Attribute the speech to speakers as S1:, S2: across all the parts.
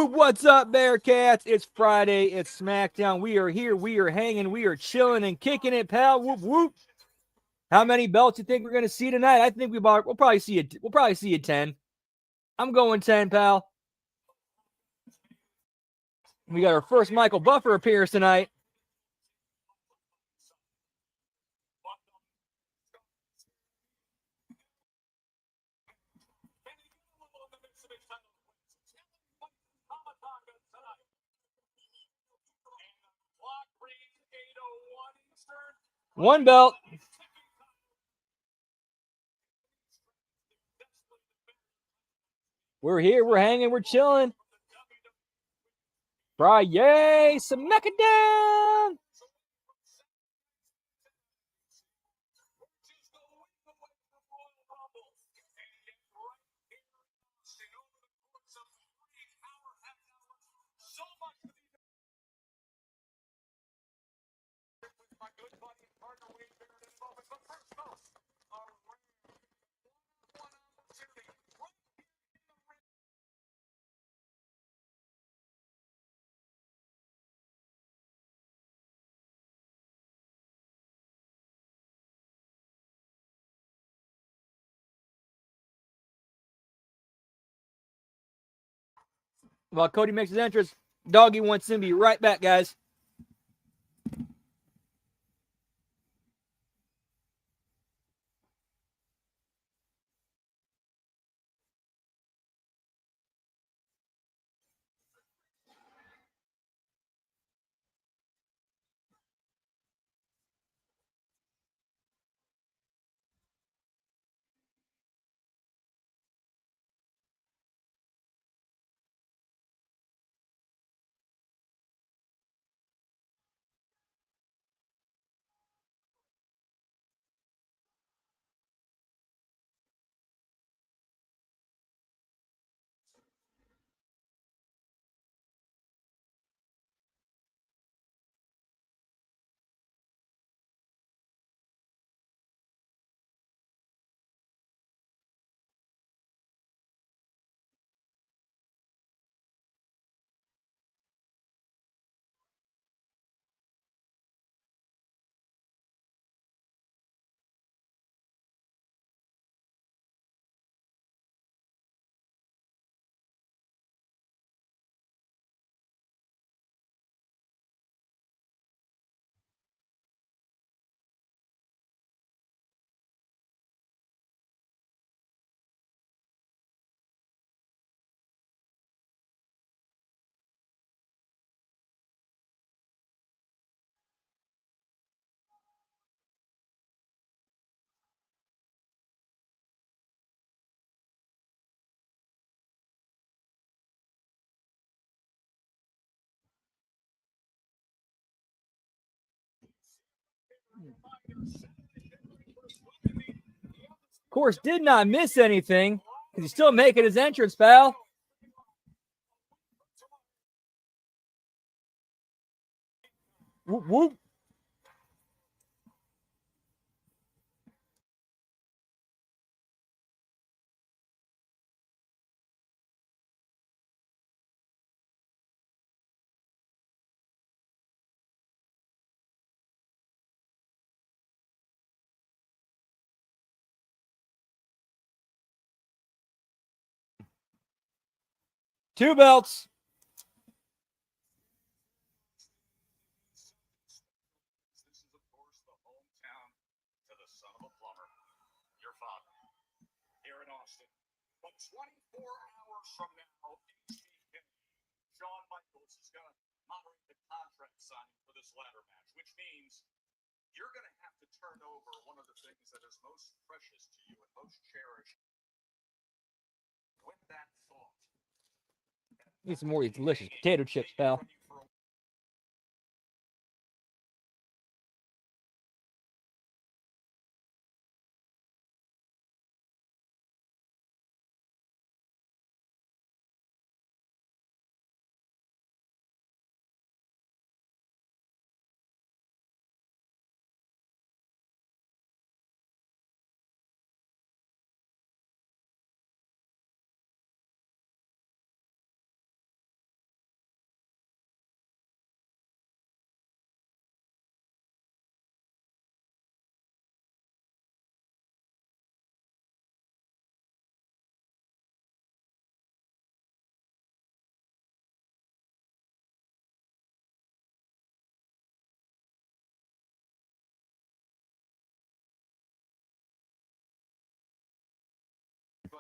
S1: What's up, Bearcats? It's Friday. It's SmackDown. We are here. We are hanging. We are chilling and kicking it, pal. Whoop whoop. How many belts you think we're gonna see tonight? I think we'll probably see it. We'll probably see a 10. I'm going 10, pal. We got our first Michael Buffer appearance tonight. One belt. We're here. We're hanging. We're chilling. Friyay, smack it down. While Cody makes his entrance, Doggy wants to be right back, guys. Of course, did not miss anything because he's still making his entrance, pal. Whoop whoop. Two belts.
S2: But 24 hours from now, Shawn Michaels is going to moderate the contract signing for this ladder match, which means you're going to have to turn over one of the things that is most precious to you and most cherished. With that thought,
S1: Need some more of these delicious potato chips, pal.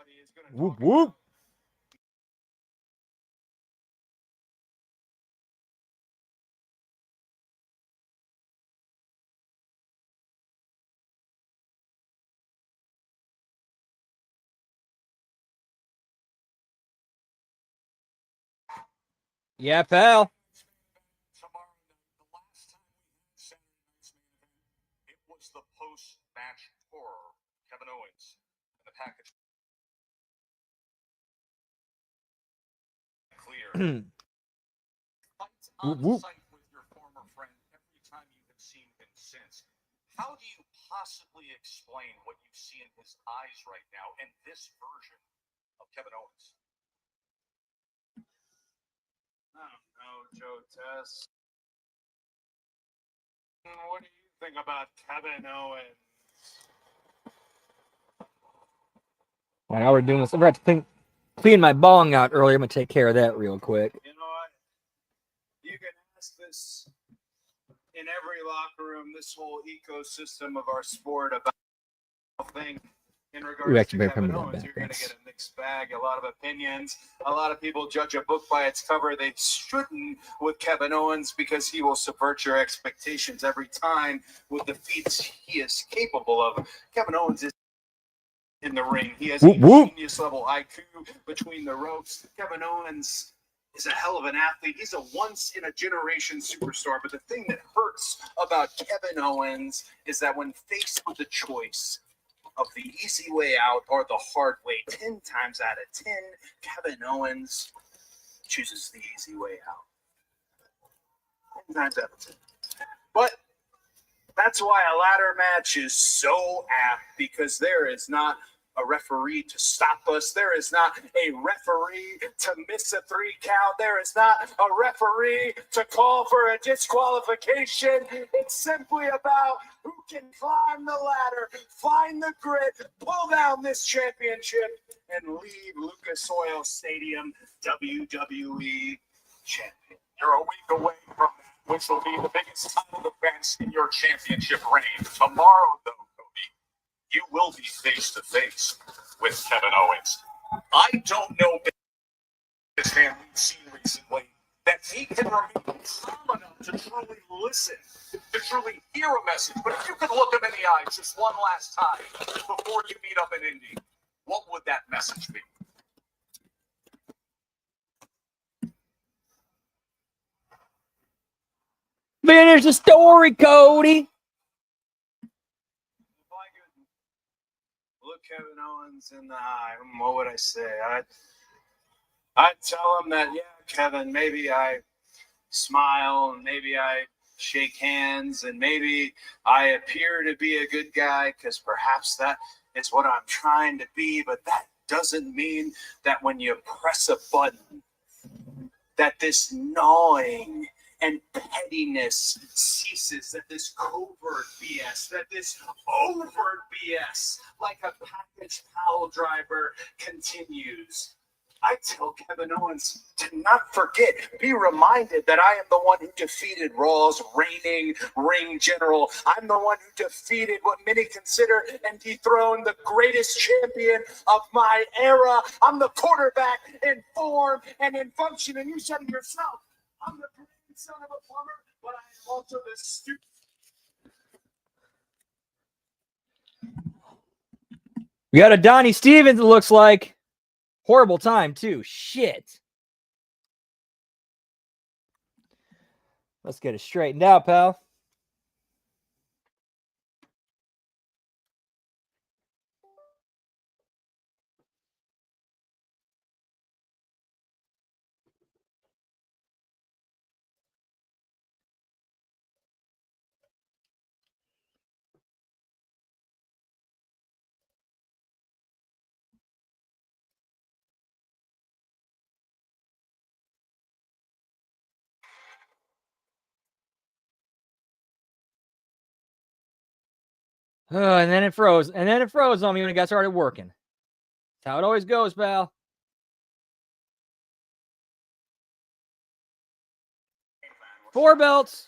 S2: everybody is going to
S1: Whoop,
S2: talk
S1: whoop.
S2: about.
S1: Yeah, pal.
S2: Tomorrow night, the last time we had Saturday night's main event, it was the post-match horror. Kevin Owens and the package clear. Fight on
S1: Whoop.
S2: site with your former friend every time you have seen him since. How do you possibly explain what you see in his eyes right now and this version of Kevin Owens? I don't know, Joe Tess. What do you think about Kevin Owens?
S1: Well, now we're doing this. I forgot to clean my bong out earlier. I'm going to take care of that real quick.
S2: You know what? You can ask this in every locker room, this whole ecosystem of our sport about thing in regards
S1: actually
S2: to
S1: better
S2: Kevin
S1: put me that
S2: Owens.
S1: back.
S2: You're going to
S1: Thanks.
S2: get a mixed bag, a lot of opinions. A lot of people judge a book by its cover. They shouldn't with Kevin Owens because he will subvert your expectations every time with the feats he is capable of. Kevin Owens is in the ring. He has a genius level IQ between the ropes. Kevin Owens is a hell of an athlete. He's a once in a generation superstar. But the thing that hurts about Kevin Owens is that when faced with the choice of the easy way out or the hard way, 10 times out of 10, Kevin Owens chooses the easy way out. 10 times out of 10. But that's why a ladder match is so apt, because there is not a referee to stop us. There is not a referee to miss a 3 count. There is not a referee to call for a disqualification. It's simply about who can climb the ladder, find the grit, pull down this championship, and leave Lucas Oil Stadium WWE champion. You're a week away from that, which will be the biggest title defense in your championship reign. Tomorrow, though, Cody, you will be face to face with Kevin Owens. I don't know this man we've seen recently that he can remain calm enough to truly listen, to truly hear a message. But if you could look him in the eyes just one last time before you meet up in Indy, what would that message be?
S1: Finish the story, Cody.
S2: If I could look Kevin Owens in the eye, what would I say? I'd tell him that, yeah, Kevin, maybe I smile and maybe I shake hands and maybe I appear to be a good guy because perhaps that is what I'm trying to be, but that doesn't mean that when you press a button that this gnawing and pettiness ceases, that this covert BS, that this overt BS, like a package pile driver, continues. I tell Kevin Owens to not forget, be reminded that I am the one who defeated Raw's reigning ring general. I'm the one who defeated what many consider and dethroned the greatest champion of my era. I'm the quarterback in form and in function, and you said it yourself. I'm the grandson of a plumber, but I am also the stupid.
S1: We got a Donnie Stevens, it looks like. Horrible time, too. Shit. Let's get it straightened out, pal. And then it froze. And then it froze on me when it got started working. That's how it always goes, pal. Four belts.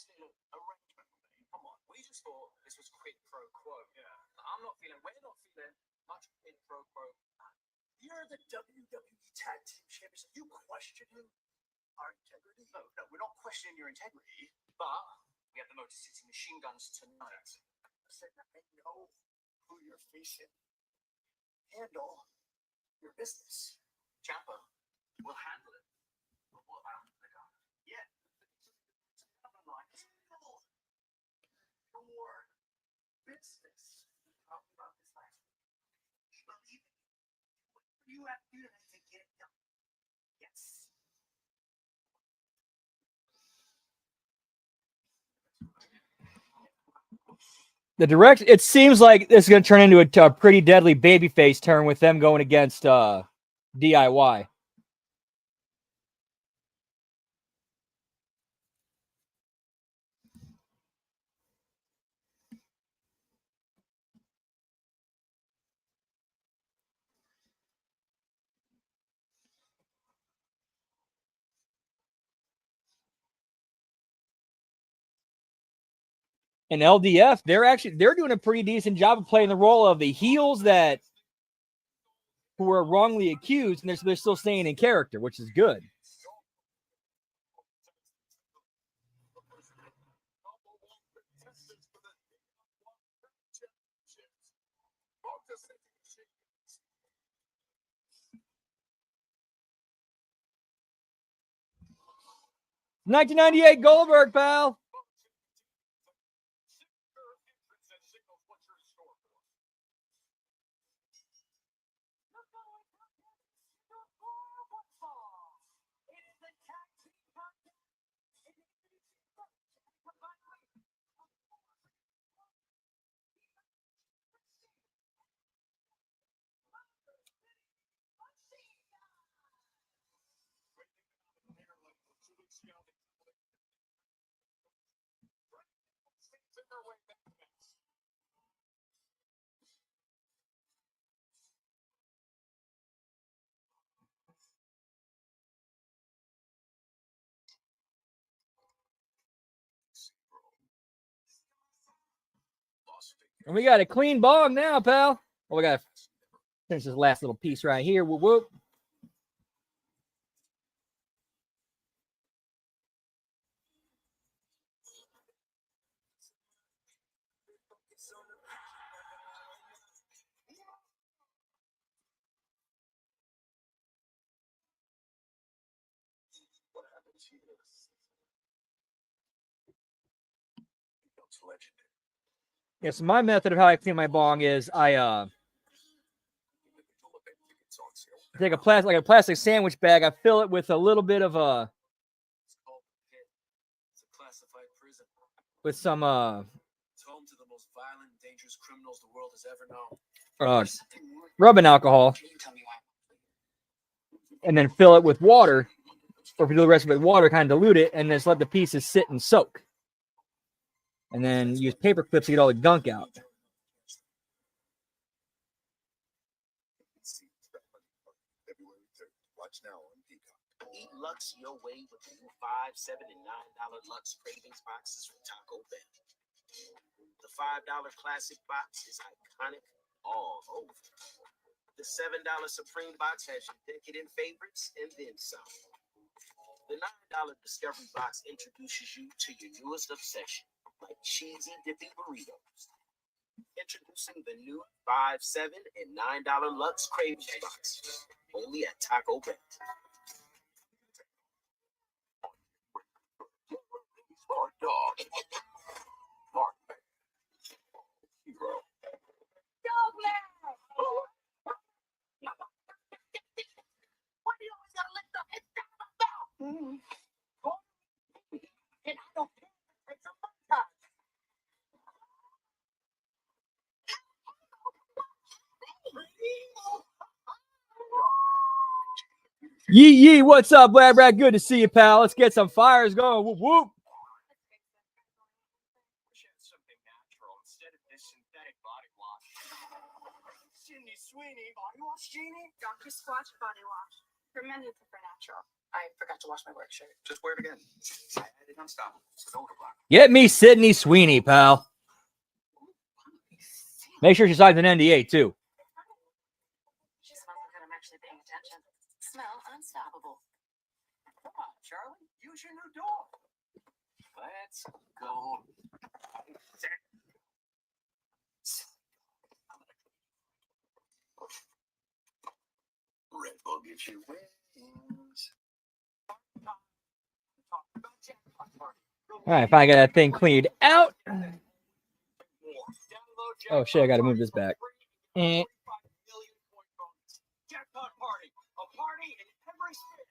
S2: arrangement. Come on, we just thought this was quid pro quo. Yeah. We're not feeling much quid pro quo. You're the WWE Tag Team Champions. Are you questioning our integrity? No, we're not questioning your integrity, but we have the Motor City Machine Guns tonight. Listen, I know who you're facing. Handle your business. Ciampa will handle it. But what about the guy? Yeah. Handle your business. Talked about this last week. Believe me. You have to do to get it done. Yes.
S1: The direct, it seems like this is going to turn into a pretty deadly babyface turn with them going against DIY. And LDF, they're doing a pretty decent job of playing the role of the heels who were wrongly accused, and they're still staying in character, which is good. $19.98 Goldberg, pal. And we got a clean bong now, pal. Well, we got to finish this last little piece right here. Whoop, whoop. Yeah, so my method of how I clean my bong is I take a plastic sandwich bag. I fill it with a little bit of with some
S2: It's home to the most violent, dangerous criminals the world has ever known.
S1: rubbing alcohol, and then fill it with water, or if you do the rest of it with water, kind of dilute it, and just let the pieces sit and soak. And then use paper clips to get all the gunk out.
S2: Watch now on Peacock. Eat Lux your way with the new $5, $7, and $9 Lux Cravings boxes from Taco Bell. The $5 classic box is iconic all over. The $7 Supreme box has your decadent favorites and then some. The $9 Discovery box introduces you to your newest obsession, like cheesy dippy burritos. Introducing the new $5, $7, and $9 Lux Cravings box, only at Taco Bell. Smart dog. Smart man. Hero. Dog man. Why do you always gotta let the head down my mouth? And I don't care if it's a montage.
S1: Yee yee, what's up, Brad? Good to see you, pal. Let's get some fires going. Whoop whoop.
S2: Something natural instead of this synthetic body wash. Sydney Sweeney body wash, Jeannie.
S3: Dr. Squatch Body Wash. Fermented for natural. I forgot to wash my work shirt.
S2: Just wear it again. I added Unstoppable, so don't apply.
S1: Get me Sydney Sweeney, pal. Make sure she signs an NDA, too.
S3: She smells like I'm actually paying attention. Smell unstoppable.
S2: Come on, Charlie. Use your new door. Let's go. Red Bull gives you wings.
S1: All right, finally got that thing cleaned out. Oh, shit, I got to move this back.
S2: Jackpot party. A party in every state.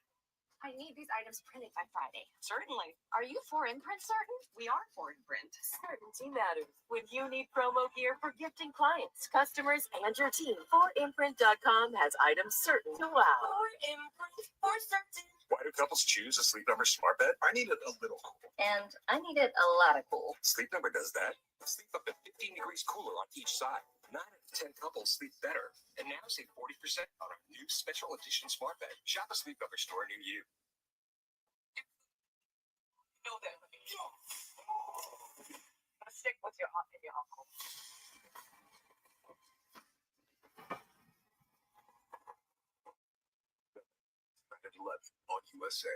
S3: I need these items printed by Friday.
S4: Certainly.
S3: Are you for imprint certain?
S4: We are for imprint.
S3: Certainty matters. When you need promo gear for gifting clients, customers, and your team, 4imprint.com has items certain to wow. 4imprint, for certain.
S2: Why do couples choose a Sleep Number smart bed? I need it a little cool.
S3: And I needed a lot of cool.
S2: Sleep Number does that. Sleep up to 15 degrees cooler on each side. 9 out of 10 couples sleep better. And now save 40% on our new special edition smart bed. Shop a Sleep Number store near you.
S4: Know that. Stick with your uncle.
S2: At 11 on USA.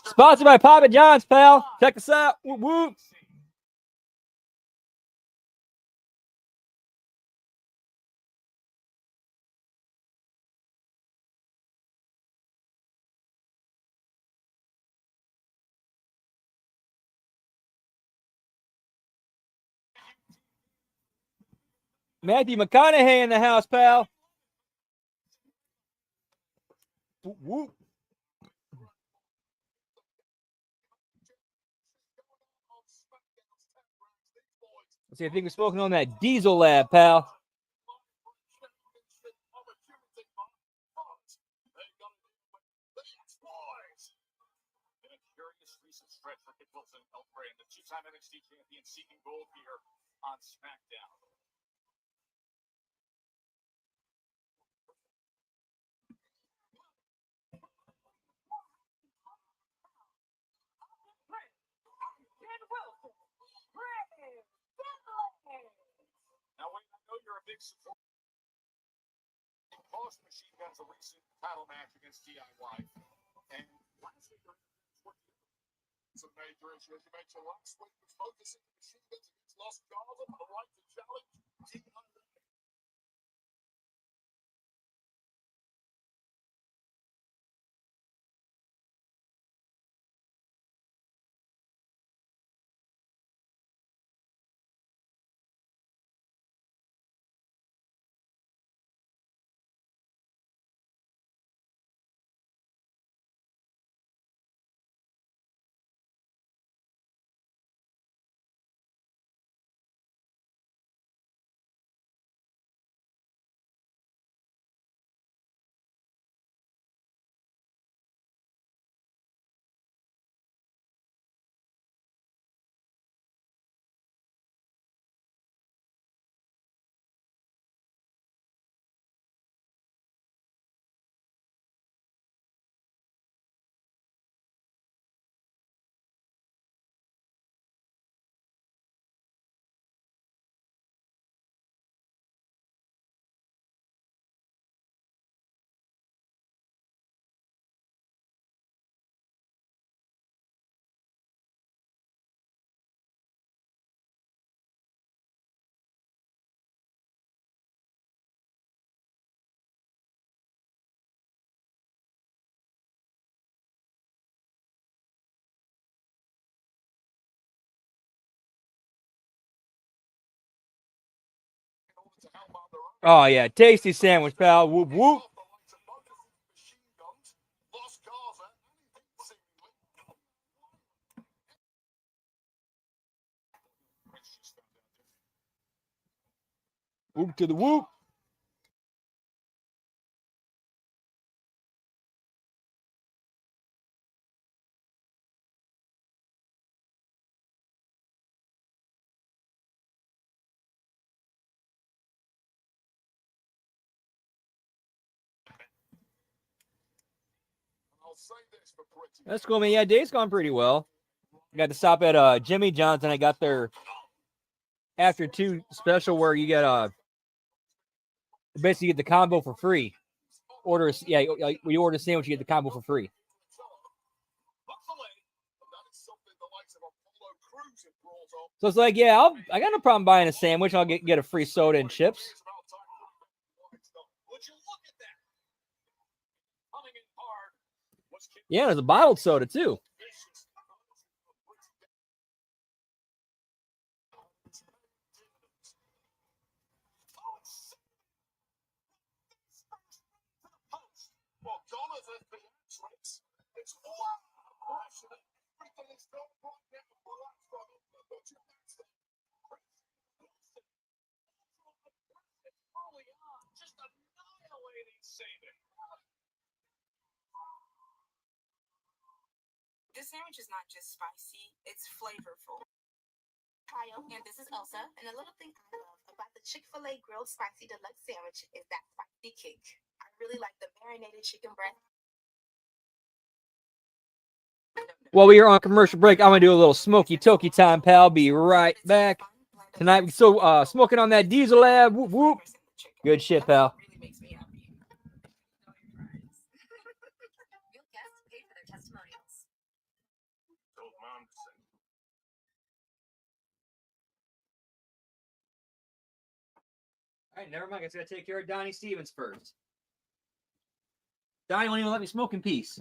S1: Sponsored by Papa John's, pal. Check us out. Whoop, whoop. Matthew McConaughey in the house, pal. Whoop, whoop. Let's see, I think we're smoking on that Diesel Lab, pal.
S2: Stretch for Kid Wilson, El Brand, the two-time NXT champion, seeking gold here on SmackDown. Now, Wayne, I know you're a big supporter. Cost Machine Guns a recent title match against DIY. And honestly, some major issues. You mentioned last week was focusing the Machine Guns against Los Gaza for the right to challenge Team Hunter.
S1: Oh, yeah. Tasty sandwich, pal. Whoop, whoop. Whoop to the whoop. That's cool, man. Yeah, day's gone pretty well. I got to stop at Jimmy John's, and I got their after 2 special where you get basically get the combo for free. When you order a sandwich, you get the combo for free. So it's like, yeah, I got no problem buying a sandwich. I'll get a free soda and chips. Yeah, there's a bottled soda too.
S5: This sandwich is not just spicy, it's flavorful. Kyle, and this is Elsa, and a little thing I love about the Chick-fil-A grilled spicy deluxe sandwich is that spicy kick. I really like the marinated chicken breast.
S1: While we are on commercial break, I'm gonna do a little smoky toky time, pal. Be right back. Tonight we smoking on that Diesel Lab. Whoop whoop. Good shit, pal.
S5: Really makes me happy.
S3: Real guests pay for their testimonials.
S1: All right, never mind. I gotta take care of Donnie Stevens first. Donnie won't even let me smoke in peace.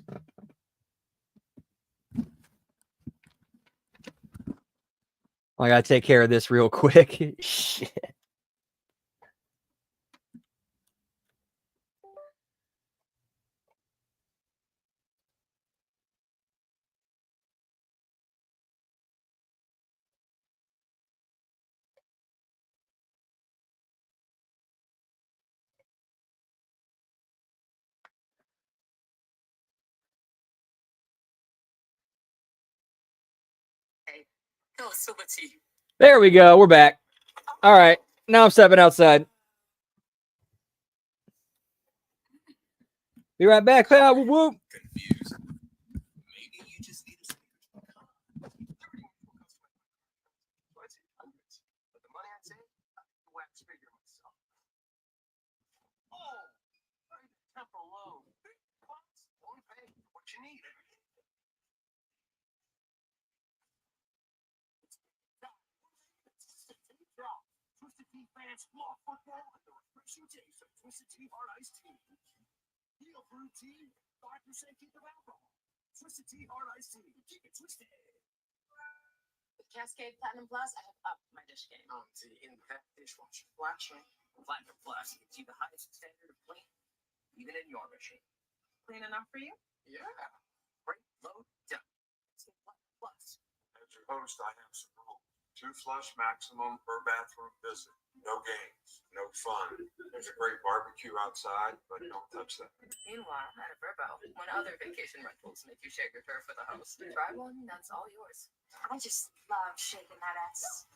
S1: I gotta take care of this real quick. Shit.
S5: Oh, so tea.
S1: There we go. We're back. All right. Now I'm stepping outside. Be right back, pal. Whoop whoop.
S5: Confused. Maybe you just need a speaker. But the money I'd save, I'd wax figure myself. Oh, temporal lobe. Only pay what you need. Twisted Tea fans love football and the refreshing taste of Twisted Tea Hard Iced Tea. Heal brew tea, 5% kick of alcohol. Twisted Tea Hard Iced Tea. Keep it twisted.
S3: With Cascade Platinum Plus, I have upped my dish game.
S5: To in that dishwasher. Watching Platinum Plus gives you the highest standard of clean, even in your machine.
S3: Clean enough for you?
S5: Yeah. Great load done. Platinum Plus.
S2: As your host, I have some rules. 2 flush maximum per bathroom visit. No games, no fun. There's a great barbecue outside, but don't touch that.
S3: Meanwhile, at a Verbo, when other vacation rentals make you shake your turf for the host, try one, that's all yours.
S5: I just love shaking that ass.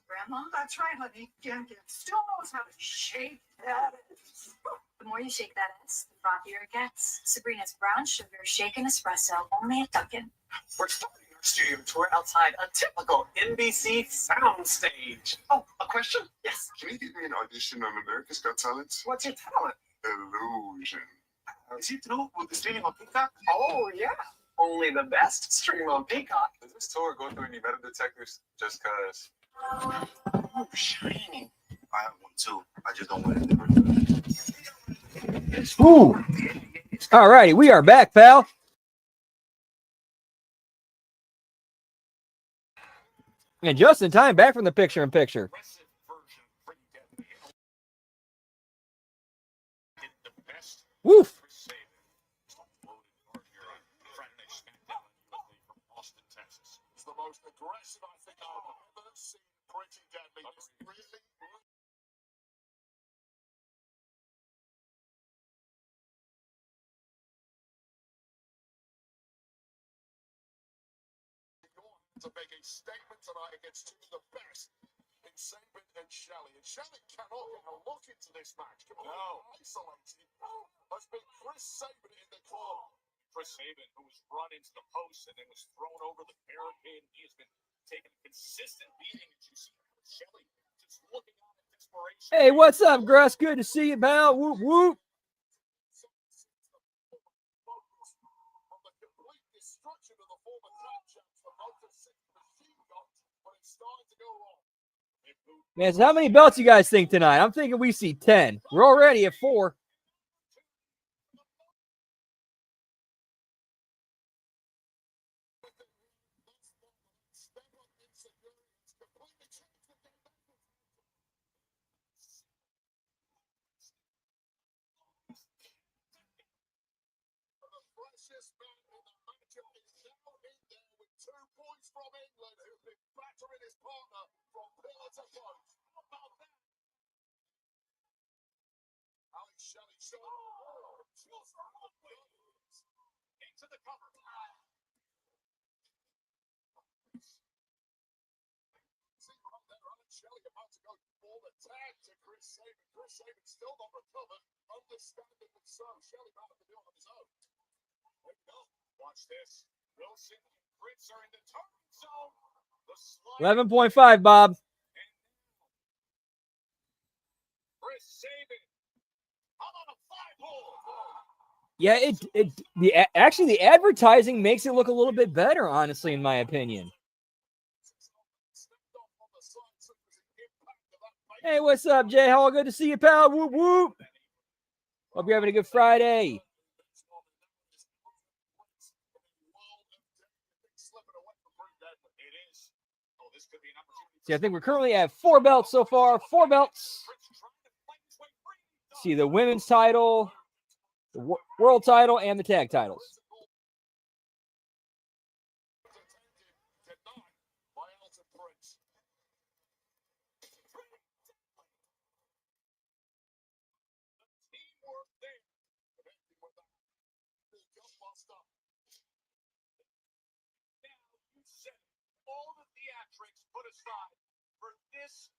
S3: Grandma,
S5: That's right, honey. Gangan still knows how to shake that ass.
S3: the more you shake that ass, the frothier it gets. Sabrina's brown sugar shaken espresso, only at Dunkin'.
S5: We're starting our studio tour outside a typical NBC soundstage. Oh, a question? Yes.
S2: Can you give me an audition on America's Got Talent?
S5: What's your talent?
S2: Illusion.
S5: Is he through with the stream on Peacock? Oh, yeah. Only the best stream on Peacock.
S2: Does this tour go through any metal detectors? Just cause.
S5: Oh, shiny.
S2: I have one too. I just don't want it.
S1: Ooh. All righty. We are back, pal. And just in time, back from the picture-in-picture. Woof.
S2: It's the most aggressive I think I've ever seen Pretty Deadly. It's really. To make a statement tonight against 2 of the best in Sabin and Shelley. And Shelley cannot get a look into this match. Isolated. Has been Chris Sabin in the corner. Chris Sabin, who was run into the post and then was thrown over the barricade. He has been taking a consistent beating. And you see Shelley just looking on in desperation.
S1: Hey, what's up, Gruss? Good to see you, pal. Whoop, whoop.
S2: From the complete destruction of the former track champs, the Motor City machine guns, but it's starting to go wrong.
S1: Man, so how many belts you guys think tonight? I'm thinking we see 10. We're already at 4.
S2: Freshest man in the matchup is now in there with 2 points from England, who've been battering his partner from pillar to post. How about that? Alex Shelley into the cover. See right there, Alex Shelley about to go for the tag to Chris Sabin. Chris Sabin still not recovered, understandably so. Shelley might have to do it on his own. There we go. Watch this. Wilson and Fritz are in the target zone. The slide.
S1: 11.5, Bob.
S2: Chris Sabin. How about a 5-hole?
S1: Yeah, actually the advertising makes it look a little bit better, honestly, in my opinion. Hey, what's up, Jay Hall? Good to see you, pal. Whoop, whoop. Hope you're having a good Friday. See, I think we're currently at 4 belts so far. 4 belts. See, the women's title, the world title, and the tag titles.
S2: All the theatrics put aside for this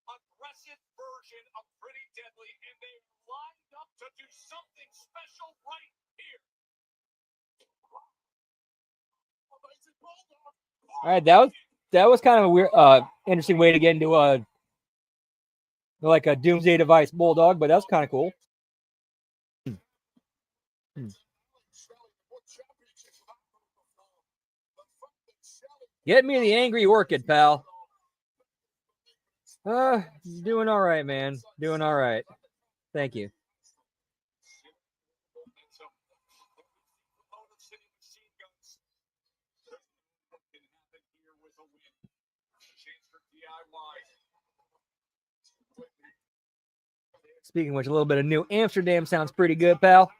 S2: aggressive version of Pretty Deadly, and they lined up to do something special right here.
S1: All right, that was kind of a weird, interesting way to get into a Doomsday Device Bulldog, but that's kind of cool. Get me the Angry Orchid, pal. Doing all right, man. Doing all right. Thank you. Speaking of which, a little bit of New Amsterdam sounds pretty good, pal.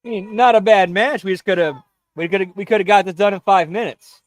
S1: I mean, not a bad match. We could have got this done in 5 minutes.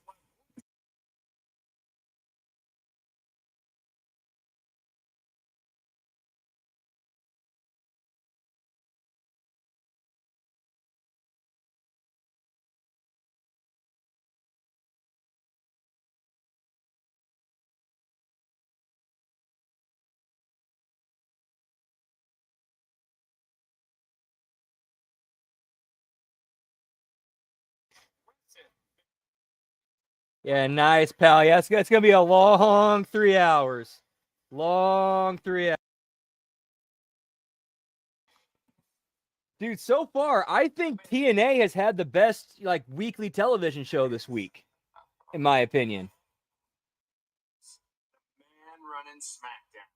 S1: Yeah, nice, pal. Yeah, it's gonna be a long 3 hours. Long 3 hours. Dude, so far, I think TNA has had the best weekly television show this week, in my opinion.
S2: Man running SmackDown.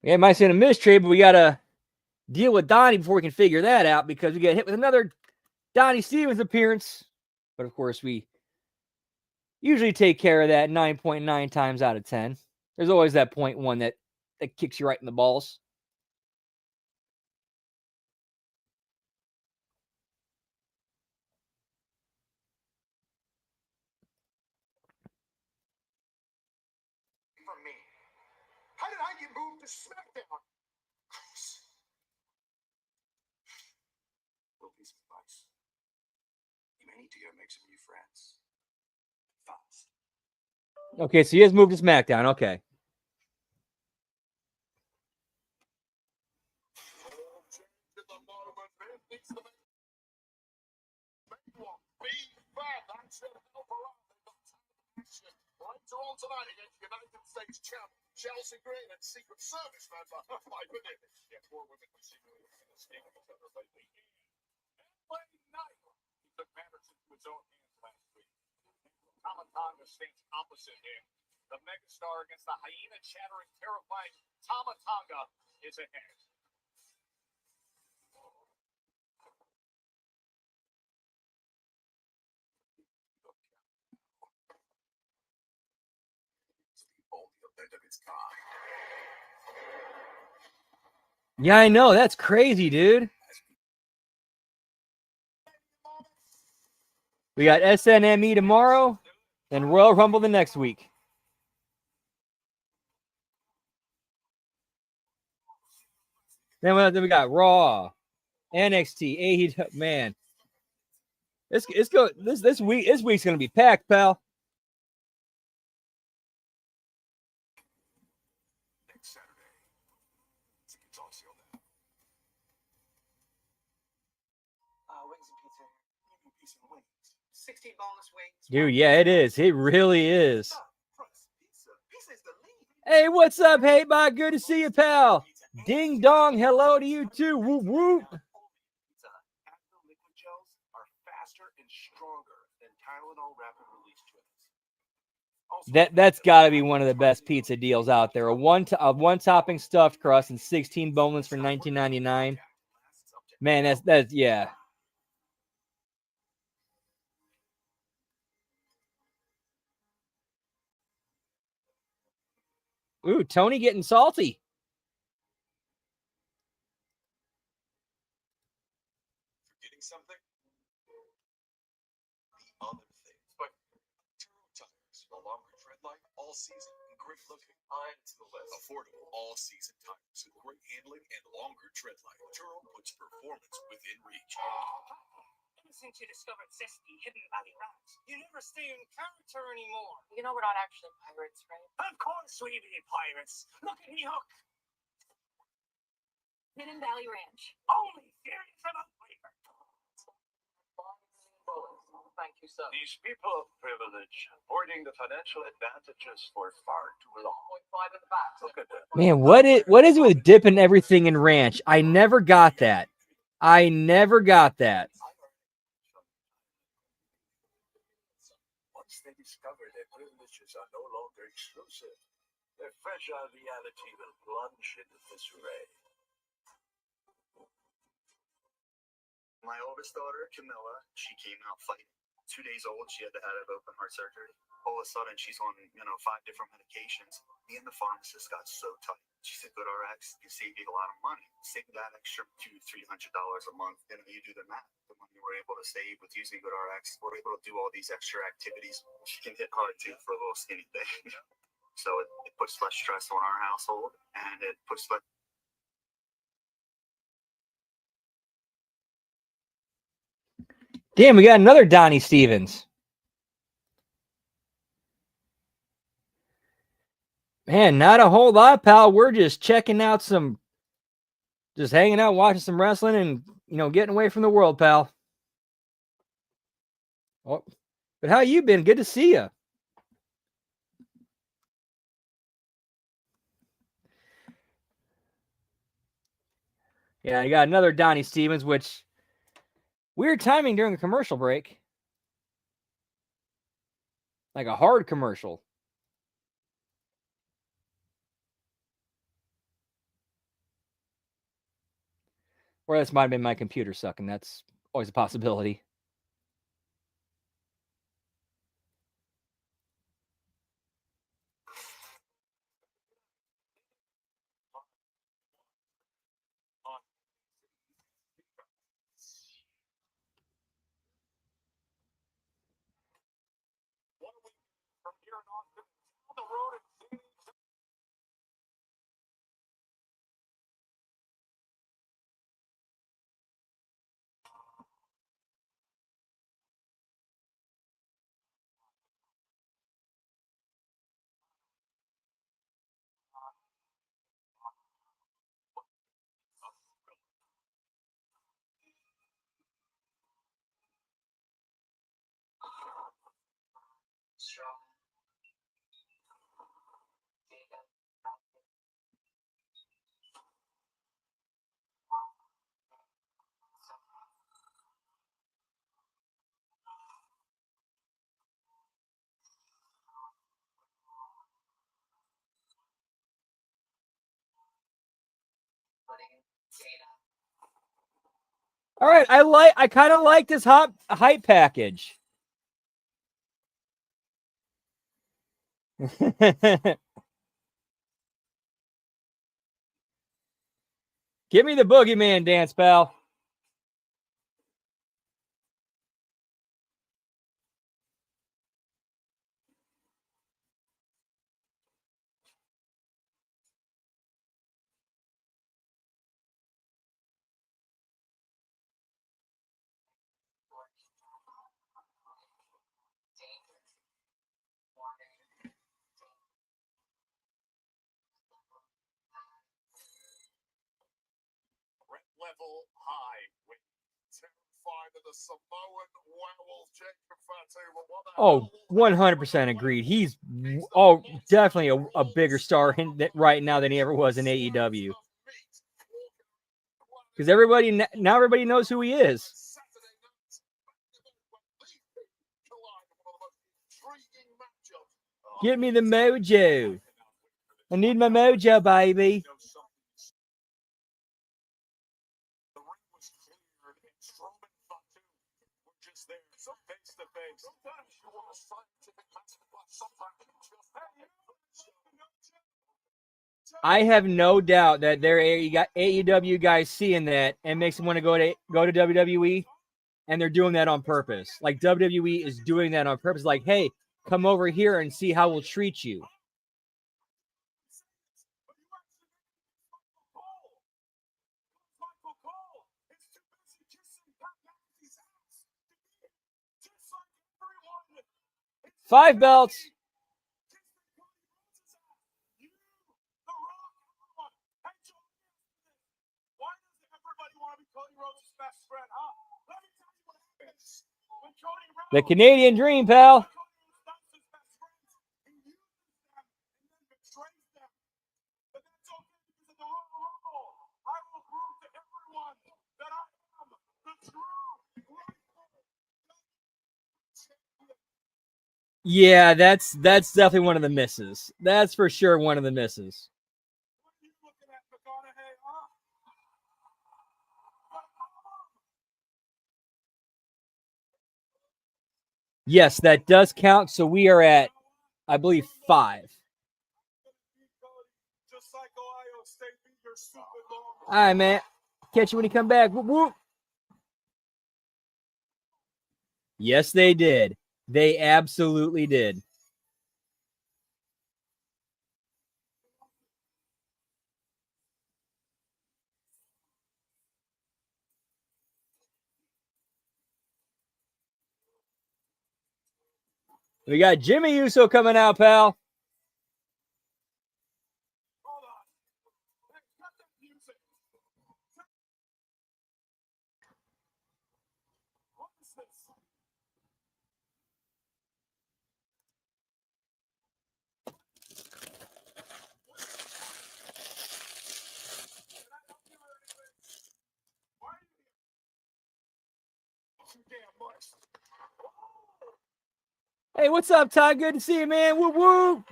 S1: Yeah, it might seem a mistrade, but we got a deal with Donnie before we can figure that out, because we get hit with another Donnie Stevens appearance. But of course, we usually take care of that 9.9 times out of 10. There's always that 0.1 that kicks you right in the balls.
S2: From me. How did I get moved to SmackDown? Little piece of advice. You may need to go make some new friends. Fast.
S1: Okay, so he has moved to SmackDown. Okay.
S2: On tonight against United States champ Chelsea Green and Secret Service member. My goodness. Yeah, poor women who seem to be escaping each other lately. LA Knight. He took matters into his own hands last week. Tama Tonga stands opposite him. The megastar against the hyena chattering, terrifying Tama Tonga is ahead.
S1: Yeah, I know. That's crazy, dude. We got SNME tomorrow and Royal Rumble the next week. Then we got Raw, NXT, AEW. Man, this week's gonna be packed, pal.
S2: Next Saturday. It's all sealed out.
S4: Wings and pizza.
S2: Maybe a piece of wings.
S4: 16 boneless wings.
S1: Dude, yeah, it is. It really is.
S2: Pizza. Pizza is the lead.
S1: Hey, what's up, hey, bud? Good to see you, pal. Ding dong, hello to you too. Whoop whoop.
S2: Pizza. Active liquid gels are faster and stronger than Tylenol rapid release gels.
S1: That's got to be one of the best pizza deals out there. A one topping stuffed crust and 16 boneless for $19.99. Man, that's yeah. Ooh, Tony getting salty.
S2: Forgetting something? The other thing. But Turo tires, a longer tread life, all season, and great looking. Add to the list. Affordable all season tires with great handling and longer tread life. Turo puts performance within reach.
S4: Ever since you discovered Zesty Hidden Valley Ranch, you never stay in character anymore.
S3: You know we're not actually pirates, right?
S4: Of course we be pirates. Look at me hook.
S3: Hidden Valley Ranch.
S4: Only serious about flavor.
S3: Thank you, sir.
S2: These people of privilege, hoarding the financial advantages for far too long.
S3: 0.5 in the back.
S2: Look at that.
S1: Man, what is it with dipping everything in ranch? I never got that. I never got that.
S2: Once they discover their privileges are no longer exclusive, their fragile reality will plunge into disarray.
S6: My oldest daughter, Camilla, she came out fighting. 2 days old, she had to have open heart surgery. All of a sudden, she's on, 5 different medications. Me and the pharmacist got so tight. She said, GoodRx can save you a lot of money. Save that extra $200-300 a month. And you do the math. The money we're able to save with using GoodRx, we're able to do all these extra activities. She can hit hard, too, for a little skinny thing. So it puts less stress on our household, and it puts less...
S1: Damn, we got another Donnie Stevens. Man, not a whole lot, pal. We're just checking out just hanging out, watching some wrestling, and getting away from the world, pal. Oh, but how you been? Good to see you. Yeah, you got another Donnie Stevens, which weird timing during a commercial break. Like a hard commercial. Or this might have been my computer sucking. That's always a possibility.
S2: From here on on the road and
S1: All right, I kind of like this hype package. Give me the boogeyman dance, pal.
S2: red level high. With terrified of the Samoan werewolf Jacob Fatu. What the
S1: Oh,
S2: hell?
S1: 100% agreed. He's definitely a bigger star right now than he ever was in AEW. Because now everybody knows who he is. Give me the mojo. I need my mojo, baby.
S2: The ring was cleared and Strowman and Fatu were just there. So face to face. Sometimes you want a scientific method, but sometimes you just
S1: I have no doubt that their AEW guys seeing that and makes them want to go to WWE, and they're doing that on purpose. Like WWE is doing that on purpose. Like, hey, come over here and see how we'll treat you. Five belts.
S2: Why does everybody want to be Cody Rhodes' best friend, huh? Let me tell you what happens. When Cody Rhodes
S1: The Canadian Dream, pal.
S2: becomes his best friends, he uses them and then betrays them. But that's okay because of the Royal Rumble. I will prove to everyone that I am the true rightful champion.
S1: Yeah, that's definitely one of the misses. That's for sure one of the misses.
S2: What are you looking at, McConaughey, huh?
S1: Yes, that does count. So we are at, I believe, 5.
S2: Just like Ohio State beat your stupid long.
S1: All right, man. Catch you when you come back. Whoop, whoop. Yes, they did. They absolutely did. We got Jimmy Uso coming out, pal.
S2: Hold on. Hey, cut that music. What is this? Can I help you or anything? Why are you here? Too damn much.
S1: Hey, what's up, Ty? Good to see you, man. Whoop, whoop.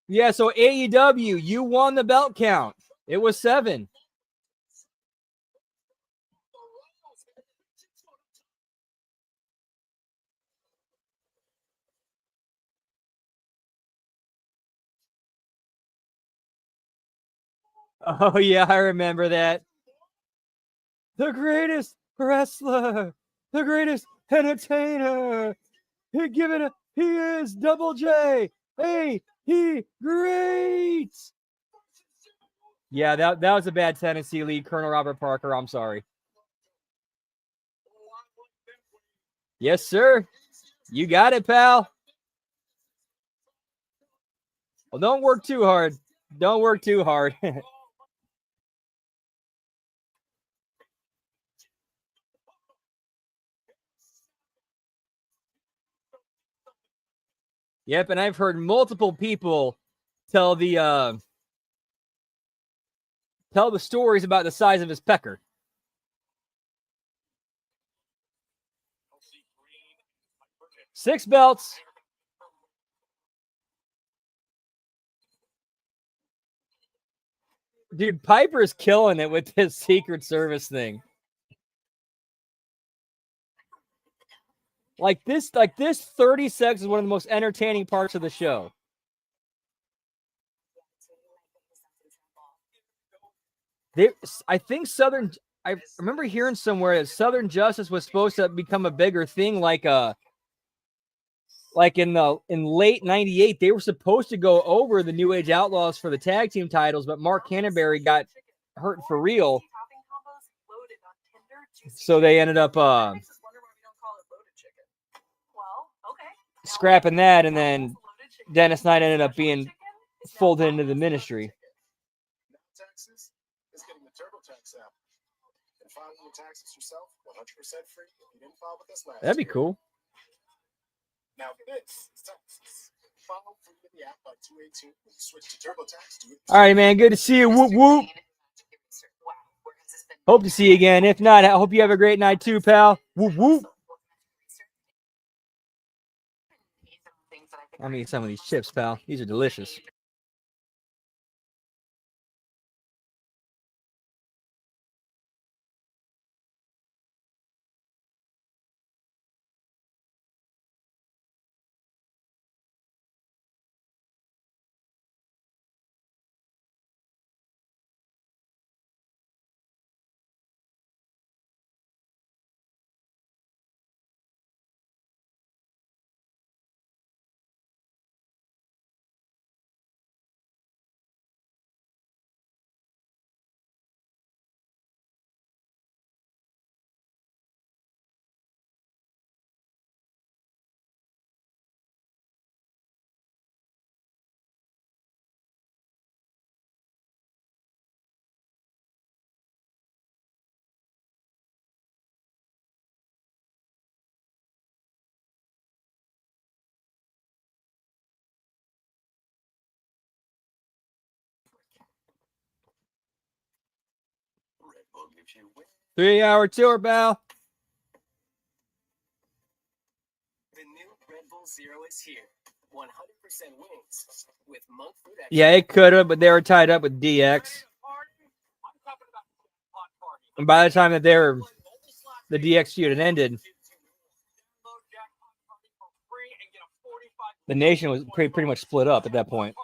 S1: Yeah, so AEW, you won the belt count. It was 7. Oh, yeah, I remember that. The greatest wrestler, the greatest entertainer. He is Double J. Hey, he great. Yeah, that was a bad Tennessee lead, Colonel Robert Parker. I'm sorry. Yes, sir. You got it, pal. Well, don't work too hard. Don't work too hard. Yep, and I've heard multiple people tell the stories about the size of his pecker. Six belts. Dude, Piper's killing it with his Secret Service thing. Like this 30 seconds is one of the most entertaining parts of the show. I think I remember hearing somewhere that Southern Justice was supposed to become a bigger thing, like in late '98, they were supposed to go over the New Age Outlaws for the tag team titles, but Mark Canterbury got hurt for real, so they ended up scrapping that, and then Dennis Knight ended up being folded into the ministry.
S7: Texas is getting the TurboTax app and filing your taxes yourself 100% free if you didn't file with us last
S1: That'd be
S7: year.
S1: cool.
S7: Now this is Texas. File free in the app by 282. Switch to TurboTax.
S1: All right, man. Good to see you. Whoop whoop. Hope to see you again. If not, I hope you have a great night too, pal. Whoop whoop. I'll eat some of these chips, pal. These are delicious.
S7: Red Bull gives you
S1: 3-hour tour, pal.
S8: The new Red Bull Zero is here. 100% wings with monk fruit extract.
S1: Yeah, it could have, but they were tied up with DX. And by the time that the DX feud had ended, the nation was pretty much split up at that point.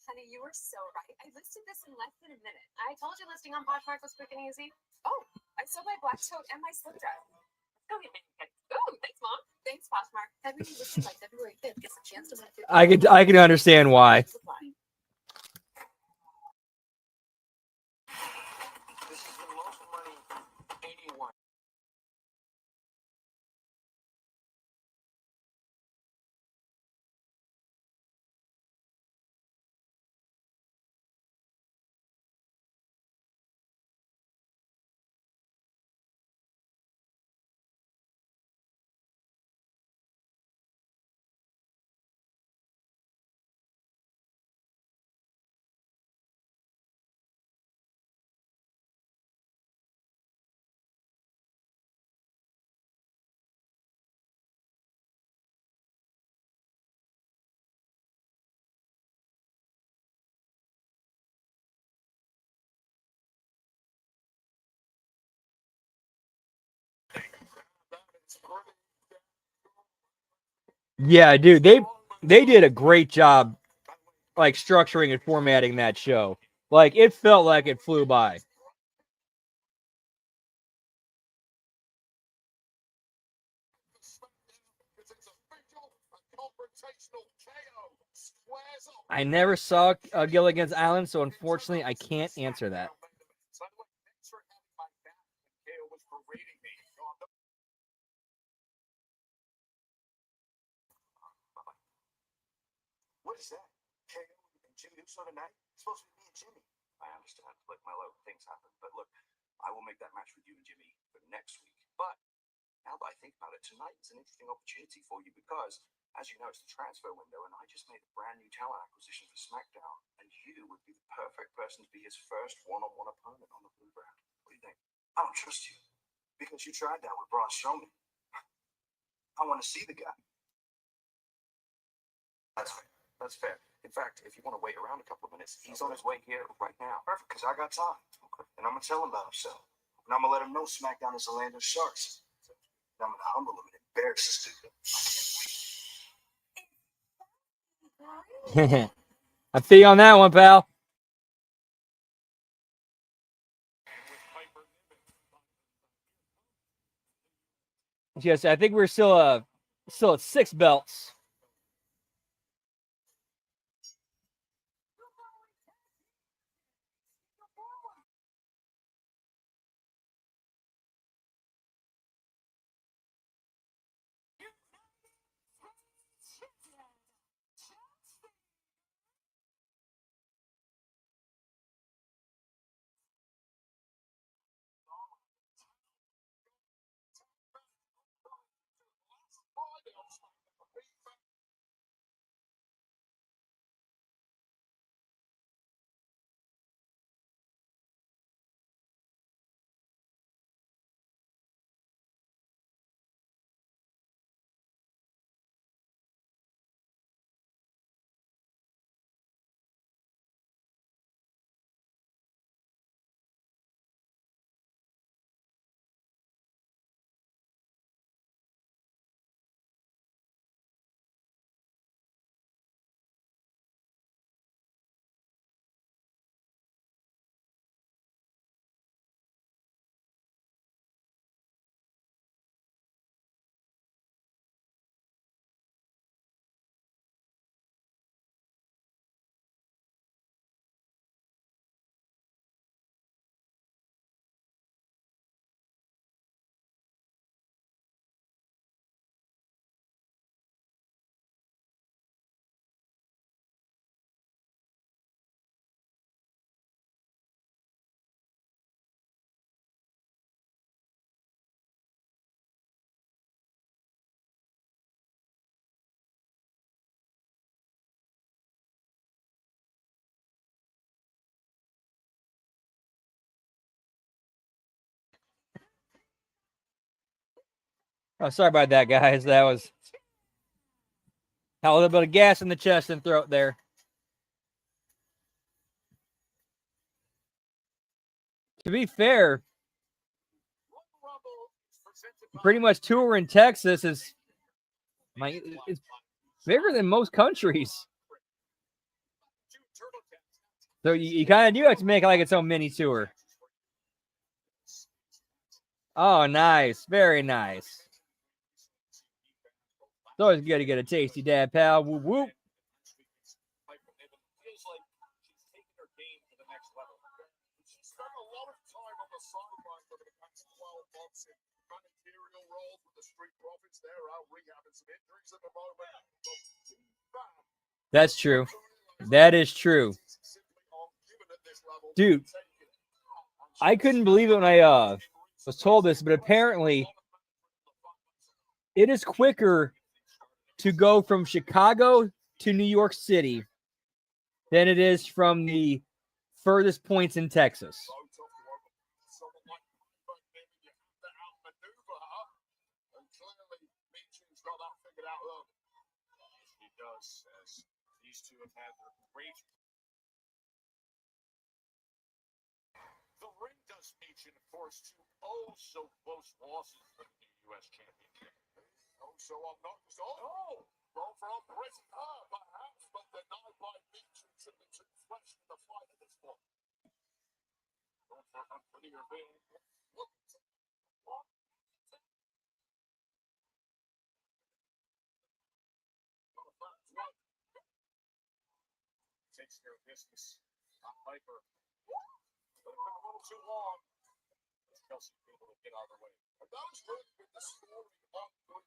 S3: Honey, you were so right. I listed this in less than a minute. I told you listing on Poshmark was quick and easy. Oh, I sold my black tote and my slip dress. Go get me. Oh, thanks, Mom. Thanks, Poshmark. Every new listing by February 5th gets a chance to win $50.
S1: I can understand why.
S3: Supply.
S1: Yeah, dude, they did a great job, like structuring and formatting that show. Like it felt like it flew by. I never saw Gilligan's Island, so unfortunately, I can't answer that.
S6: What is that? KO and Jimmy Uso tonight? It's supposed to be me and Jimmy. I understand. Look, Melo, things happen. But look, I will make that match with you and Jimmy for next week. But now that I think about it, tonight is an interesting opportunity for you because, as you know, it's the transfer window, and I just made a brand new talent acquisition for SmackDown, and you would be the perfect person to be his first one-on-one opponent on the Blue brand. What do you think? I don't trust you because you tried that with Braun Strowman. I want to see the guy. That's fair. That's fair. In fact, if you want to wait around a couple of minutes, he's on his way here right now. Perfect, because I got time. Okay. And I'm going to tell him about himself. And I'm going to let him know SmackDown is the land of sharks. And I'm going to humble him and embarrass this dude.
S1: I feel you on that one, pal. Yes, I think we're still at 6 belts. Oh, sorry about that, guys. That was a little bit of gas in the chest and throat there. To be fair, pretty much tour in Texas is it's bigger than most countries. So you kind of do have to make like its own mini tour. Oh, nice. Very nice. It's always good to get a tasty dad, pal. Whoop, whoop. That's true. That is true. Dude, I couldn't believe it when I was told this, but apparently it is quicker to go from Chicago to New York City than it is from the furthest points in Texas.
S2: The ring does mention, of course, two oh so close losses for the U.S. Championship. Oh, so I'm not just go for a prison perhaps, but denied by Beatrix and the two flesh in the fight at this point. Going for a prettier bit. Takes care of business. Not Piper. But it took a little too long. Chelsea able to get out of the way. And that was really been the story of the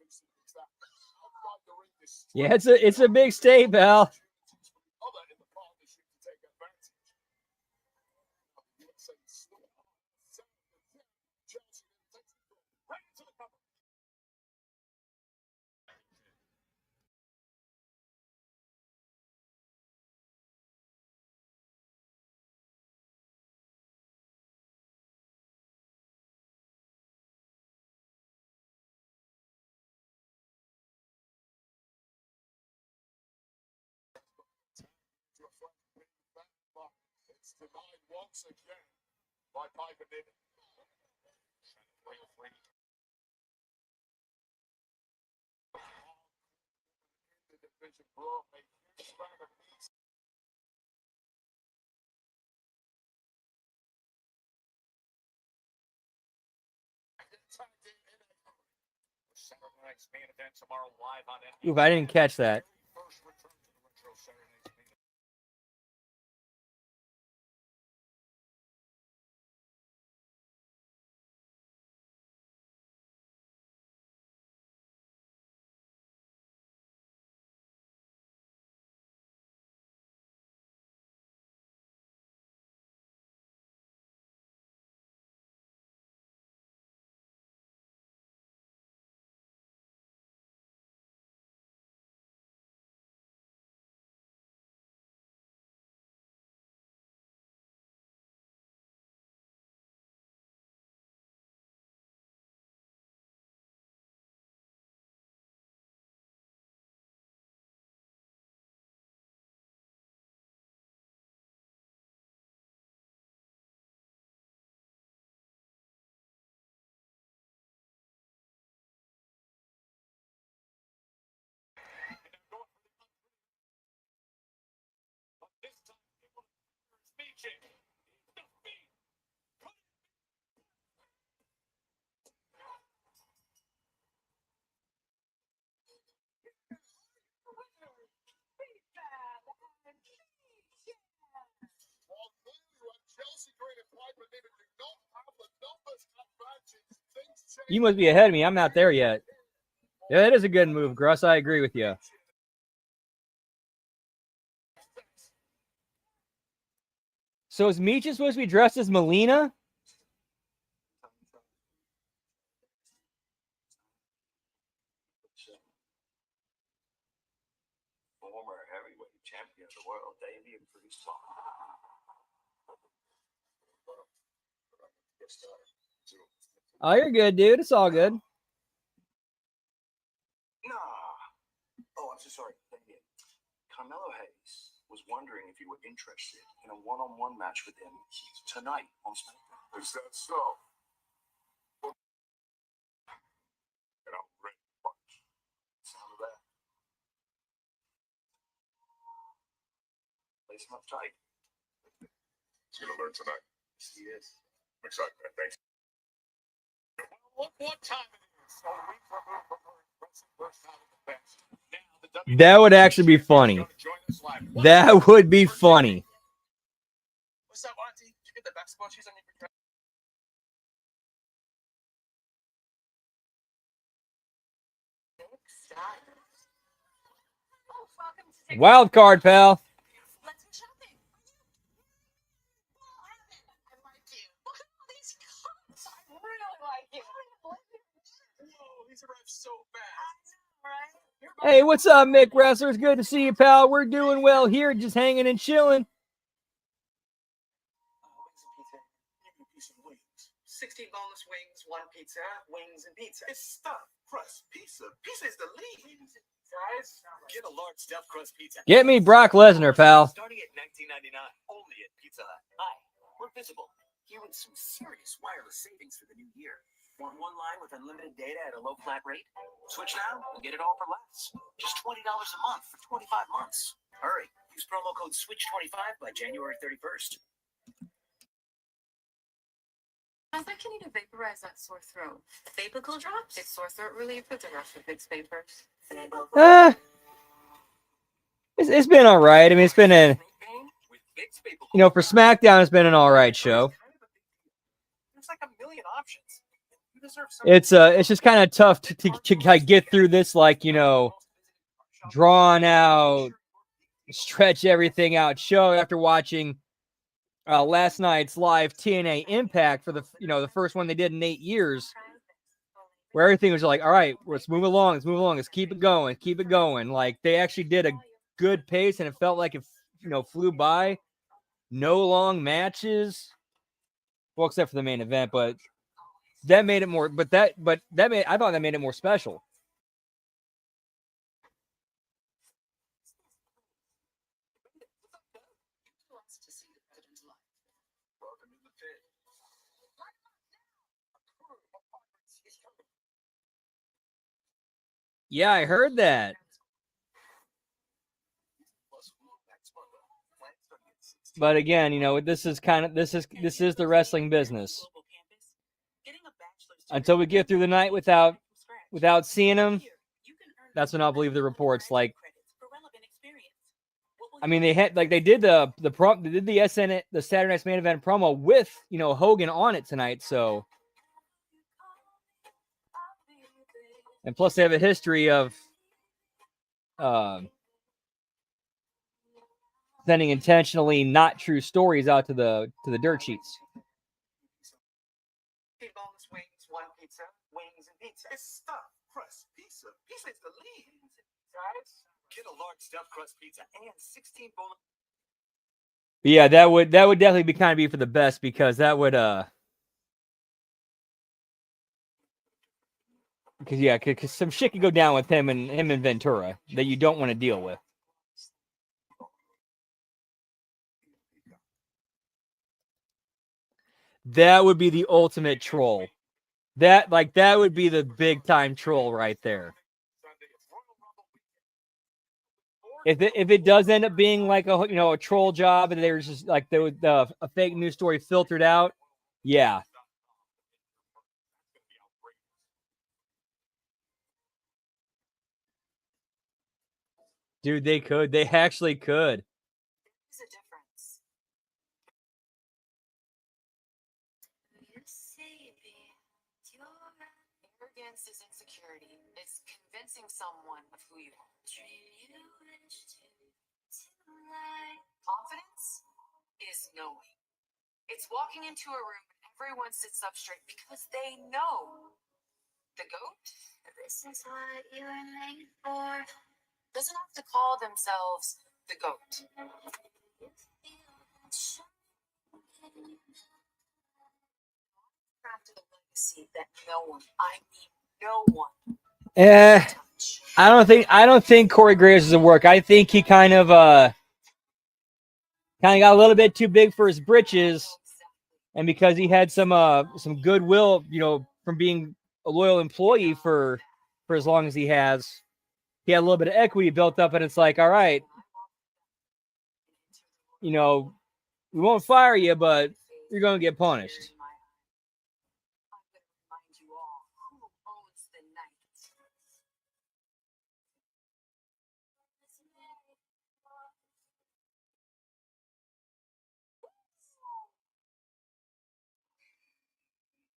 S2: recent weeks. That outside the ring, this
S1: Yeah, it's a big stay, pal.
S2: other in the partnership to take advantage. USA still Chelsea takes it right into the cover. It's denied once again by Piper Niven. The division brought a huge span of peace. Saturday night's main event tomorrow live on NBC.
S1: Oof, I didn't catch that.
S2: First return to the retro Saturday night's main event. But this time it was speeching. Defeat.
S1: You must be ahead of me. I'm not there yet. Yeah, that is a good move, Gruss. I agree with you. So is Meechin supposed to be dressed as Melina?
S6: Former heavyweight champion of the world, Davey and Friyay.
S1: Oh, you're good, dude. It's all good.
S6: Nah. Oh, I'm so sorry. Carmelo Hayes was wondering if you were interested in a one-on-one match with him tonight on SmackDown.
S2: Is that so? And I'm ready to punch.
S6: Sound of that? Lace him up tight.
S2: He's gonna learn tonight.
S6: Yes, he is.
S2: I'm excited, man. Thanks. Well, look what time it is. A week removed from her impressive burst out of the bench. Now the
S1: That would actually be funny. That would be funny.
S4: What's up, Auntie? Did you get the basketball shoes on your
S1: Wild card, pal.
S3: Let's go shopping. I like you. Look at all these cups. I really like you.
S4: Whoa, these arrived so fast.
S3: Right?
S1: Hey, what's up, Mick Wrestler? It's good to see you, pal. We're doing well here, just hanging and chilling.
S4: Wings and pizza. You can piece of wings. 16 boneless wings, 1 pizza, wings and pizza. It's stuffed crust pizza. Pizza is the lead. Fries? Get a large stuffed crust pizza.
S1: Get me Brock Lesnar, pal.
S8: Starting at $19.99, only at Pizza Hut. Hi, we're Visible, here with some serious wireless savings for the new year. Want one line with unlimited data at a low flat rate? Switch now and get it all for less. Just $20 a month for 25 months. Hurry. Use promo code SWITCH25 by January 31st.
S3: I think you need to vaporize that sore throat. Vapical drops? It's sore throat relief with the rest of Vicks vapors.
S1: It's been all right. I mean, it's been a, for SmackDown, it's been an all right show.
S4: There's like a million options. You deserve some.
S1: It's just kind of tough to get through this, drawn out, stretch everything out show after watching last night's live TNA Impact for the first one they did in 8 years, where everything was like, all right, let's move along, let's keep it going. Like, they actually did a good pace, and it felt like it flew by. No long matches, well, except for the main event, but that made it more. I thought that made it more special. Yeah, I heard that. But again, this is the wrestling business. Until we get through the night without seeing him, that's when I'll believe the reports. Like, I mean, they did the Saturday Night's Main Event promo with Hogan on it tonight. So, and plus they have a history of sending intentionally not true stories out to the dirt sheets.
S4: Boneless wings, one pizza, wings and pizza. It's stuffed crust pizza. Pizza is the lead. Guys, get a large stuffed crust pizza and 16 boneless.
S1: Yeah, that would definitely be for the best, because that would because some shit could go down with him and Ventura that you don't want to deal with. That would be the ultimate troll. That would be the big time troll right there. If it does end up being like a troll job, and there's just like a fake news story filtered out, yeah. Dude, they actually could.
S3: There's a difference. Arrogance is insecurity. It's convincing someone of who you are. Confidence is knowing. It's walking into a room and everyone sits up straight because they know. The GOAT? This is what you were made for. Doesn't have to call themselves the GOAT. Crafted a legacy that no one, I mean no one. I don't think Corey Graves is a work. I think he kind of got a little bit too big for his britches, and because he had some goodwill, from being a loyal employee for as long as he has, he had a little bit of equity built up, and it's like, all right, we won't fire you, but you're going to get punished.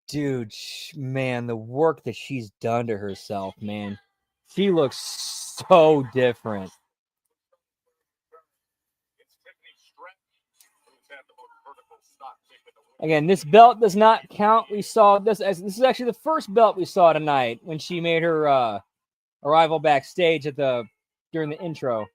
S3: Dude, man, the work that she's done to herself, man. She looks so different. Again, this belt does not count. We saw this is actually the first belt we saw tonight when she made her arrival backstage during the intro.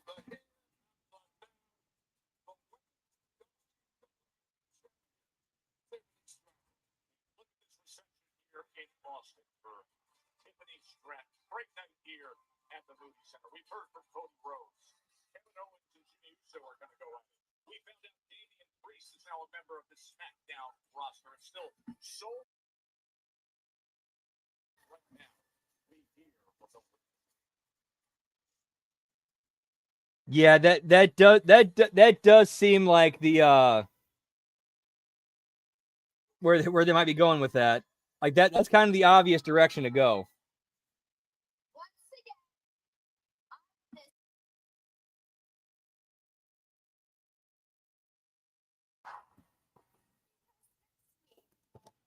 S2: Look at this reception here in Boston for Tiffany Stratton. Great night here at the Moody Center. We've heard from Cody Rhodes. Kevin Owens and Jimmy Uso are going to go at it. We found out Damian Priest is now a member of the SmackDown roster. It's still so right now. We hear from the
S1: Yeah, that does seem like the where they might be going with that. Like that's kind of the obvious direction to go.
S3: Once again, on this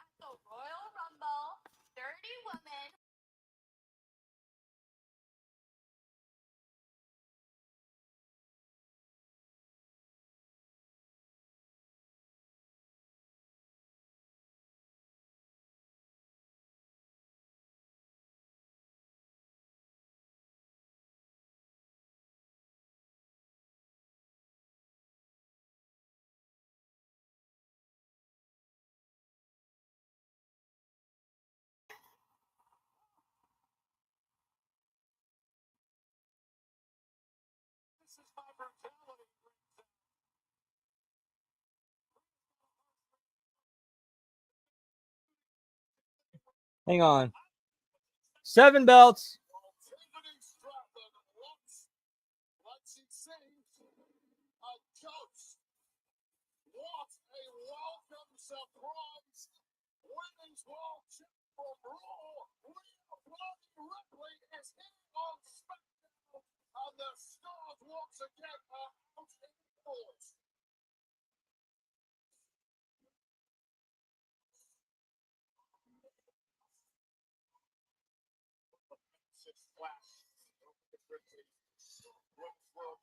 S3: at the Royal Rumble, Dirty Woman.
S2: This is my brutality.
S1: Hang on. 7 belts.
S2: Tiffany Stratton looks like she seems a ghost. What a welcome surprise. Women's World Champion from Raw. Rhea Ripley is here on SmackDown. And the stars once again are out in force. Flash. Ripley. Women's World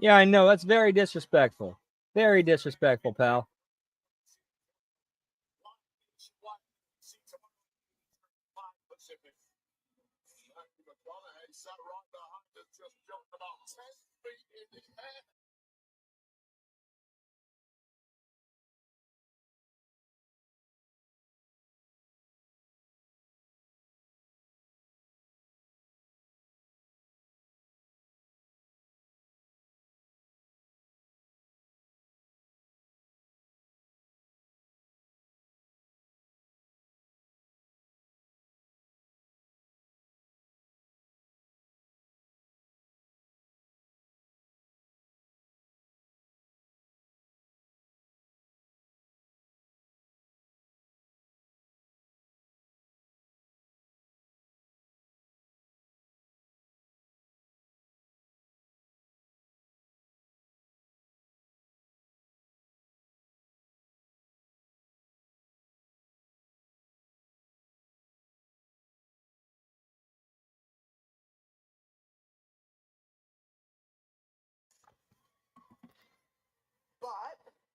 S1: Yeah, I know. That's very disrespectful. Very disrespectful, pal.
S2: Pacific. Matthew McConaughey sat right behind us, just jumped about 10 feet in the air.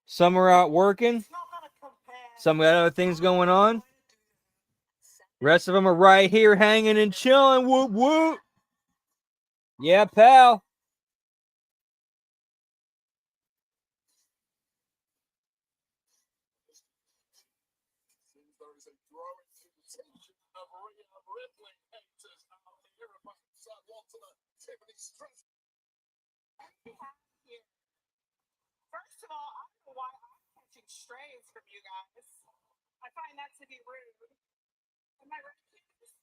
S1: Some are out working. Some got other things going on. Rest of them are right here hanging and chilling. Whoop, whoop. Yeah, pal.
S2: Seems there is a growing contingent of Rhea Ripley haters out here about sidewalk to the Tiffany Stratton.
S9: First of all, I don't know why I'm catching strays from you guys. I find that to be rude. Am I right, kids?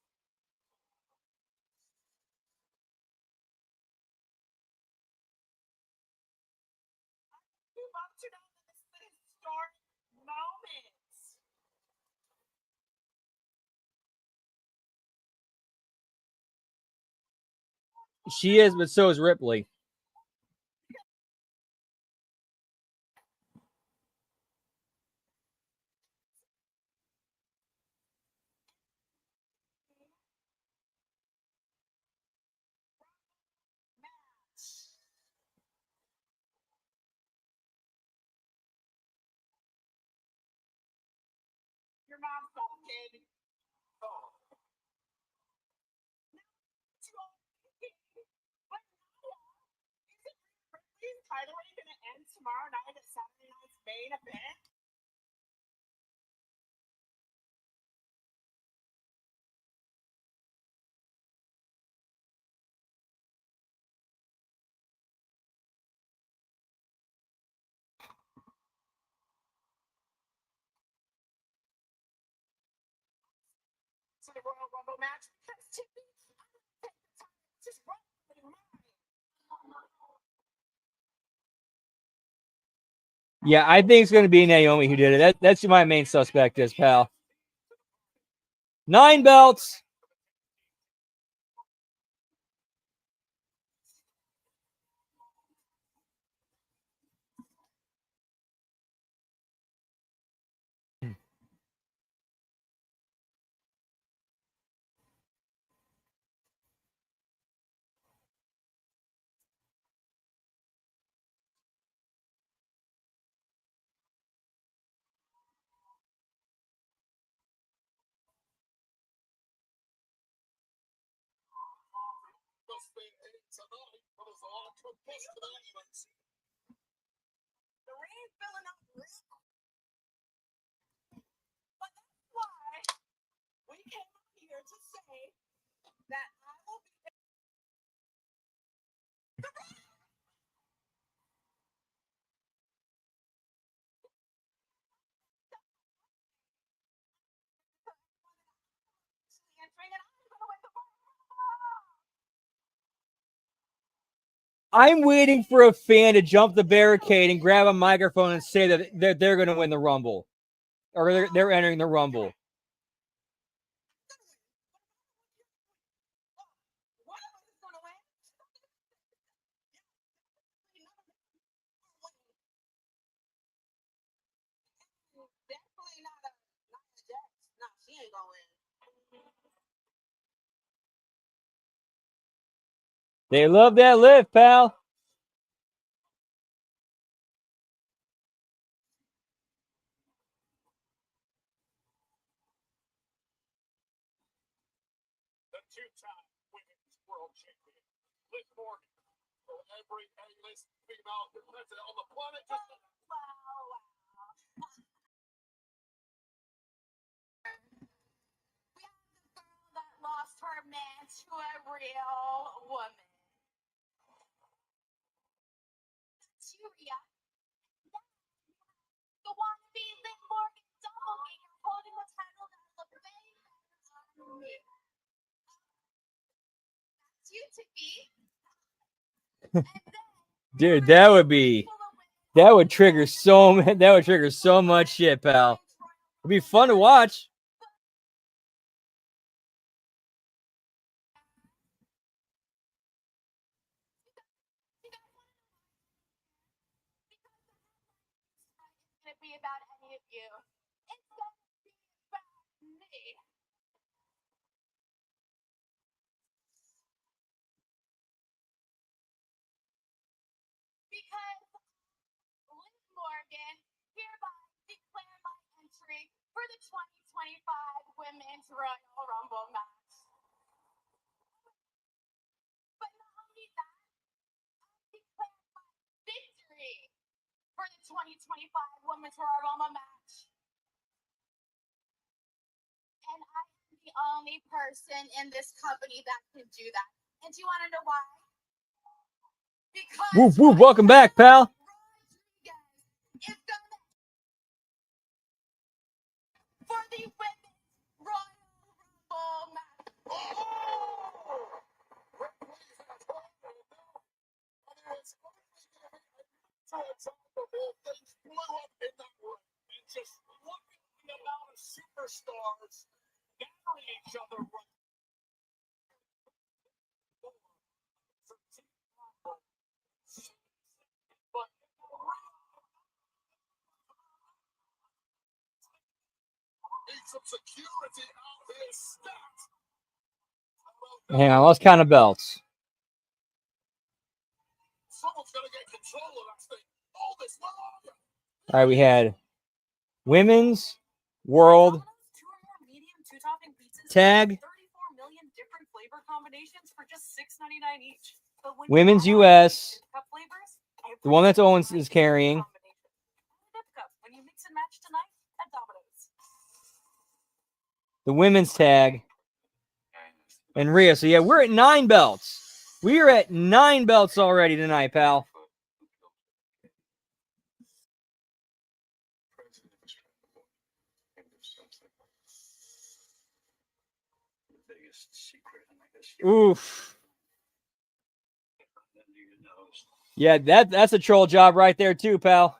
S9: You want to know that this is a historic moment.
S1: She is, but so is Ripley.
S9: Your mom's talking. rivalry going to end tomorrow night at Saturday night's main event? To the Royal Rumble match because Tiffany, I don't take the time to just run in mine.
S1: Yeah, I think it's going to be Naomi who did it. That's who my main suspect is, pal. 9 belts.
S7: Must be tonight, but there's a lot to push tonight.
S9: The rain's filling up real quick. But that's why we came out here to say that I will be. Entering and I'm going to win the
S1: I'm waiting for a fan to jump the barricade and grab a microphone and say that they're going to win the Rumble. Or they're entering the Rumble.
S9: One of us is going to win. Definitely not a Jax. No, she ain't going to win.
S1: They love that lift, pal.
S7: The two-time women's world champion, Liv Morgan, for every A-list female competitor on the planet. Just
S5: We have the girl that lost her man to a real woman. That's you, Rhea. The wannabe Liv Morgan doppelganger holding the title that looked way better on me. That's you, Tiffy. And then
S1: Dude, that would trigger so much shit, pal. It'd be fun to watch.
S5: It's gonna be about any of you. It's gonna be about me. Because Liv Morgan hereby declare my entry for the 2025 Women's Royal Rumble match. But not only that, I declare my victory for the 2025 Women's Royal Rumble match. And I am the only person in this company that can do that. And do you want to know why? Because
S1: Woof, woof. Welcome back, pal.
S5: Rodriguez is gonna for the Women's Royal Rumble match.
S7: just look at the amount of superstars battling each other right some security out here stacked.
S1: Hang on, let's count the belts.
S7: Someone's gonna get control of that thing. All this, where are you?
S1: All right, we had women's world tag,
S9: 34 million different flavor combinations for just $6.99 each. But when
S1: women's
S9: you buy
S1: US
S9: cup flavors,
S1: The one that's Owens is carrying.
S3: When you mix and match tonight at Domino's.
S1: The women's tag. And Rhea. So, yeah, we're at 9 belts. We are at 9 belts already tonight, pal. Oof. Yeah, that's a troll job right there too, pal.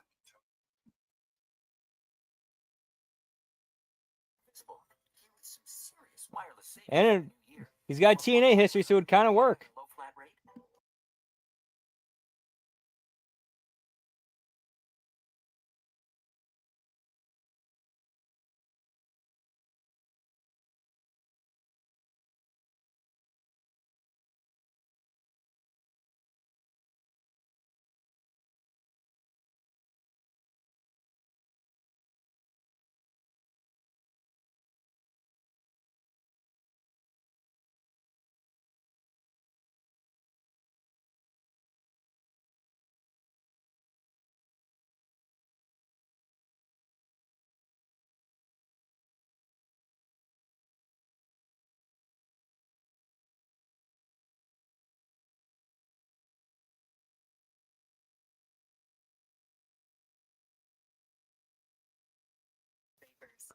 S1: And he's got TNA history, so it would kind of work.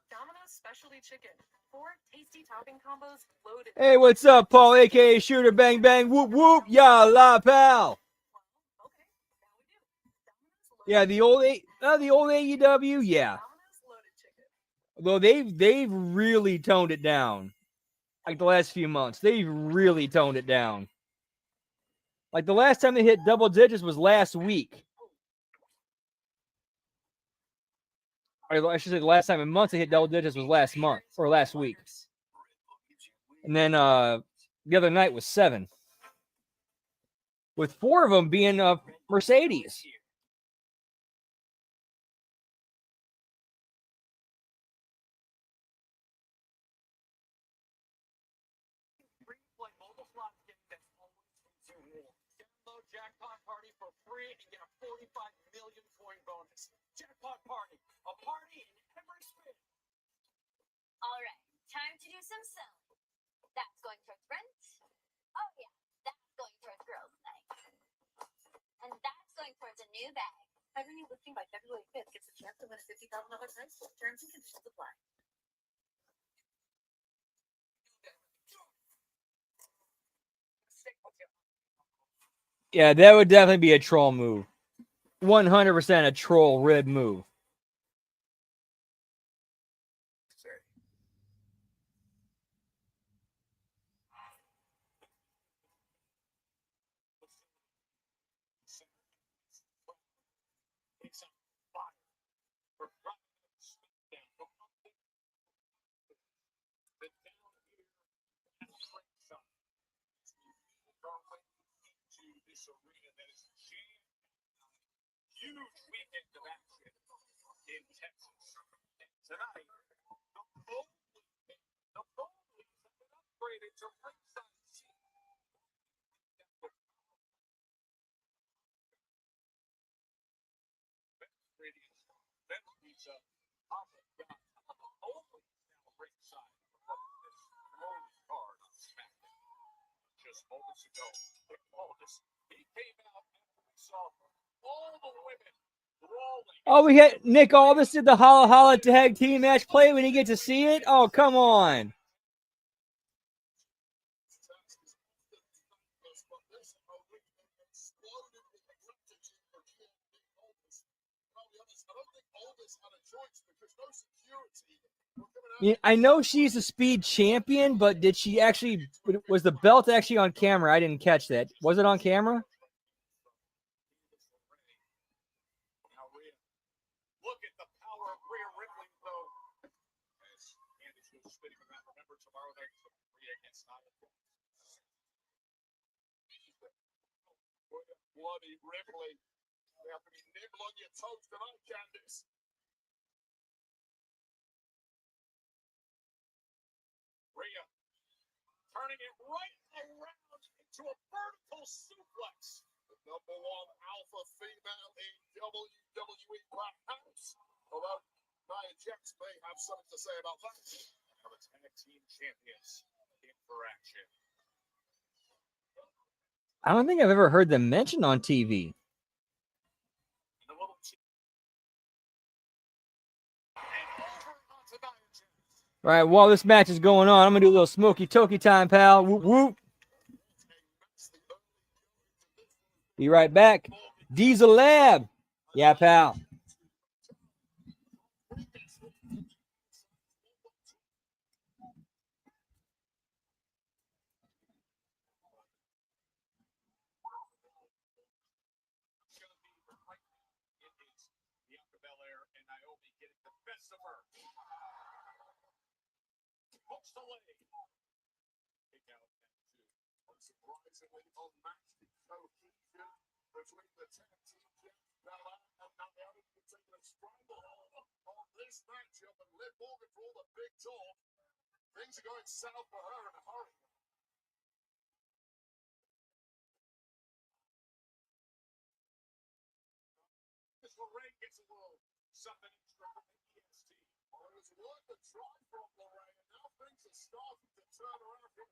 S3: Domino's specialty chicken. 4 tasty topping combos loaded.
S1: Hey, what's up, Paul, aka Shooter Bang Bang? Whoop whoop, ya la, pal. Yeah, the old AEW, yeah. Although they've really toned it down. Like the last few months, they've really toned it down. Like the last time they hit double digits was last week. Or I should say the last time in months they hit double digits was last month or last week. And then the other night was 7. With 4 of them being Mercedes.
S2: Download Jackpot Party for free and get a 45 million coin bonus. Jackpot Party, a party in every spin.
S10: All right, time to do some selling. That's going towards rent. Oh yeah, that's going towards girls' night. And that's going towards a new bag.
S3: Every new listing by February 5th gets a chance to win a $50,000 prize pool. Terms and conditions apply.
S1: Yeah, that would definitely be a troll move. 100% a troll rib move.
S2: Huge weekend of action in Texas. Tonight, the Bowleys have been upgraded to ringside seats. Better pizza. Oh my God. The Bowleys now ringside for this close card on SmackDown. Just moments ago, Nick Aldis, he came out after we saw all the women brawling.
S1: Oh, we had Nick Aldis did the Holla Holla tag team match play when you get to see it? Oh, come on. Yeah, I know she's a speed champion, but did she actually, was the belt actually on camera? I didn't catch that. Was it on camera?
S2: Look at the power of Rhea Ripley, though. As Candice goes spinning around. Remember, tomorrow night is Rhea against Nia. Bloody Ripley. You have to be nimble on your toes tonight, Candice. Rhea turning it right around into a vertical suplex.
S7: Number one alpha female in WWE perhaps. Although Nia Jax may have something to say about that.
S2: Now the tag team champions in for action.
S1: I don't think I've ever heard them mentioned on TV.
S2: The little team. And over onto Nia Jax.
S1: All right, while this match is going on, I'm gonna do a little smoky toky time, pal. Whoop whoop. Be right back. Diesel Lab. Yeah, pal.
S2: Bianca Belair and Naomi getting the best of her. Hooks the leg. Kick out at 2.
S7: Unsurprisingly, unmatched cohesion between the tag team Bella and Naomi taking a stranglehold on this matchup, and Liv Morgan for all the big talk. Things are going south for her in a hurry.
S2: This Lorraine gets a little something extra from the EST.
S7: Well, it was worth the try from Lorraine, and now things are starting to turn around for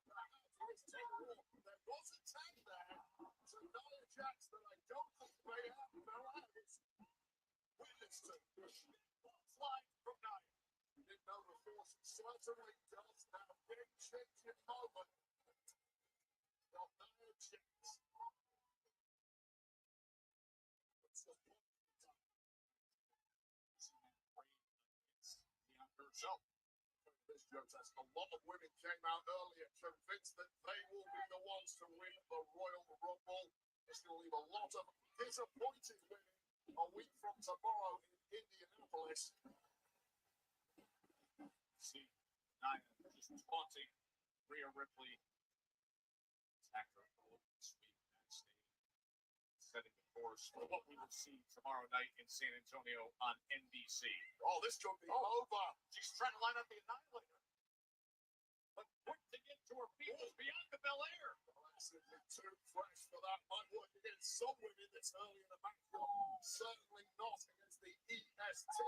S7: this team war. There was a tag there to Nia Jax that I don't think Bella is witness to.
S2: Flying from Nia.
S7: We didn't know before, she certainly does have a game-changing moment. From Nia Jax.
S2: Herself.
S7: This Joe says a lot of women came out earlier convinced that they will be the ones to win the Royal Rumble. This will leave a lot of disappointed women a week from tomorrow in Indianapolis.
S2: See, Nia just taunting Rhea Ripley. Attack her a little sweet backstage. Setting the course for what we will see tomorrow night in San Antonio on NBC.
S7: Oh, this could be over.
S2: She's trying to line up the Annihilator. But quick to get to her feet was Bianca Belair.
S7: Simply too fresh for that. Might work against some women this early in the match. Certainly not against the EST.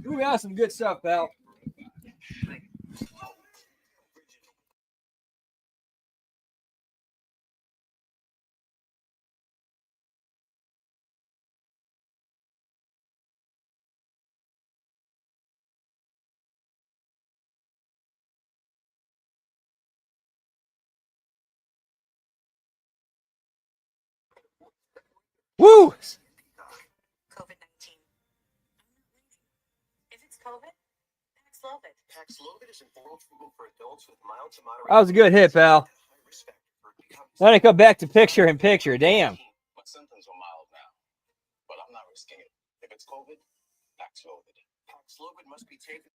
S1: We got some good stuff, pal. Woo!
S5: COVID-19. If it's COVID, Paxlovid.
S11: Paxlovid is an oral treatment for adults with mild to moderate.
S1: That was a good hit, pal. Let it come back to picture in picture. Damn.
S11: My symptoms are mild now, but I'm not risking it. If it's COVID, Paxlovid. Paxlovid must be taken.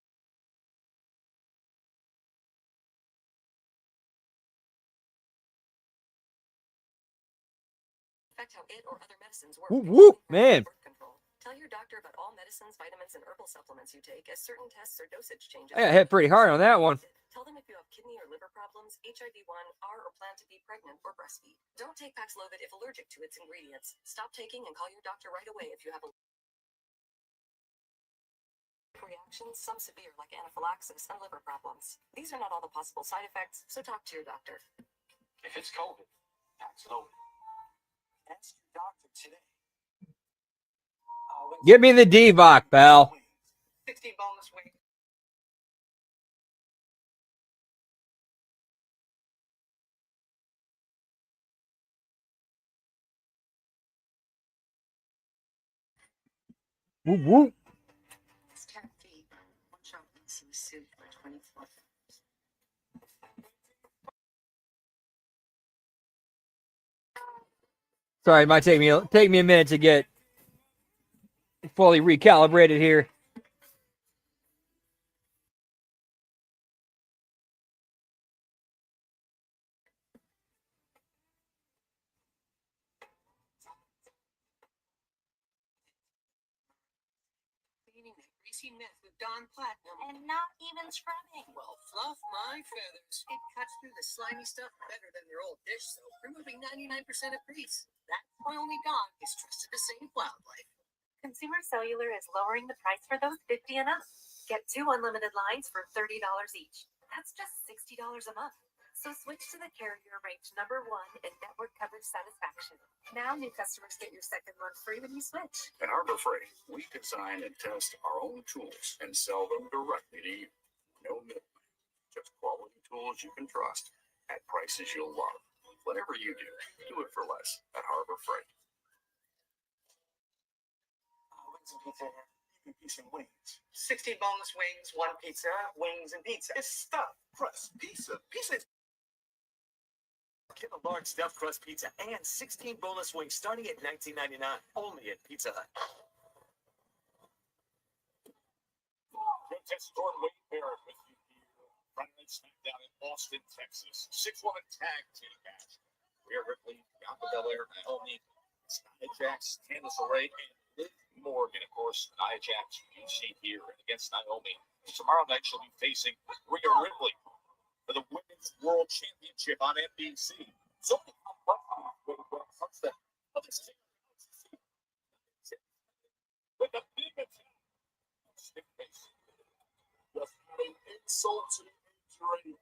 S3: Affect how it or other medicines work.
S1: Whoop, whoop, man.
S3: Birth control. Tell your doctor about all medicines, vitamins, and herbal supplements you take, as certain tests or dosage changes.
S1: I got hit pretty hard on that one.
S3: Tell them if you have kidney or liver problems, HIV-1, are or plan to be pregnant or breastfeed. Don't take Paxlovid if allergic to its ingredients. Stop taking and call your doctor right away if you have reactions, some severe like anaphylaxis and liver problems. These are not all the possible side effects, so talk to your doctor.
S11: If it's COVID, Paxlovid. Ask your doctor today.
S1: Give me the D-Voc, pal.
S5: 60 boneless wings.
S1: Whoop, whoop.
S3: It's cat feet. One shot and some soup for 24.
S1: Sorry, it might take me a minute to get fully recalibrated here.
S3: Cleaning that
S4: Pixie Mist with Dawn Platinum.
S10: And not even scrubbing.
S4: Well, fluff my feathers. It cuts through the slimy stuff better than their old dish soap, removing 99% of grease. That's why only Dawn is trusted to save wildlife.
S3: Consumer Cellular is lowering the price for those 50 and up. Get 2 unlimited lines for $30 each. That's just $60 a month. So switch to the carrier ranked #1 in network coverage satisfaction. Now new customers get your second month free when you switch.
S2: At Harbor Freight, we design and test our own tools and sell them directly to you. No middleman, just quality tools you can trust at prices you'll love. Whatever you do it for less at Harbor Freight.
S8: Wings and pizza, piece and wings.
S4: 60 boneless wings, 1 pizza, wings and pizza.
S6: It's stuffed crust pizza. Pizza is
S8: Get a large stuffed crust pizza and 16 boneless wings starting at $19.99 only at Pizza Hut.
S2: Contest Jordan Wayne Barrett with you here. Friday Night SmackDown in Austin, Texas. 6-woman tag team match. Rhea Ripley, Bianca Belair, Naomi, Nia Jax, Candice LeRae, and Liv Morgan. Of course, Nia Jax, you see here, and against Naomi. And tomorrow night, she'll be facing Rhea Ripley for the Women's World Championship on NBC. So many complexities when it comes to with a big attack. Stick face.
S7: Just adding insult to injury.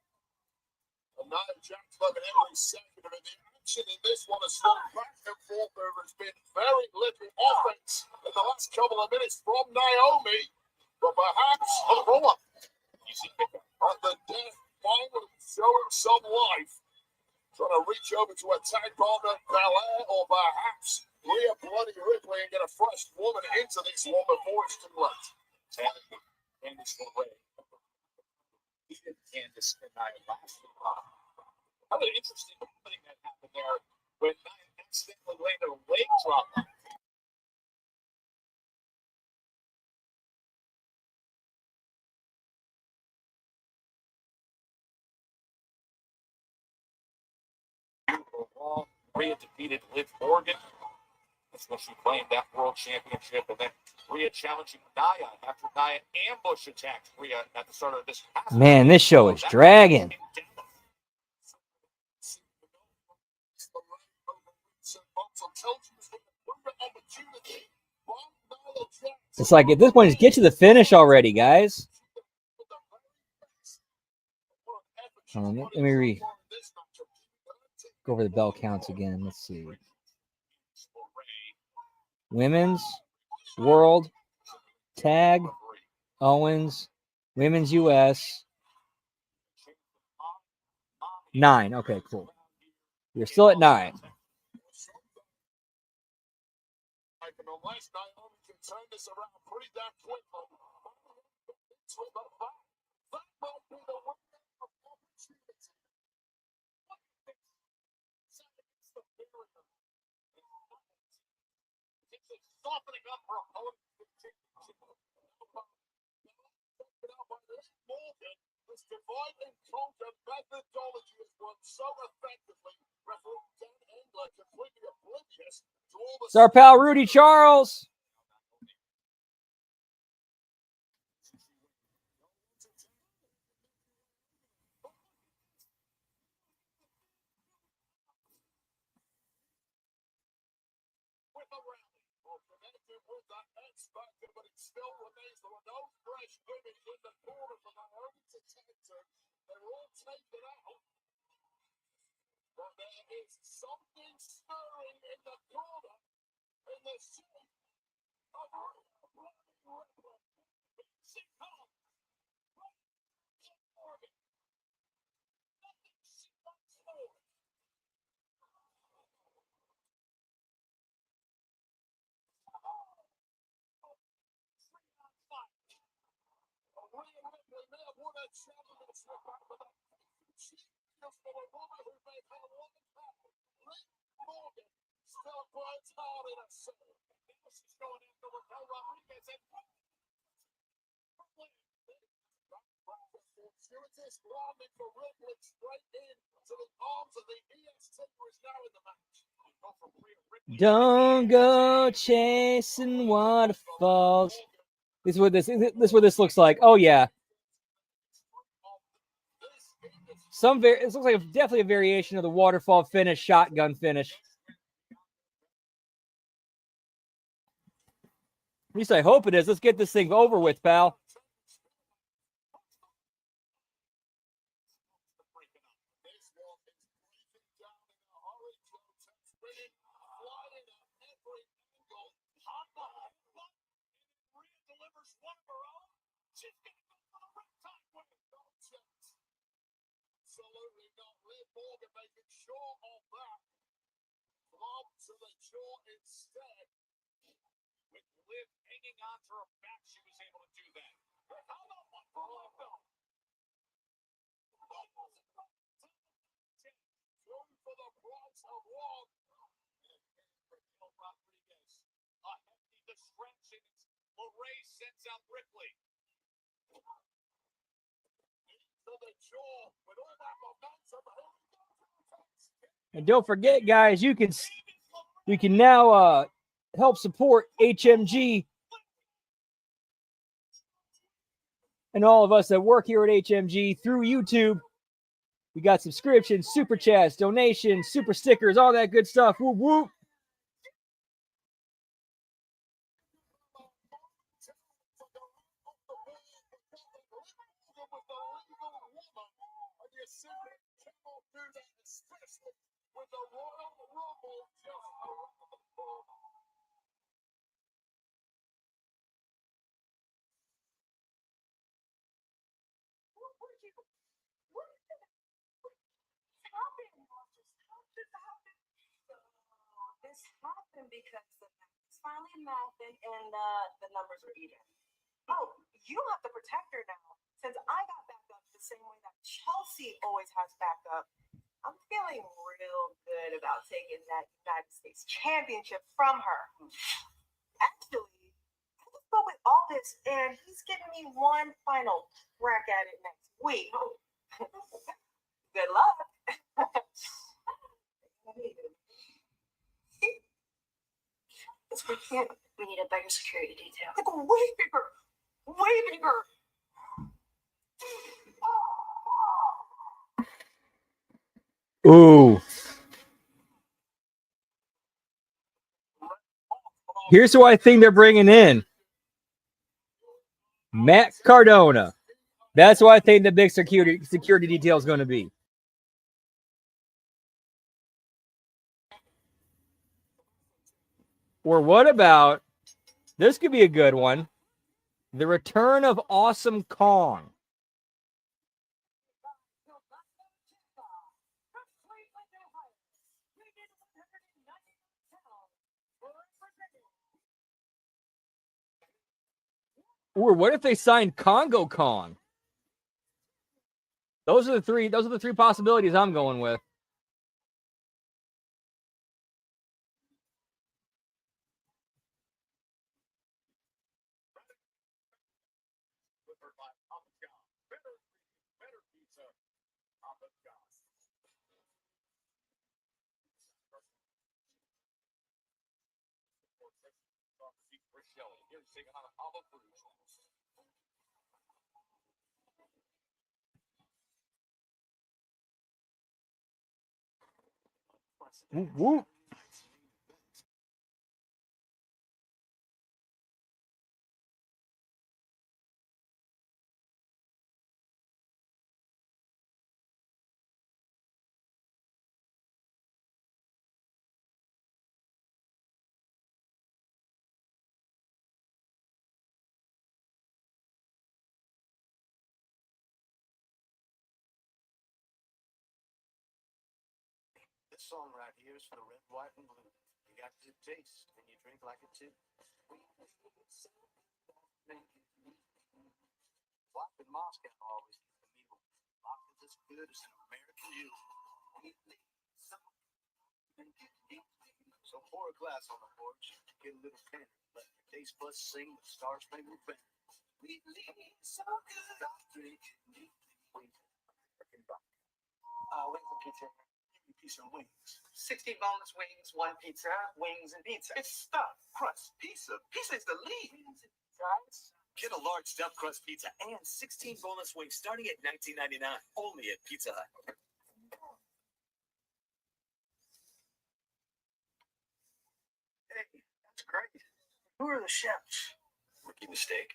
S7: And Nia Jax loving every second of it. The action in this one has swung back and forth. There has been very little offense in the last couple of minutes from Naomi. But perhaps a roll-up.
S2: Easy pickup.
S7: At the death, finally showing some life. Trying to reach over to attack partner Belair, or perhaps Rhea Bloody Ripley and get a fresh woman into this one before it's too late.
S2: Candice LeRae. He did Candice and Nia last week. How an interesting thing that happened there when Nia accidentally landed a leg drop. Rhea defeated Liv Morgan. That's when she claimed that world championship. And then Rhea challenging Nia after Nia ambush attacked Rhea at the start of this past.
S1: Man, this show is dragging. It's like at this point, just get to the finish already, guys. Let me go over the bell counts again. Let's see. Women's World Tag Owens, Women's US 9. Okay, cool. You're still at 9.
S7: Unless Naomi can turn this around pretty damn quickly. That might be the winner of opportunity.
S2: It's softening up for a
S7: Morgan, this divide and conquer methodology has worked so effectively. Referee Dan Engler completely oblivious to all the.
S1: It's our pal Rudy Charles.
S7: With a rally, or connected with that X factor, but it still remains there are no fresh women in the corner for Naomi to tend to. They're all taken out. But there is something stirring in the corner, in the shape of Ripley. She comes. Morgan. Nothing she wants more. Rhea Ripley may have won a championship back with that. She feels for a woman who made her life happen. Liv Morgan still burns hard in her soul. Now she's going after Raquel Rodriguez and fortuitous landing for Ripley straight in to the arms of the EST, who is now in the match.
S1: Don't go chasing waterfalls. This is what this looks like. Oh yeah. This looks like definitely a variation of the waterfall finish, shotgun finish. At least I hope it is. Let's get this thing over with, pal.
S7: Absolutely not. Liv Morgan making sure of that. Lob to the jaw instead.
S2: With Liv hanging on to her back, she was able to do that. How about one for Liv, though?
S7: Two for the price of one.
S2: Rodriguez. A hefty distraction. LeRae sends out Ripley.
S7: To the jaw with all that momentum.
S1: And don't forget, guys, you can now help support HMG and all of us that work here at HMG through YouTube. We got subscriptions, super chats, donations, super stickers, all that good stuff. Whoop whoop.
S7: With the Royal Rumble just around the corner.
S5: This happened because the numbers finally matching and the numbers were even. Oh, you have to protect her now. Since I got back up the same way that Chelsea always has backup, I'm feeling real good about taking that United States Championship from her. Actually, I just go with all this, and he's giving me one final crack at it next week. Good luck. We need a bigger security detail. Like way bigger. Way bigger.
S1: Ooh. Here's who I think they're bringing in. Matt Cardona. That's what I think the big security detail is going to be. Or what about, this could be a good one, the return of Awesome Kong. Or what if they signed Congo Kong? Those are the three possibilities I'm going with.
S2: Better pizza on the job. Here's taking on Apollo Crews.
S1: Whoop, whoop.
S8: This song right here is for the red, white, and blue. You got good taste, and you drink like it too. Life in Moscow always keeps the mule. Vodka's as good as an American Jew. So pour a glass on the porch, get a little candy, let your taste buds sing the Star-Spangled Banner. We leave so good, I'll drink. Wings and pizza.
S4: Piece of wings. 60 boneless wings, one pizza, wings and pizza. It's stuffed crust pizza. Pizza is the lead. Guys,
S8: Get a large stuffed crust pizza and 16 boneless wings starting at $19.99. Only at Pizza Hut. Hey, that's great. Who are the chefs? Rookie mistake.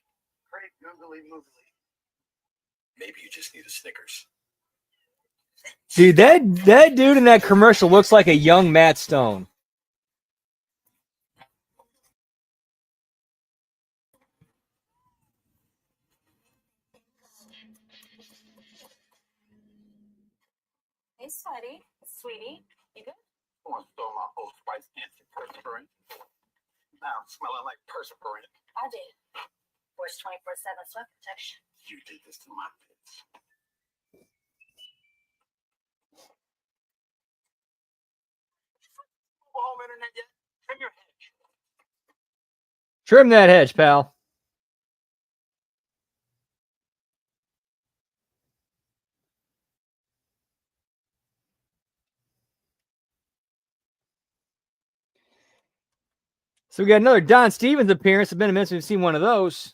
S8: Great googly moogly. Maybe you just need a Snickers.
S1: Dude, that dude in that commercial looks like a young Matt Stone.
S3: Hey, sweaty. Sweetie, you good?
S11: I want to throw my Old Spice antiperspirant. Now I'm smelling like perspirant.
S3: I did. Force 24/7 sweat protection.
S11: You did this to my pits. Home internet yet? Trim your hedge.
S1: Trim that hedge, pal. So we got another Don Stevens appearance. It's been a minute since we've seen one of those.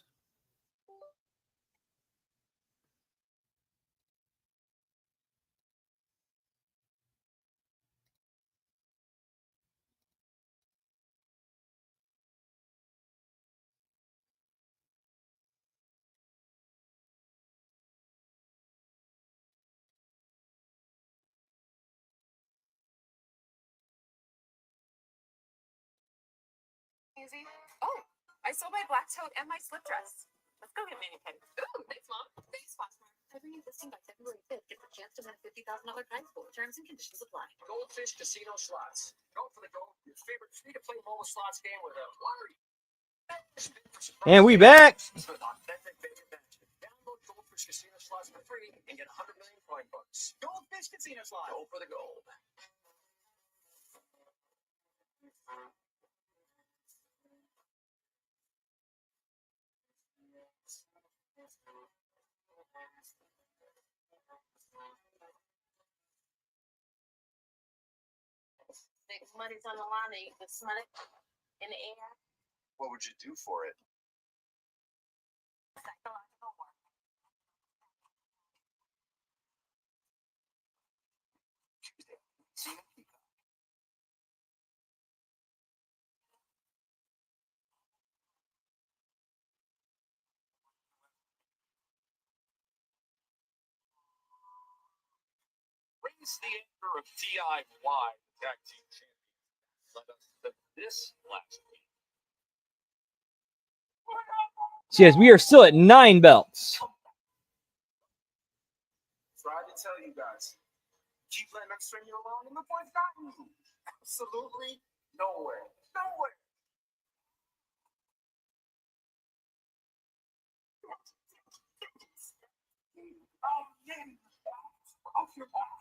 S3: Easy. Oh, I sold my black tote and my slip dress. Let's go get manicure. Ooh, thanks, Mom. Thanks, Foster. Every new listing by February 5th gets a chance to win a $50,000 prize pool. Terms and conditions apply.
S8: Goldfish Casino Slots. Go for the gold. Your favorite free-to-play mobile slots game with a lottery.
S1: And we back.
S8: Authentic Vegas magic. Download Goldfish Casino Slots for free and get 100 million coin bucks. Goldfish Casino Slots. Go for the gold.
S3: Money's on the line. You can smell it in the air.
S11: What would you do for it?
S3: Psychological work.
S2: Raise the anchor of DIY, the tag team champions. Let us to this last week.
S1: So yes, we are still at 9 belts.
S4: Tried to tell you guys. Keep letting them string you along and the boy's gotten you. Absolutely nowhere. Nowhere. Oh, yeah. Off your back.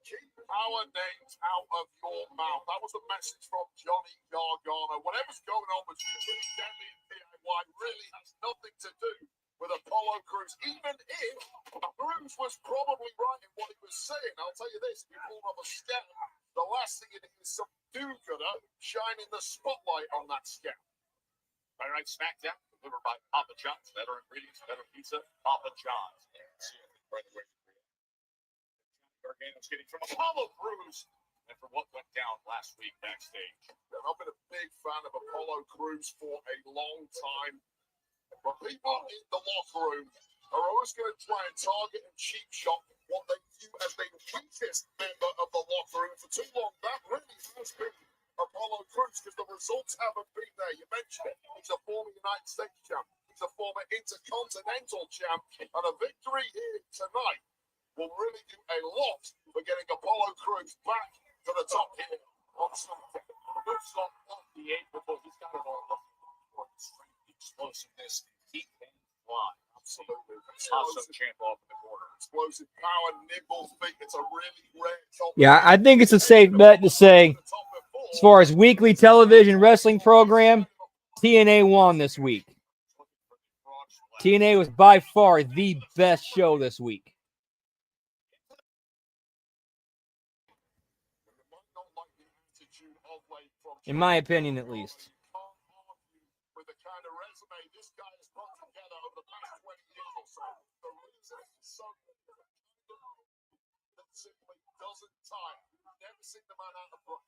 S7: Keep our names out of your mouth. That was a message from Johnny Gargano. Whatever's going on between Jimmy Stanley and PAY really has nothing to do with Apollo Crews, even if Crews was probably right in what he was saying. I'll tell you this, if you pull up a scout, the last thing you need is some do-gooder shining the spotlight on that scout.
S2: All right, SmackDown, delivered by Papa John's. Better ingredients, better pizza, Papa John's. Gargano's getting from Apollo Crews and from what went down last week backstage.
S7: And I've been a big fan of Apollo Crews for a long time. But people in the locker room are always going to try and target and cheap shot what they view as the weakest member of the locker room. For too long, that really has been Apollo Crews because the results haven't been there. You mentioned it. He's a former United States champ. He's a former Intercontinental champ. And a victory here tonight will really do a lot for getting Apollo Crews back to the top here on SmackDown.
S2: Good shot off the apron, but he's got it all up for strength, explosiveness, he can fly.
S7: Absolutely.
S2: Also champ off in the corner.
S7: Explosive power, nimble feet. It's a really rare top.
S1: Yeah, I think it's a safe bet to say, as far as weekly television wrestling program, TNA won this week. TNA was by far the best show this week. In my opinion, at least.
S7: With the kind of resume this guy has put together over the past 20 years or so, the reason he's so good that simply doesn't tire. Never seen the man out of breath.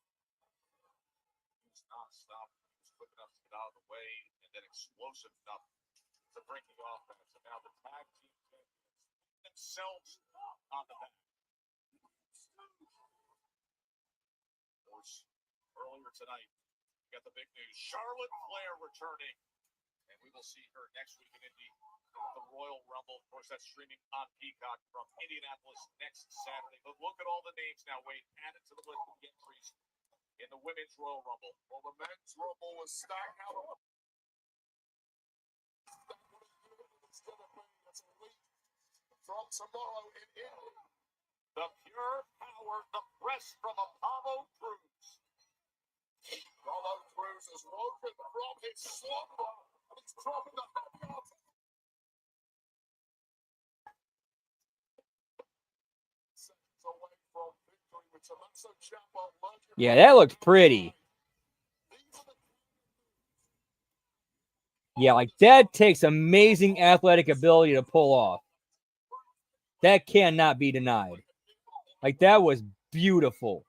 S2: He's non-stop. He's quick enough to get out of the way, and then explosive enough to break the offense. And now the tag team champions themselves on the back. Of course, earlier tonight, we got the big news. Charlotte Flair returning. And we will see her next week in Indy, the Royal Rumble. Of course, that's streaming on Peacock from Indianapolis next Saturday. But look at all the names now, Wade, added to the list of the entries in the Women's Royal Rumble.
S7: Well, the Men's Rumble was stacked out of it's going to be as a week from tomorrow in Indy.
S2: The pure power, the press from Apollo Crews.
S7: Apollo Crews has woken from his slumber. He's dropping the heavy arm. Seconds away from victory with Tommaso Ciampa.
S1: Yeah, that looked pretty. Yeah, like that takes amazing athletic ability to pull off. That cannot be denied. Like that was beautiful.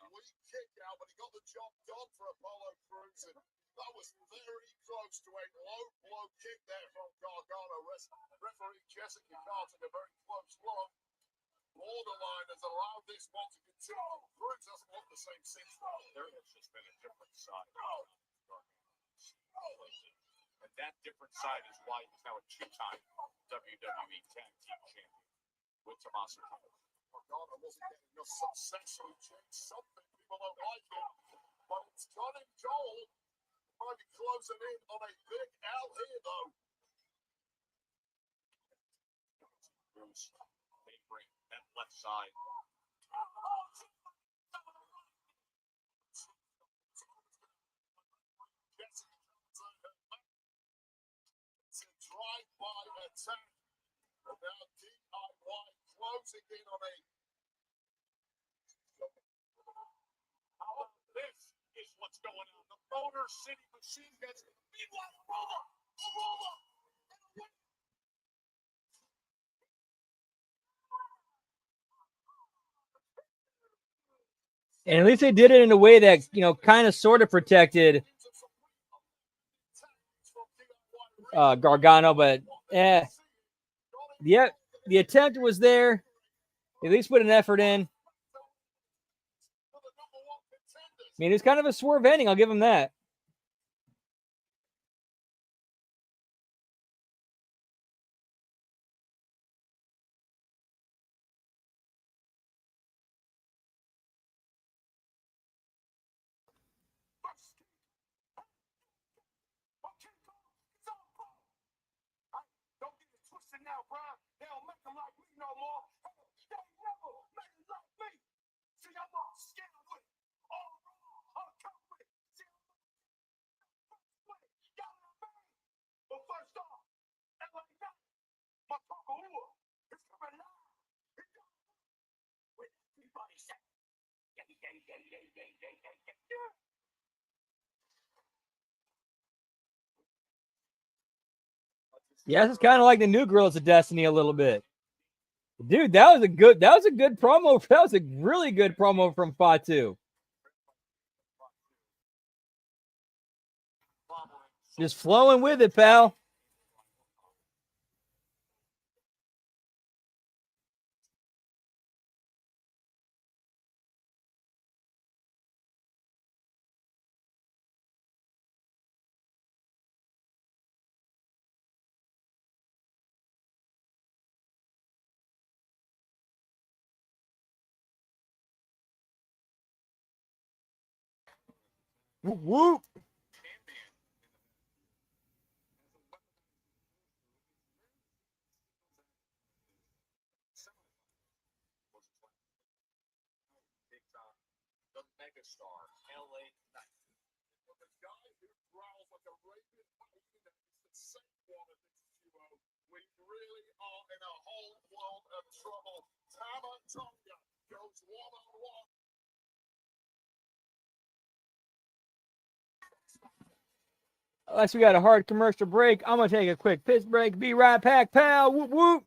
S7: Weak kick out, but he got the job done for Apollo Crews, and that was very close to a low blow kick there from Gargano. Referee Jessica Carter, a very close look. Borderline has allowed this one to continue. Crews doesn't want the same since.
S2: There has just been a different side. And that different side is why he's now a two-time WWE Tag Team Champion with Tommaso Ciampa.
S7: Gargano wasn't getting enough success, so he changed something. People don't like it, but it's done him gold. Might be closing in on a big L here, though.
S2: Bruce, they bring that left side.
S7: It's a drive-by attack. And now DIY closing in on a
S2: This is what's going on. The Motor City Machine Guns. Meanwhile, roller.
S1: And at least they did it in a way that, you know, kind of sort of protected Gargano, but yeah, the attempt was there. At least put an effort in. I mean, it's kind of a swerve ending. I'll give him that.
S7: Don't get it twisted now, Brian. They don't make them like me no more. They never made it like me. See, I'm all scared with it. All wrong. I'm coming with it. See, I'm with it. Y'all know what I mean? But first off, LA Knight, my Pokahua, is coming live. With everybody say, yeah.
S1: Yeah, this is kind of like the New Girls of Destiny a little bit. Dude, that was a good promo. That was a really good promo from Fatu. Just flowing with it, pal. Whoop, whoop.
S2: The megastar, LA Knight.
S7: but the guy who growls like a rabid hyena is the same one of this duo. We really are in a whole world of trouble. Tama Tonga goes one-on-one.
S1: Unless we got a hard commercial break, I'm going to take a quick piss break. Be right back, pal. Whoop, whoop.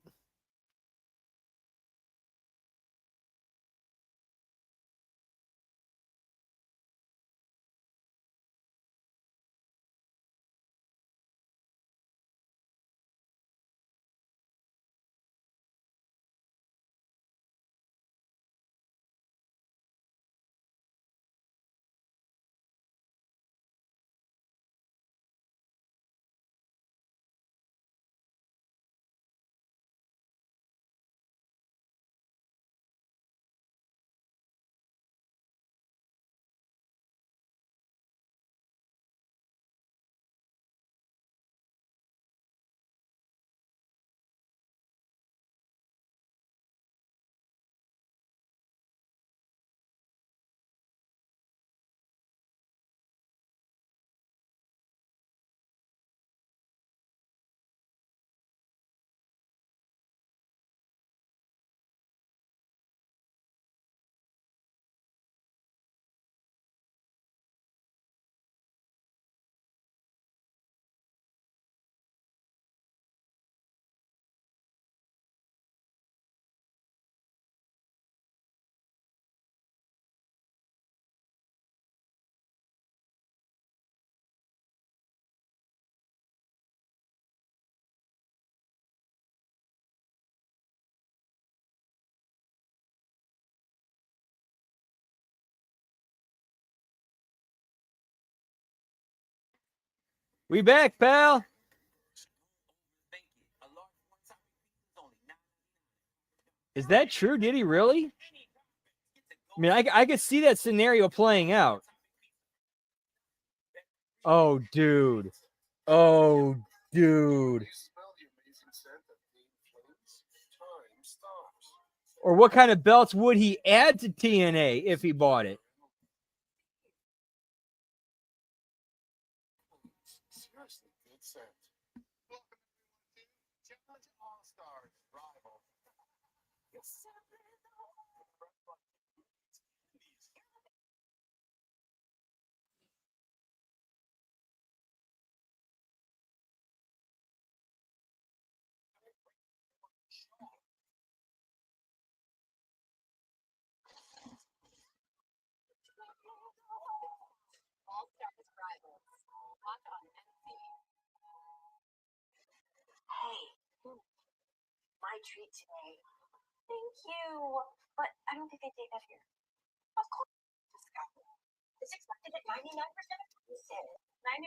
S1: We back, pal. Is that true? Did he really? I mean, I could see that scenario playing out. Oh, dude. Oh, dude. Or what kind of belts would he add to TNA if he bought it?
S7: Seriously, good scent. Welcome everyone to Challenge All-Stars Rival.
S3: All-Stars Rivals. Watch on NC. Hey, my treat today. Thank you. But I don't think they take that here. Of course. It's expected at 99%. You said 99%?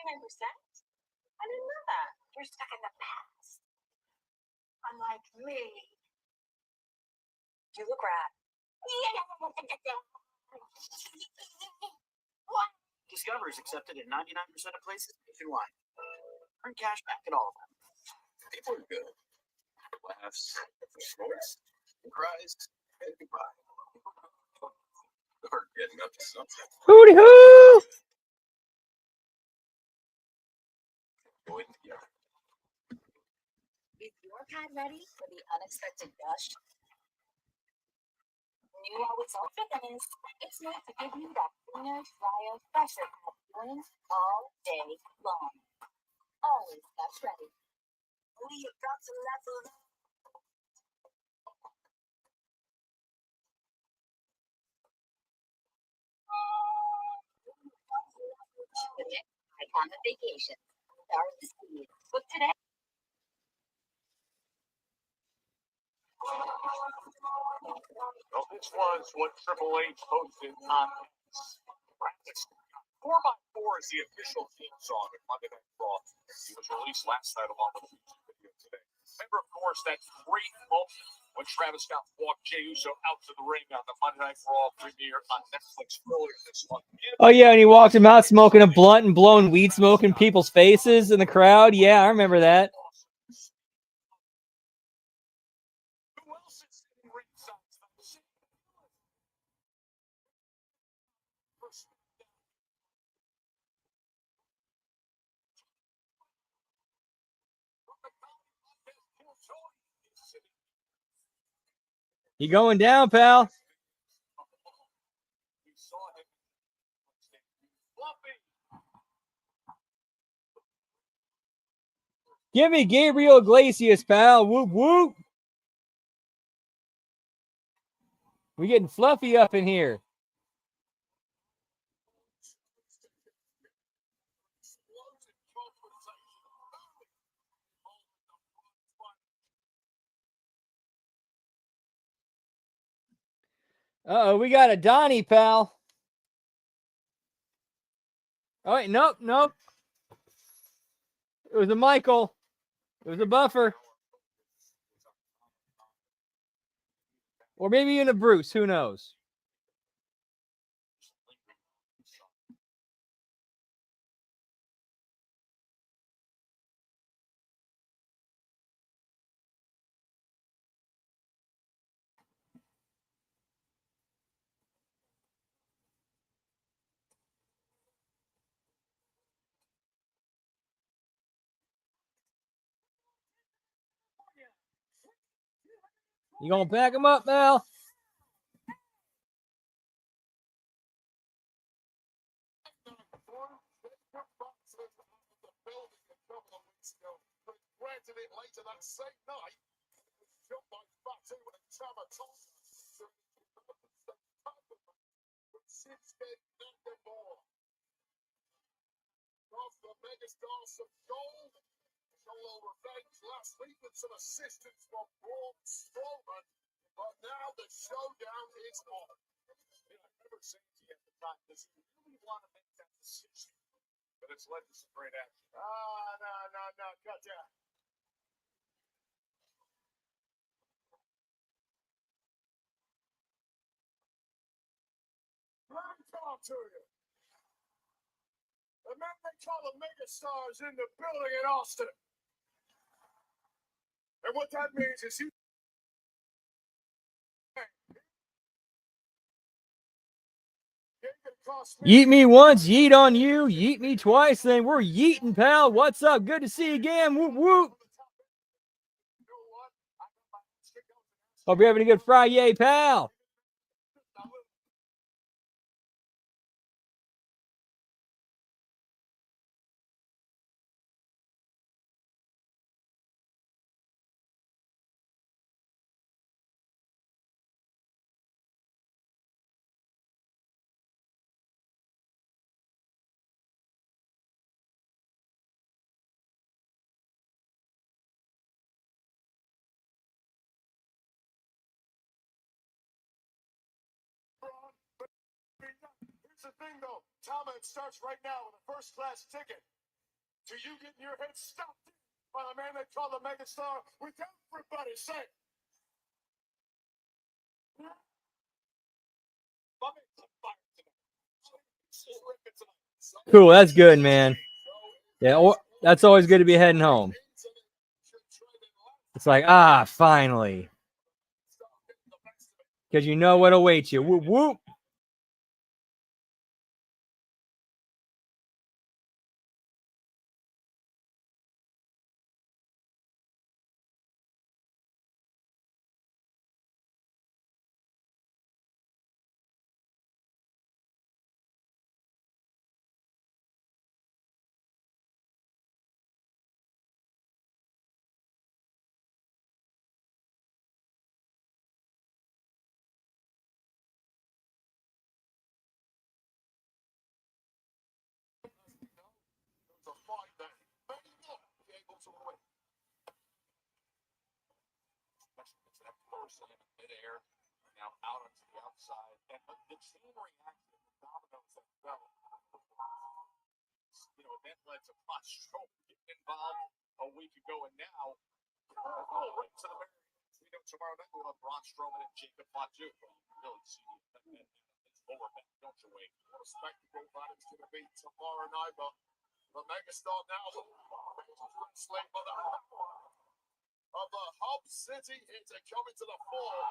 S3: I didn't know that. You're stuck in the past. Unlike me. You look rad.
S8: What? Discover is accepted at 99% of places nationwide. Earn cash back at all of them. People are good. Laughs, snorts, cries, and goodbye. Or getting up to something.
S1: Hooty hoo!
S8: Going together.
S3: Is your pad ready for the unexpected gush? New always ultra thinners. It's meant to give you that cleaner, drier, fresher pad feeling all day long. Always gush ready. We have got to level up. Icon of vacation. Start the speed. Book today.
S2: Well, this was what Triple H posted on practice. 4x4 is the official theme song of Monday Night Raw. It was released last night along with a YouTube video today. Remember, of course, that great moment when Travis Scott walked Jey Uso out to the ring on the Monday Night Raw premiere on Netflix earlier this month.
S1: Oh, yeah, and he walked him out smoking a blunt and blowing weed smoke in people's faces in the crowd. Yeah, I remember that.
S2: Who else is sitting ringside?
S1: You going down, pal? Give me Gabriel Iglesias, pal. Whoop, whoop. We getting fluffy up in here. Uh-oh, we got a Donnie, pal. Oh, wait, nope, nope. It was a Michael. It was a Buffer. Or maybe even a Bruce. Who knows? You gonna pack him up, pal?
S7: Granted it later that same night, shot by Batu and Tamatonga. Shinsuke Nakamura. Off the megastar some gold. Solo revenge last week with some assistance from Braun Strowman. But now the showdown is on. I've never seen you at the time. Does he really want to make that decision? But it's led to some great action. No, cut down. Let me talk to you. The man they call the megastars in the building in Austin. And what that means is you.
S1: Yeet me once, yeet on you, yeet me twice, then we're yeeting, pal. What's up? Good to see you again. Whoop, whoop. Hope you're having a good Friyay, pal.
S7: Here's the thing, though. Tama, it starts right now with a first-class ticket. To you getting your head stopped by the man they call the megastar with everybody saying.
S1: Cool, that's good, man. Yeah, that's always good to be heading home. It's like, finally. Because you know what awaits you. Whoop, whoop.
S2: Now out onto the outside, and the chain reaction, the dominoes that fell. That led to Braun Strowman getting involved a week ago, and now tomorrow night we'll have Braun Strowman and Jacob Fatu. You really see his lower back, don't you, Wade?
S7: What a spectacle that is going to be tomorrow night, but the megastar now slave of the Hub City into coming to the fore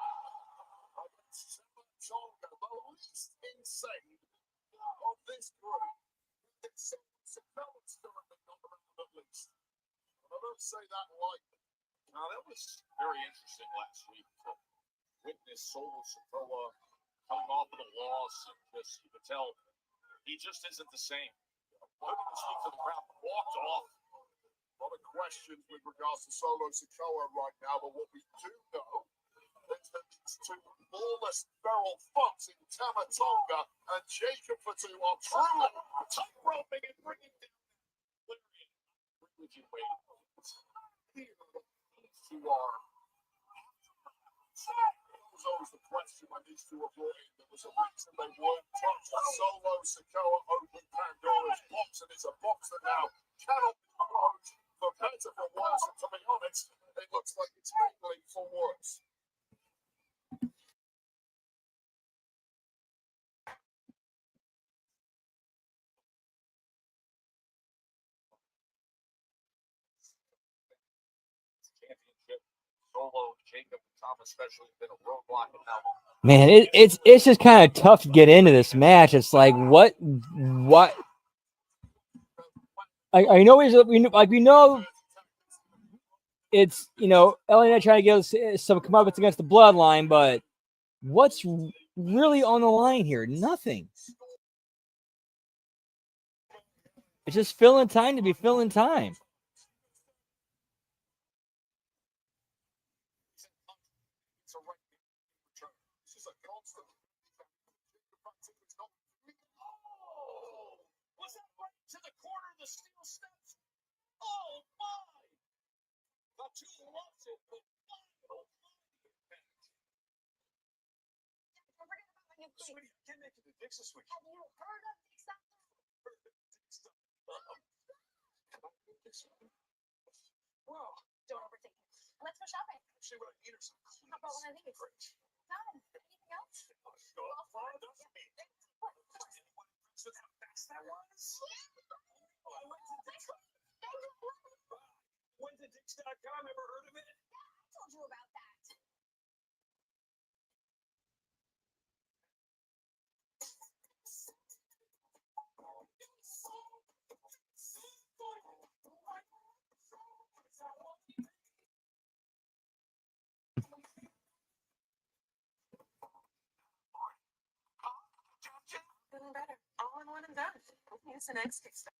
S7: against Tonga, the least insane of this group. It's during the number at least. The don't say that lightly.
S2: Now, that was very interesting last week to witness Solo Sikoa coming off of the loss, and just, you could tell he just isn't the same. Why didn't he speak to the crowd? Walked off.
S7: A lot of questions with regards to Solo Sikoa right now, but what we do know is that these two lawless feral fucks in Tamatonga and Jacob Fatu are truly
S2: Tightroping and bringing down Larry. I agree with you, Wade.
S7: you are. That was always the question when these two were brought in. There was a reason they weren't touched. Solo Sikoa opened Pandora's box, and it's a box that now cannot be closed for better for worse. And to be honest, it looks like it's mainly for worse.
S2: Championship. Solo, Jacob, and Tom especially have been a roadblock, and now
S1: Man, it's just kind of tough to get into this match. It's like what I know we know it's Ellie and I trying to get us some comeuppance against the bloodline, but what's really on the line here? Nothing. It's just filling time to be filling time.
S7: It's a right return. This is a constant.
S2: oh, was that right to the corner of the steel steps? Oh my! Not too loves it, but final impact.
S10: Don't forget about my new place.
S2: Sweetie, I can't make it to Dixie Switch.
S10: Have you heard of Dixon?
S2: Well,
S10: Don't overthink it. Let's go shopping.
S2: actually, what I need are some cleats.
S10: How about when I leave? Done. Anything else?
S2: Well, fine, doesn't mean anyone impressed with how fast that was? Oh, I went to Dix.com. Went to Dix.com, ever heard of it?
S10: I told you about that.
S3: Feeling better. All in one and done. Here's the next Kickstarter.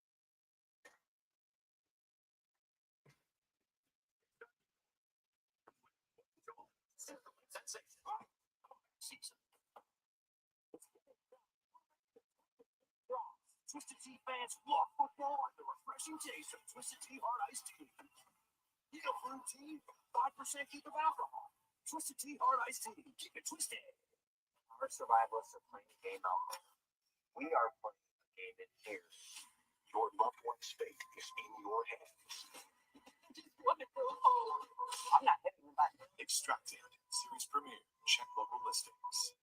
S8: Twisted Tea fans love football and the refreshing taste of Twisted Tea Hard Iced Tea. Need a fruit tea? 5% keep of alcohol. Twisted Tea Hard Iced Tea. Keep it twisted. Our survivalists are playing the game out there. We are playing the game in here. Your loved one's fate is in your hands. I'm not hitting the button. Extracted. Series premiere. Check local listings.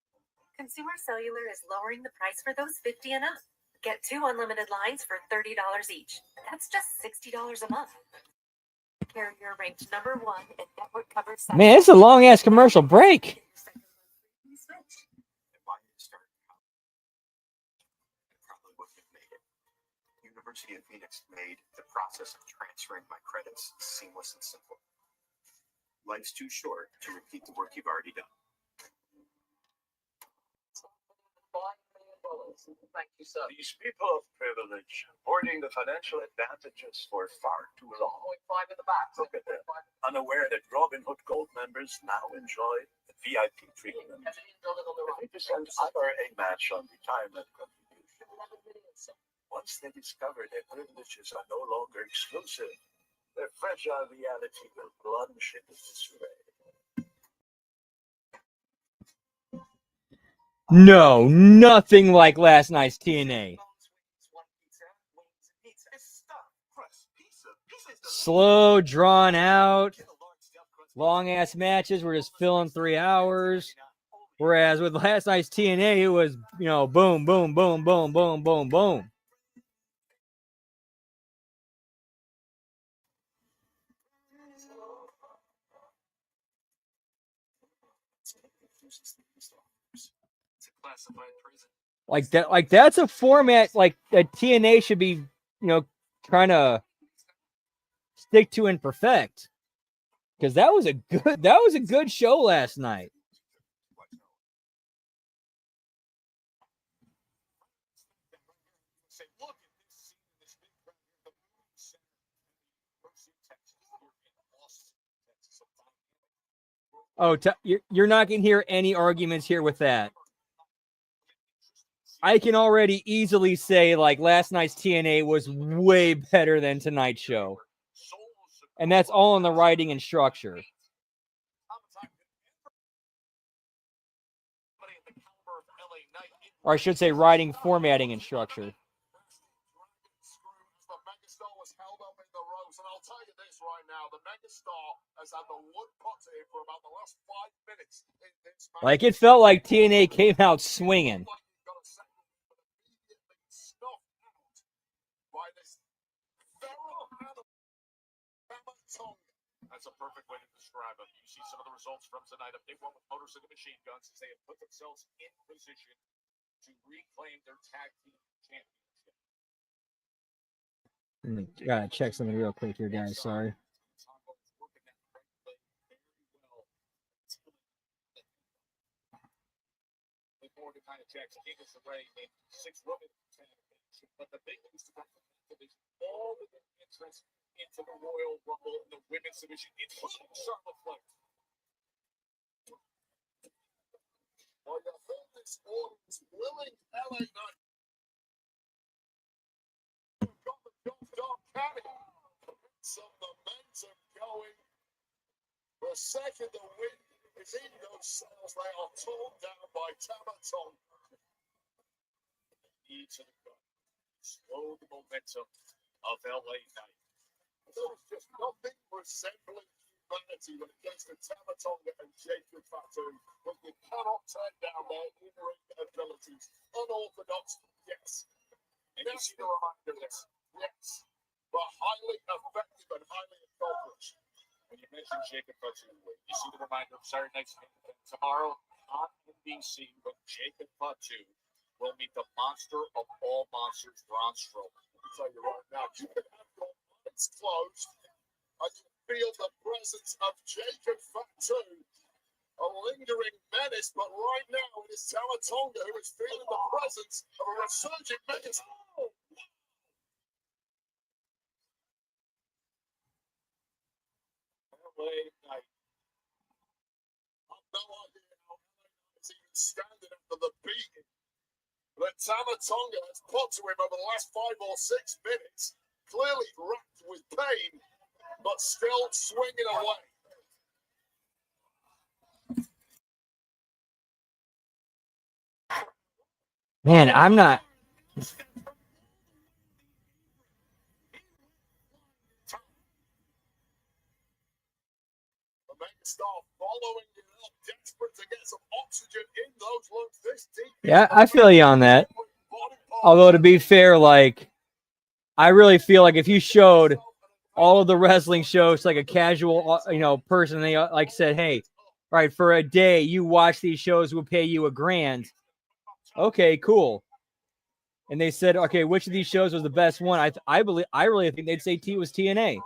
S3: Consumer Cellular is lowering the price for those 50 and up. Get 2 unlimited lines for $30 each. That's just $60 a month. Carrier ranked #1 in network coverage.
S1: Man, it's a long ass commercial break.
S8: If I had started college, I probably wouldn't have made it. University of Phoenix made the process of transferring my credits seamless and simple. Life's too short to repeat the work you've already done.
S11: Thank you, sir. These people of privilege hoarding the financial advantages for far too long. 0.5 in the back. Look at them. Unaware that Robin Hood Gold members now enjoy the VIP treatment. 50% IRA match on retirement contribution. Once they discover their privileges are no longer exclusive, their fragile reality will plunge into disarray.
S1: No, nothing like last night's TNA. Slow, drawn out, long ass matches. We're just filling 3 hours. Whereas with last night's TNA, it was, boom, boom, boom, boom, boom, boom, boom.
S2: Classified prison.
S1: Like that's a format like that TNA should be, trying to stick to and perfect. Because that was a good show last night.
S2: Say, look at this scene in this big crowd here, the movie center in Austin, Texas.
S1: Oh, you're not going to hear any arguments here with that. I can already easily say, like, last night's TNA was way better than tonight's show. And that's all in the writing and structure. Or I should say writing, formatting, and structure.
S7: And I'll tell you this right now, the megastar has had the wood potter for about the last 5 minutes.
S1: Like, it felt like TNA came out swinging.
S2: That's a perfect way to describe it. You see some of the results from tonight. A big one with Motor City Machine Guns as they have put themselves in position to reclaim their tag team championship.
S1: Gotta check something real quick here, guys. Sorry.
S2: But the big news tonight is all of the interest into the Royal Rumble in the women's division, including Charlotte Flair.
S7: Well, you heard this audience willing LA Knight. We've got the Dom Cannon. Some momentum going. The second the wind is in those sails, they are torn down by Tama Tonga.
S2: To the gun. Slow the momentum of LA Knight.
S7: There's just nothing resembling humanity when it gets to Tama Tonga and Jacob Fatu, but you cannot turn down their in-ring abilities. Unorthodox, yes.
S2: And you see the reminder there.
S7: Yes. But highly effective and highly accomplished.
S2: When you mentioned Jacob Fatu, you see the reminder of Saturday night's main event tomorrow on NBC when Jacob Fatu will meet the monster of all monsters, Braun Strowman.
S7: I'll tell you right now, you can have your eyes closed and you feel the presence of Jacob Fatu, a lingering menace, but right now it is Tama Tonga who is feeling the presence of a resurgent menace.
S2: LA Knight.
S7: I've no idea how LA Knight is even standing after the beating that Tama Tonga has put to him over the last 5 or 6 minutes, clearly racked with pain, but still swinging away.
S1: Man, I'm not.
S7: The megastar following it up, desperate to get some oxygen in those lungs this deep.
S1: Yeah, I feel you on that. Although, to be fair, like, I really feel like if you showed all of the wrestling shows like a casual, person, they like said, hey, all right, for a day, you watch these shows, we'll pay you $1,000. Okay, cool. And they said, okay, which of these shows was the best one? I really think they'd say T was TNA.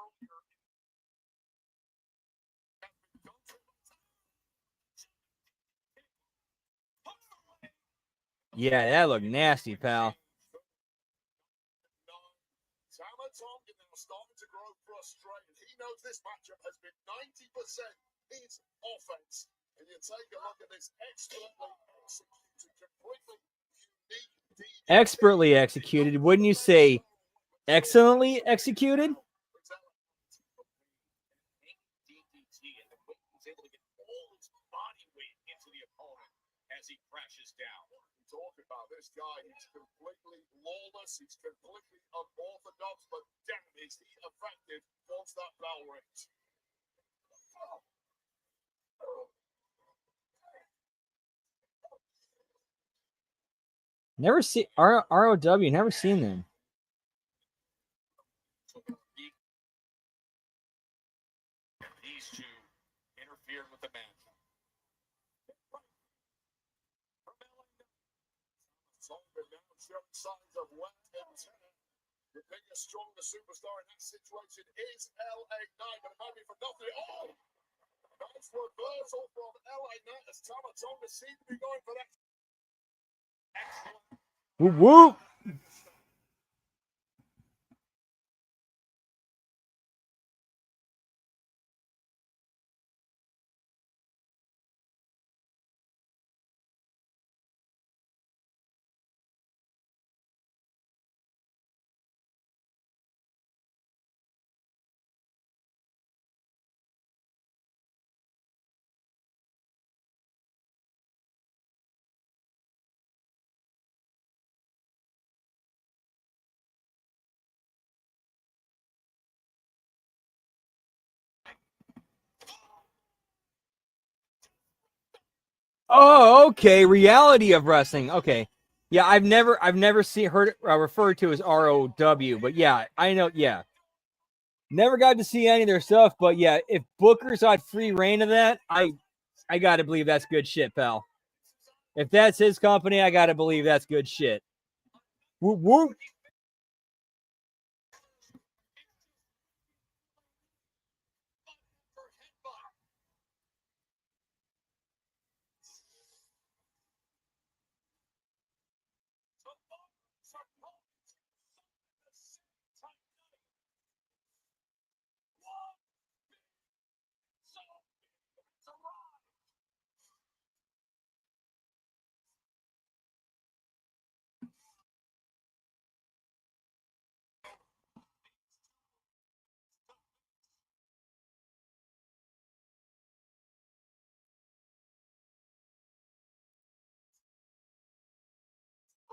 S1: Yeah, that looked nasty, pal.
S7: Tama Tonga now starting to grow frustrated. He knows this matchup has been 90% his offense. And you take a look at this expertly executed, completely unique DDT.
S1: Expertly executed. Wouldn't you say excellently executed?
S2: DDT, and the way he's able to get all his body weight into the opponent as he crashes down.
S7: Talk about this guy, he's completely lawless, he's completely unorthodox, but damn, is he effective once that bell rings.
S1: Never see ROW, never seen them.
S2: These two interfered with the match.
S7: Tonga now showing signs of wear and tear. The biggest, strongest superstar in that situation is LA Knight, but it might be for nothing. Oh! Nice reversal from LA Knight as Tama Tonga seemed to be going for that.
S1: Whoop, whoop. Oh, okay. Reality of wrestling. Okay. Yeah, I've never seen heard it referred to as ROW, but yeah, I know. Yeah, never got to see any of their stuff, but yeah, if Booker's got free reign of that, I got to believe that's good shit, pal. If that's his company, I got to believe that's good shit. Whoop whoop.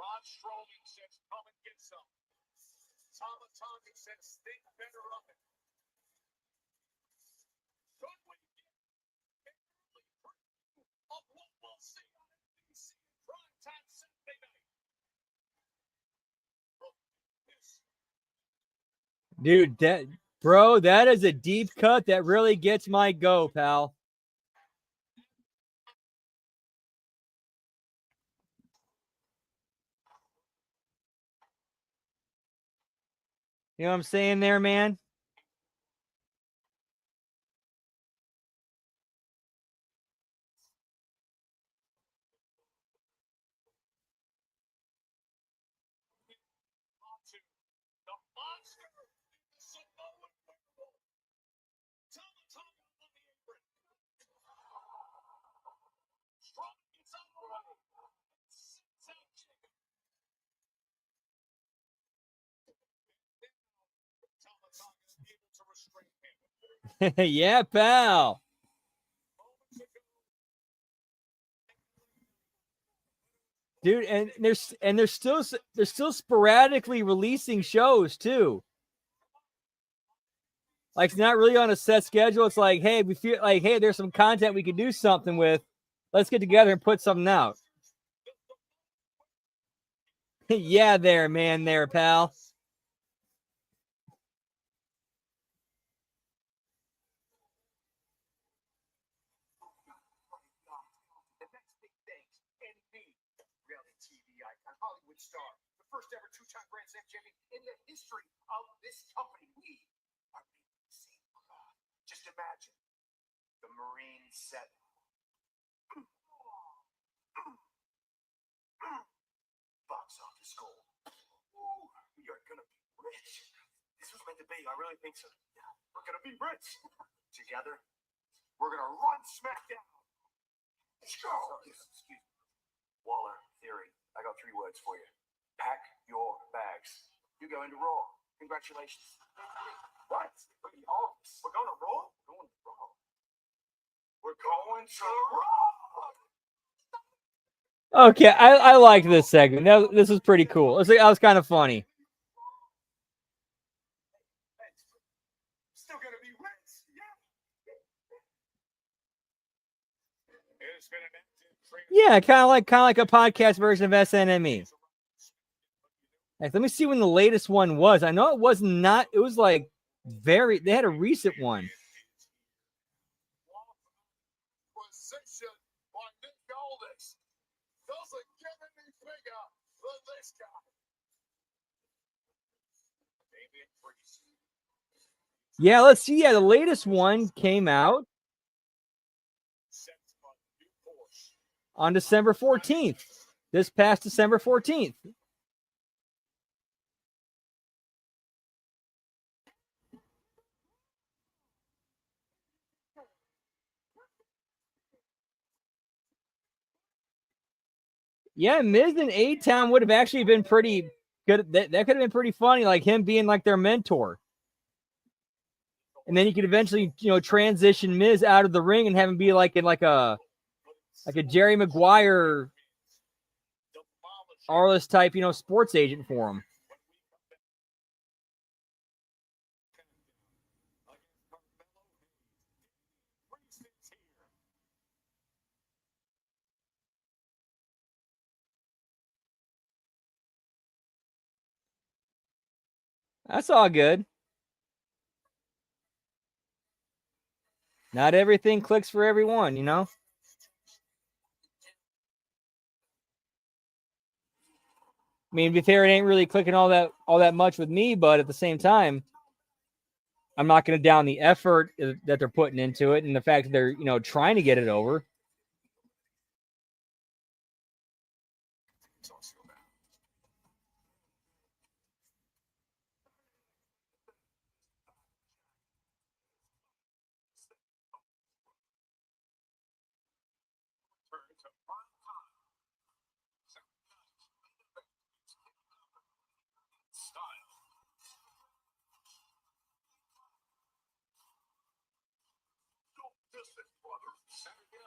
S2: Braun Strowman says, come and get some. Tama Tonga says, think better of it. Could we get an early preview of what we'll see on NBC primetime Sunday night?
S1: Dude, that is a deep cut that really gets my go, pal. You know what I'm saying there, man?
S2: The monster, the Samoan werewolf. Tama Tonga on the apron. Strowman gets out of the way. Sits out Jake. Tama Tonga is able to restrain him.
S1: Yeah, pal.
S2: Moments ago,
S1: Dude, and they're still sporadically releasing shows too. Like it's not really on a set schedule. It's like, hey, we feel like, hey, there's some content we could do something with. Let's get together and put something out. Yeah, there, man, there, pal.
S2: the next big thing, and me, reality TV icon, Hollywood star, the first ever two-time Grand Slam champion in the history of this company. We are made of the same cloth. Just imagine the Marine 7. Box office gold. Ooh, we are gonna be rich. This was meant to be. I really think so. Yeah, we're gonna be rich. Together, we're gonna run SmackDown. Let's go. Excuse me. Waller, Theory, I got 3 words for you. Pack your bags. You go into Raw. Congratulations. What? We're going to Raw? We're going to Raw. We're going to Raw.
S1: Okay, I like this segment. This was pretty cool. That was kind of funny.
S2: Still gonna be rich.
S1: Yeah, kind of like a podcast version of SNME. Like, let me see when the latest one was. I know it was not. It was like they had a recent one.
S7: Position by Nick Aldis. Doesn't get any bigger than this guy.
S1: Yeah, let's see. Yeah, the latest one came out on December 14th. This past December 14th. Yeah, Miz and A-Town would have actually been pretty good. That could have been pretty funny, like him being like their mentor. And then you could eventually, transition Miz out of the ring and have him be like in like a Jerry Maguire Arliss type, sports agent for him. That's all good. Not everything clicks for everyone, I mean, to be fair, it ain't really clicking all that much with me, but at the same time, I'm not going to down the effort that they're putting into it and the fact that they're, trying to get it over.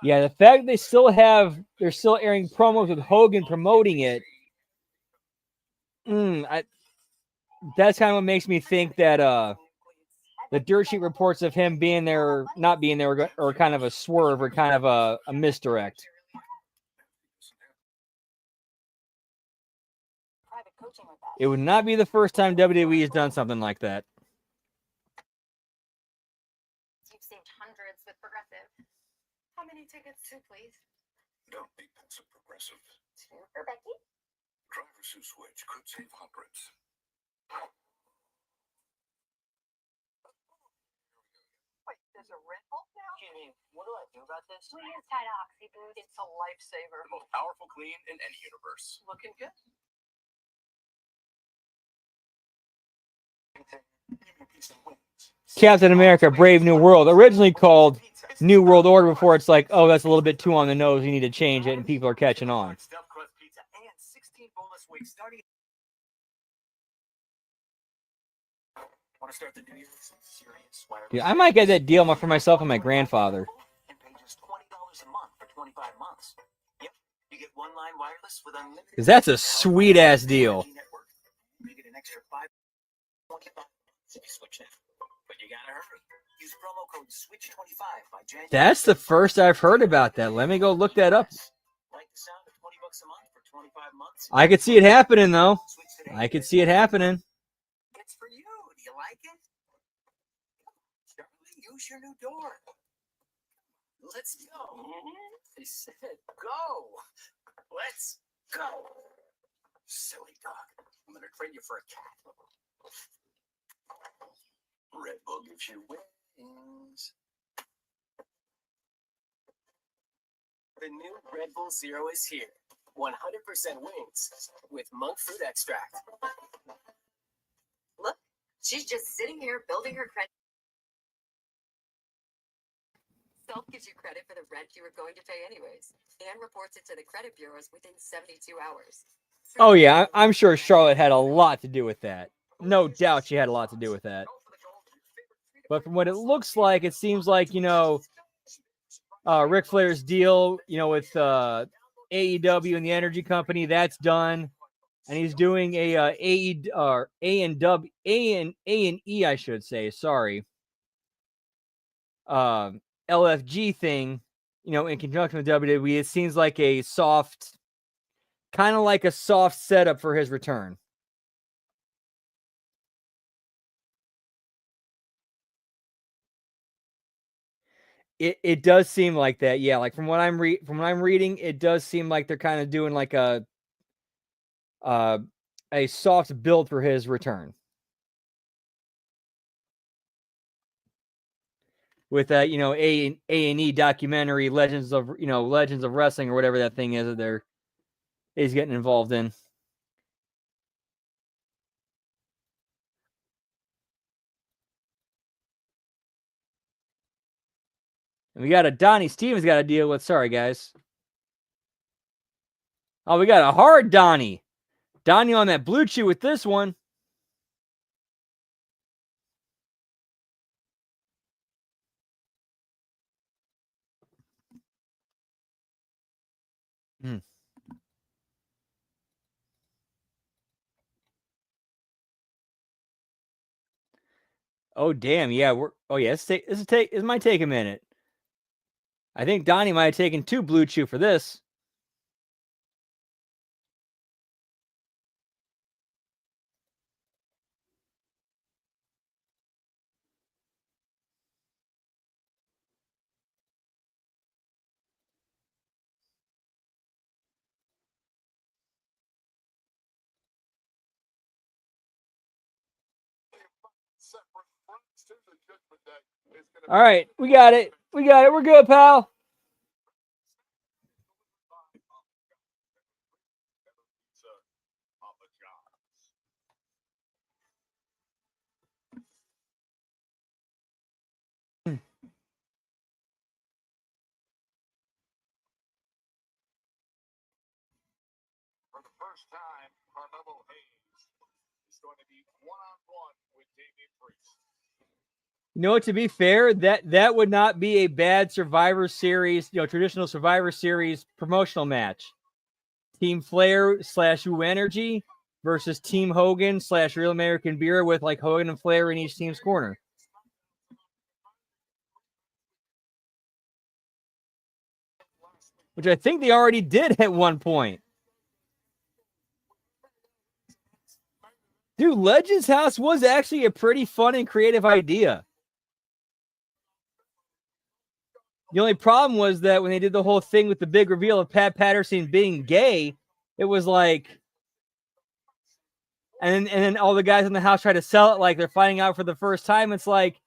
S1: Yeah, the fact they're still airing promos with Hogan promoting it. That's kind of what makes me think that the dirt sheet reports of him being there, not being there, or kind of a swerve or kind of a misdirect. It would not be the first time WWE has done something like that.
S3: You've saved hundreds with Progressive. How many tickets, too, please?
S7: Don't be pensive, Progressive.
S3: Two for Becky.
S7: Drivers who switch could save hundreds.
S9: Wait, there's a Red Bull now?
S8: Jimmy, what do I do about this?
S10: We use Tide Oxy Boost.
S9: It's a lifesaver.
S11: The most powerful clean in any universe.
S9: Looking good.
S1: Captain America: Brave New World, originally called New World Order before it's like, oh, that's a little bit too on the nose. You need to change it, and people are catching on.
S8: Stuffed crust pizza and 16 boneless wings starting. Want to start the new year with some serious wireless?
S1: Yeah, I might get that deal for myself and my grandfather.
S8: And pay just $20 a month for 25 months. Yep, you get one line wireless with unlimited.
S1: Because that's a sweet ass deal.
S8: You get an extra 5 if you switch now. But you gotta hurry. Use promo code SWITCH25 by January.
S1: That's the first I've heard about that. Let me go look that up.
S8: Like the sound of $20 a month for 25 months?
S1: I could see it happening, though. I could see it happening.
S8: It's for you. Do you like it? Charlie, use your new door. Let's go. They said go. Let's go. Silly dog. I'm gonna trade you for a cat. Red Bull gives you wings. The new Red Bull Zero is here. 100% wings with monk fruit extract.
S3: Look, she's just sitting here building her credit. Self gives you credit for the rent you were going to pay anyways, and reports it to the credit bureaus within 72 hours.
S1: Oh, yeah, I'm sure Charlotte had a lot to do with that. No doubt she had a lot to do with that. But from what it looks like, it seems like, Ric Flair's deal, with AEW and the Energy Company, that's done. And he's doing a A&E, I should say, sorry. LFG thing, in conjunction with WWE. It seems like a soft setup for his return. It does seem like that, yeah. Like from what I'm reading, it does seem like they're kind of doing like a soft build for his return. with that, you know, A&E documentary, Legends of Wrestling, or whatever that thing is that he's getting involved in. And we got a Donnie Stevens got to deal with. Sorry, guys. Oh, we got a hard Donnie. Donnie on that Blue Chew with this one. Oh, damn. Yeah, this might take a minute. I think Donnie might have taken 2 Blue Chew for this. All right, we got it. We're good, pal.
S7: For the first time, Carmelo Hayes is going to be one-on-one with Damian Priest.
S1: You know what? To be fair, that would not be a bad Survivor Series, traditional Survivor Series promotional match. Team Flair / U Energy versus Team Hogan / Real American Beer, with like Hogan and Flair in each team's corner. Which I think they already did at one point. Dude, Legends House was actually a pretty fun and creative idea. The only problem was that when they did the whole thing with the big reveal of Pat Patterson being gay, it was like, and then all the guys in the house try to sell it like they're finding out for the first time. It's like,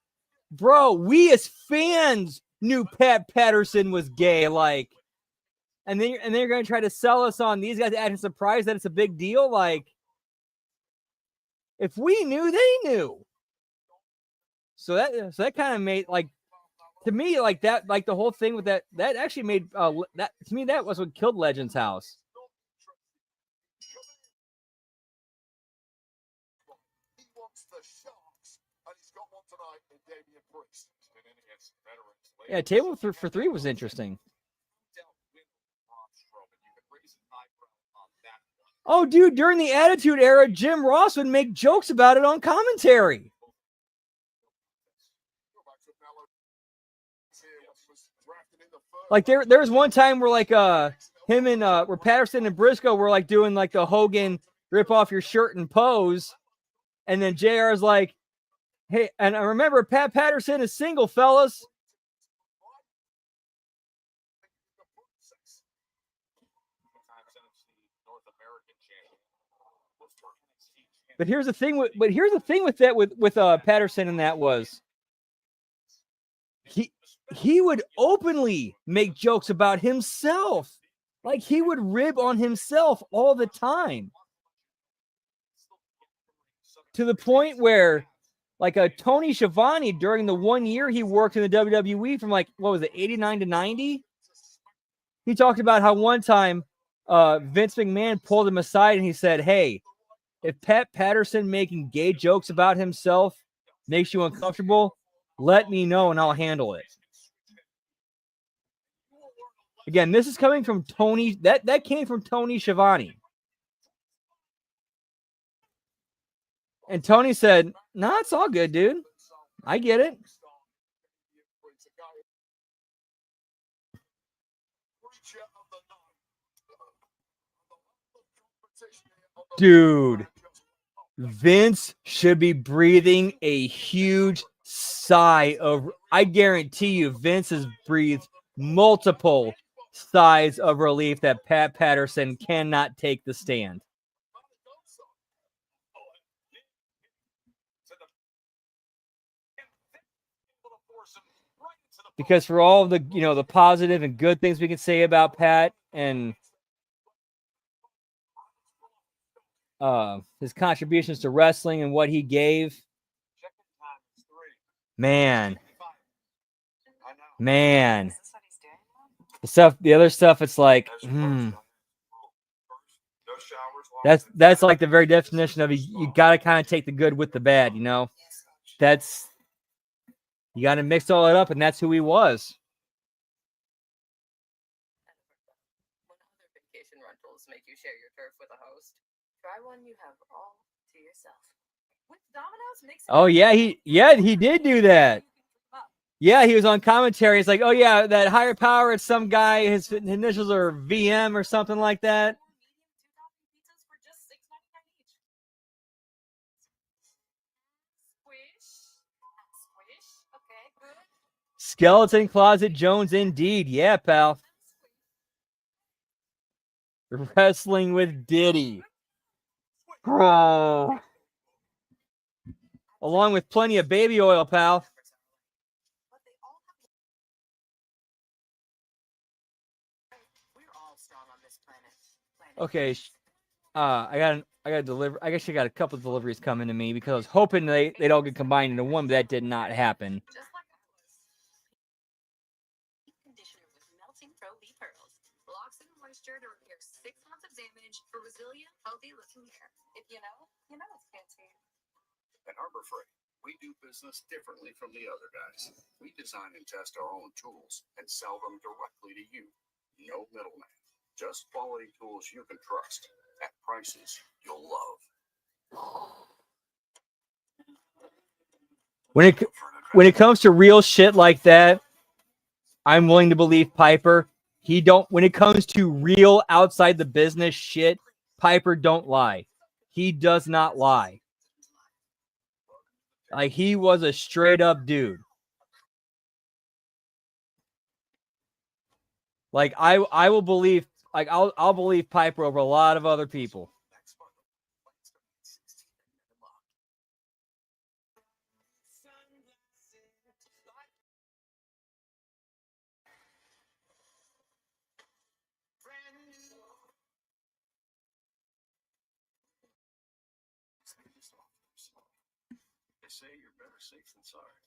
S1: bro, we as fans knew Pat Patterson was gay, like, and they're going to try to sell us on these guys acting surprised that it's a big deal. Like, if we knew, they knew. So that kind of made, like, to me, like that, like the whole thing with that actually made that, to me, that was what killed Legends House.
S7: He wants the Sharks, and he's got one tonight in Damian Priest.
S1: Yeah, Table for 3 was interesting. Oh, dude, during the Attitude Era, Jim Ross would make jokes about it on commentary. Like there was one time where like him and where Patterson and Briscoe were like doing like the Hogan rip off your shirt and pose, and then JR is like, hey, and I remember Pat Patterson is single, fellas. But here's the thing with that with Patterson, and that was he would openly make jokes about himself. Like he would rib on himself all the time. To the point where like a Tony Schiavone, during the 1 year he worked in the WWE from like, what was it, 89 to 90? He talked about how one time Vince McMahon pulled him aside and he said, hey, if Pat Patterson making gay jokes about himself makes you uncomfortable, let me know and I'll handle it. Again, this is coming from Tony. That came from Tony Schiavone. And Tony said, nah, it's all good, dude. I get it. Dude, Vince should be breathing a huge sigh of, I guarantee you, Vince has breathed multiple sighs of relief that Pat Patterson cannot take the stand. because for all the the positive and good things we can say about Pat and his contributions to wrestling and what he gave, man, the other stuff, it's like, that's like the very definition of you got to kind of take the good with the bad, That's you got to mix all that up, and that's who he was.
S3: When other vacation rentals make you share your turf with a host, try one you have all to yourself. With Domino's, mix it
S1: Oh
S3: up.
S1: he did do that. Yeah, he was on commentary. It's like, oh yeah, that higher power, it's some guy, his initials are VM or something like that.
S3: Medium 2-topping pizzas for just $6.99 each. Squish. Okay, good.
S1: Skeleton Closet Jones, indeed. Yeah, pal. Wrestling with Diddy. Oh. Along with plenty of baby oil, pal.
S3: We're all strong on this planet.
S1: Okay, I got to deliver. I guess I got a couple of deliveries coming to me because I was hoping they'd all get combined into one, but that did not happen.
S3: Just like I was. Conditioner with melting Pro V pearls. Locks in moisture to repair 6 months of damage for resilient, healthy-looking hair. If you know it's fancy.
S7: At Harbor Freight, we do business differently from the other guys. We design and test our own tools and sell them directly to you. No middleman. Just quality tools you can trust at prices you'll love.
S1: When it comes to real shit like that, I'm willing to believe Piper. When it comes to real outside the business shit, Piper don't lie. He does not lie. Like, he was a straight up dude. Like, I will believe, like, I'll believe Piper over a lot of other people.
S7: They say you're better safe than sorry.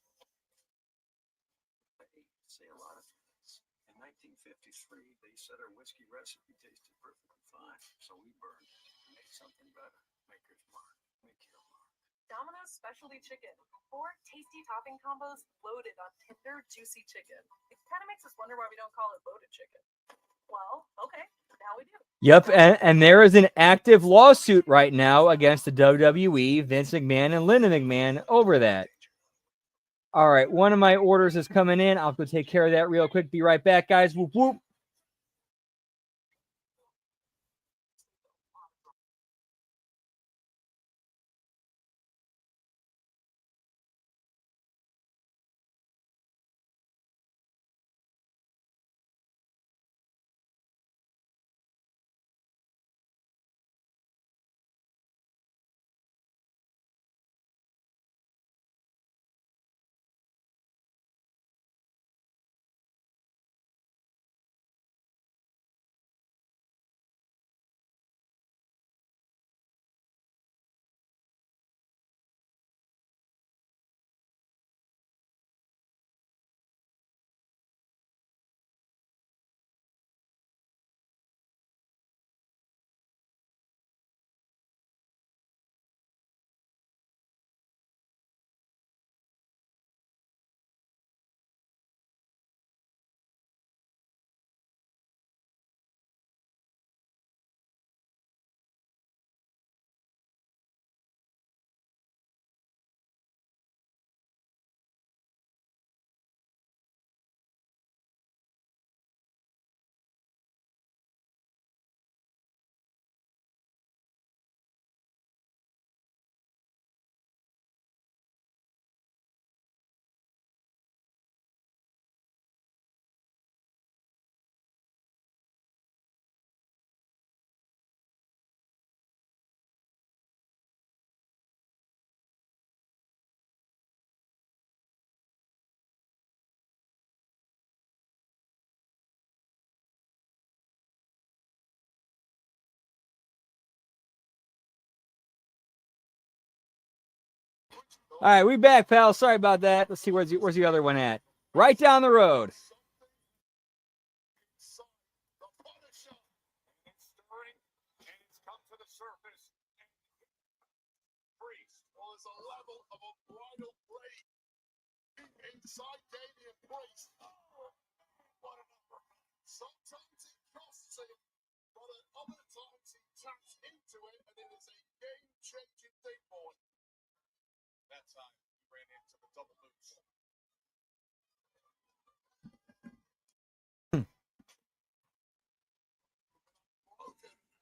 S7: They say a lot of things. In 1953, they said our whiskey recipe tasted perfectly fine, so we burned it and made something better. Maker's Mark. Make your mark.
S3: Domino's specialty chicken. 4 tasty topping combos loaded on tender, juicy chicken. It kind of makes us wonder why we don't call it loaded chicken. Well, okay, now we do.
S1: Yep, and there is an active lawsuit right now against the WWE, Vince McMahon, and Linda McMahon over that. All right, one of my orders is coming in. I'll go take care of that real quick. Be right back, guys. Whoop, whoop. All right, we back, pal. Sorry about that. Let's see where's the other one at. Right down the road.
S2: It's stirring, and it's come to the surface. Freeze.
S7: Well, there's a level of a bridal blade inside Damian Priest. What a number. Sometimes it costs him, but at other times he taps into it, and it is a game-changing thing for him.
S2: That time, he ran into the double loose.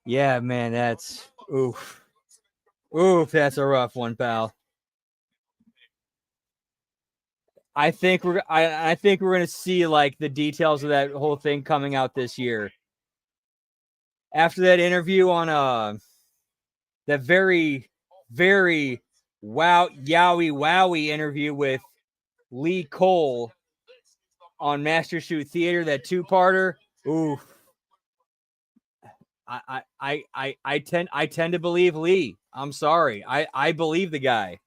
S1: Yeah, man, that's oof. Oof, that's a rough one, pal. I think we're gonna see like the details of that whole thing coming out this year. After that interview on that very, very wowie interview with Lee Cole on Master Shoot Theater, that two-parter. Oof. I tend to believe Lee. I'm sorry. I believe the guy.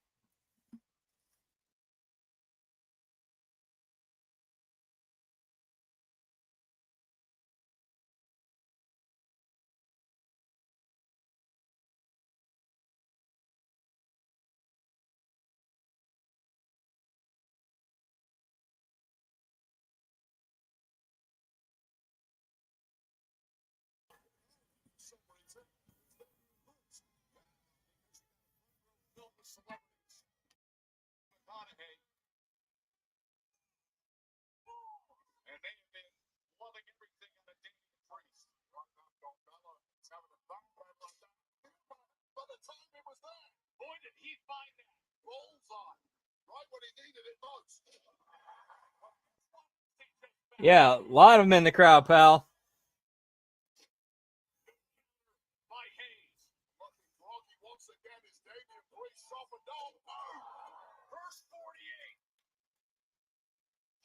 S2: And they have been loving everything in the Damian Priest.
S7: By the time he was there,
S2: Boy, did he find that.
S7: rolls on. Right when he needed it most.
S1: Yeah, a lot of them in the crowd, pal.
S2: By Hayes.
S7: Looking groggy once again as Damian Priest softened up.
S2: First 48.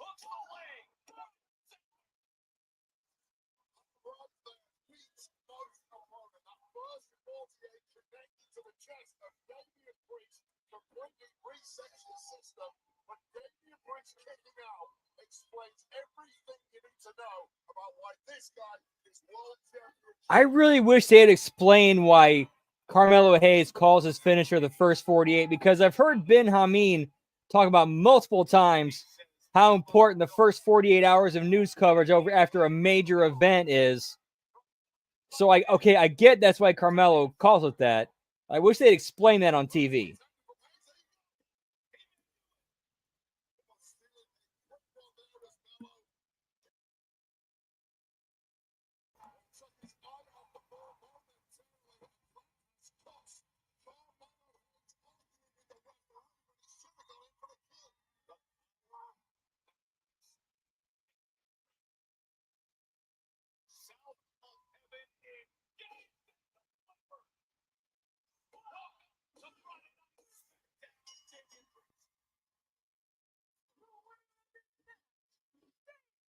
S2: Hooks the leg.
S7: Right there, beats most opponent. That first 48 connected to the chest of Damian Priest completely resets the system. But Damian Priest kicking out explains everything you need to know about why this guy is world champion.
S1: I really wish they had explained why Carmelo Hayes calls his finisher the first 48, because I've heard Ben Hameen talk about multiple times how important the first 48 hours of news coverage over after a major event is. So I get that's why Carmelo calls it that. I wish they'd explain that on TV.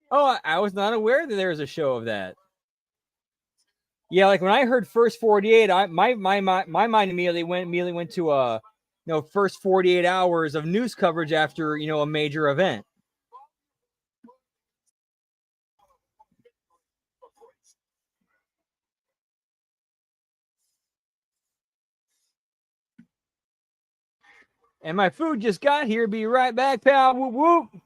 S1: Oh, I was not aware that there was a show of that. Yeah, like when I heard first 48, my mind immediately went to first 48 hours of news coverage after a major event. And my food just got here. Be right back, pal. Whoop whoop.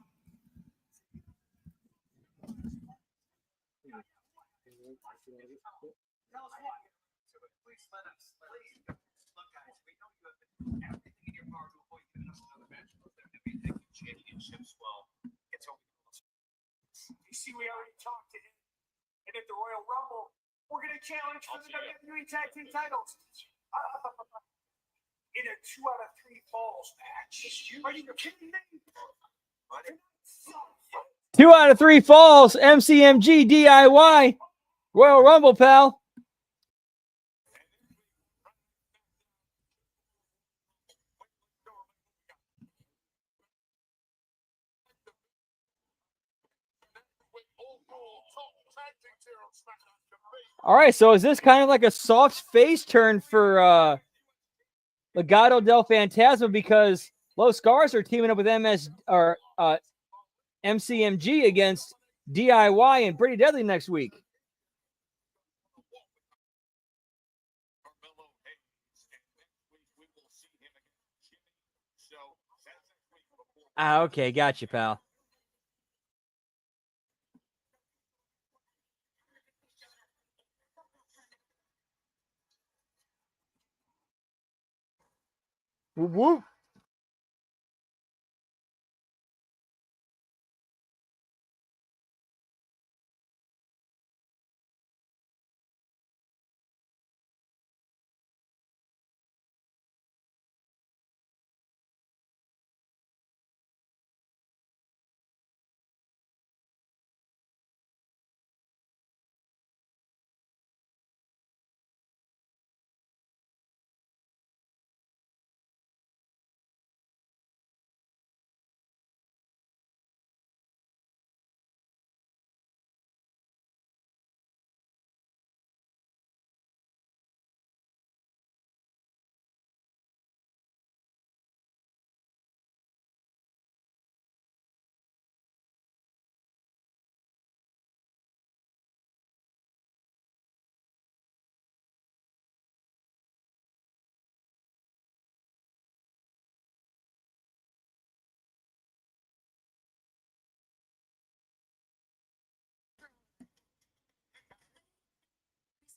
S8: You see, we already talked to him. And at the Royal Rumble, we're going to challenge for the WWE Tag Team titles. In a 2 out of 3 falls match. Are you kidding me?
S1: 2 out of 3 falls. MCMG DIY. Royal Rumble, pal. All right, so is this kind of like a soft face turn for Legado del Fantasma? Because Low Scars are teaming up with MCMG against DIY and Pretty Deadly next week.
S2: Carmelo Hayes, and next week we will see him against Jimmy. So that's next week before.
S1: Okay, gotcha, pal. Whoop, whoop.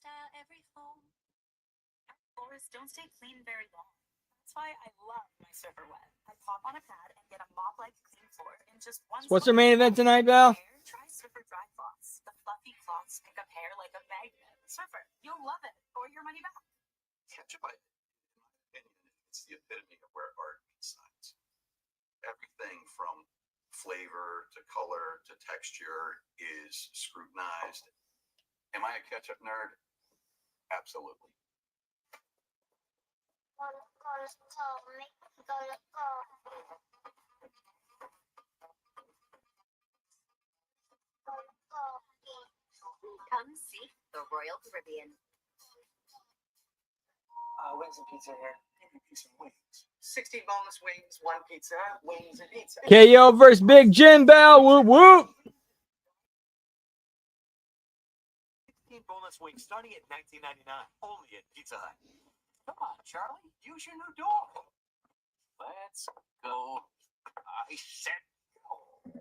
S5: Style every home. Floors don't stay clean very long. That's why I love my Surfer Wet. I pop on a pad and get a mop-like clean floor in just one.
S1: What's our main event tonight, Val?
S5: Try Surfer Dry Cloths. The fluffy cloths pick up hair like a magnet. Surfer, you'll love it, or your money back.
S6: Ketchup, in my opinion, it's the epitome of where art resides. Everything from flavor to color to texture is scrutinized. Am I a ketchup nerd? Absolutely.
S10: Come see the Royal Caribbean.
S4: Wings and pizza here. Give me some wings. 60 boneless wings, one pizza, wings and pizza.
S1: KO versus Big Jim Bell. Whoop, whoop.
S8: 16 boneless wings starting at $19.99, only at Pizza Hut. Come on, Charlie, use your new door. Let's go. I said go.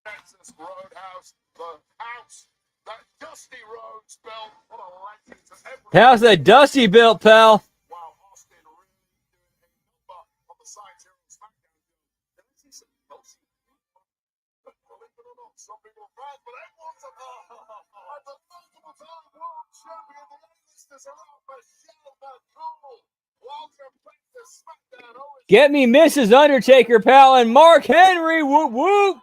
S7: Texas Roadhouse, the house that Dusty Rhodes built. What a legend to every.
S1: How's that Dusty built, pal?
S7: Wow, Austin really doing a number on the sides here on SmackDown. Did I see some Kelsey? Believe it or not, some people are bad, but everyone's a and the multiple-time world champion, the A-listers are out for Michelle McCool. Welcome back to SmackDown.
S1: Get me Mrs. Undertaker, pal, and Mark Henry. Whoop, whoop.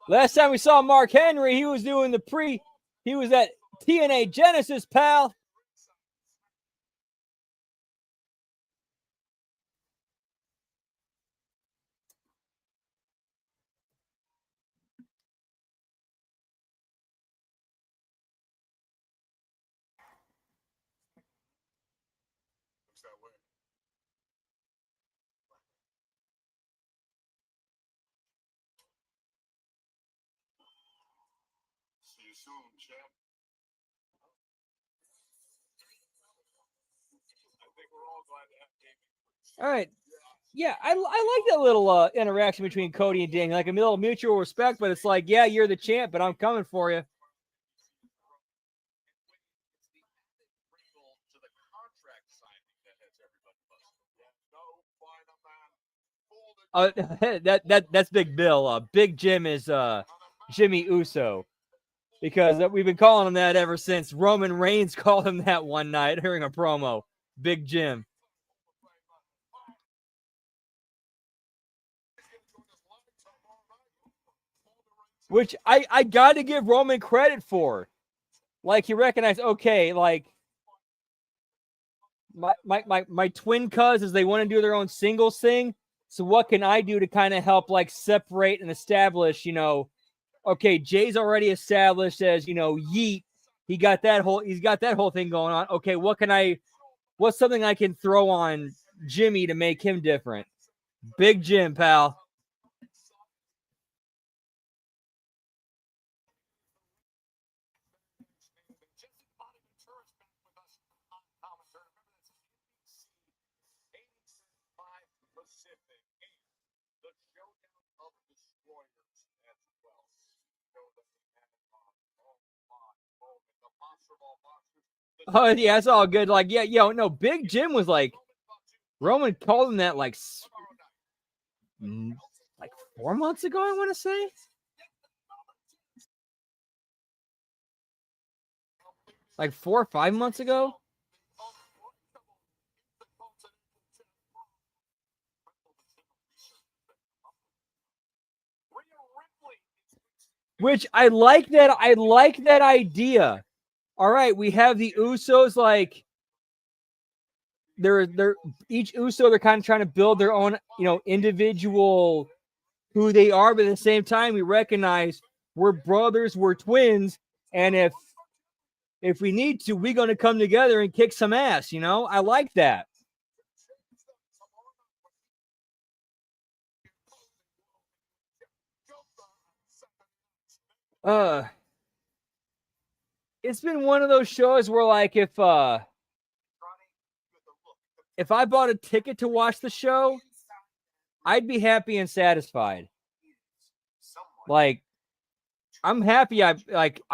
S1: Last time we saw Mark Henry, he was doing he was at TNA Genesis, pal.
S7: that way. See you soon, champ. I think we're all glad to have gaming.
S1: All right. Yeah, I like that little interaction between Cody and Daniel, like a little mutual respect. But it's like, yeah, you're the champ, but I'm coming for you.
S2: To the contract signing that has everybody busted.
S1: That's Big Bill. Big Jim is Jimmy Uso, because we've been calling him that ever since Roman Reigns called him that one night during a promo. Big Jim. Which I got to give Roman credit for. Like, he recognized, okay, like, my twin cousins, they want to do their own singles thing. So what can I do to kind of help, like, separate and establish, okay, Jay's already established as, Yeet. He's got that whole thing going on. Okay, what's something I can throw on Jimmy to make him different? Big Jim, pal. Oh, yeah, it's all good. Like, yeah, no, Big Jim was like, Roman called him that like 4 months ago, I want to say. Like 4 or 5 months ago. Which I like that idea. All right, we have the Usos, like, they're each Uso, they're kind of trying to build their own, individual who they are, but at the same time, we recognize we're brothers, we're twins, and if we need to, we're going to come together and kick some ass. I like that. It's been one of those shows where, like, if I bought a ticket to watch the show, I'd be happy and satisfied. Like, I'm happy. I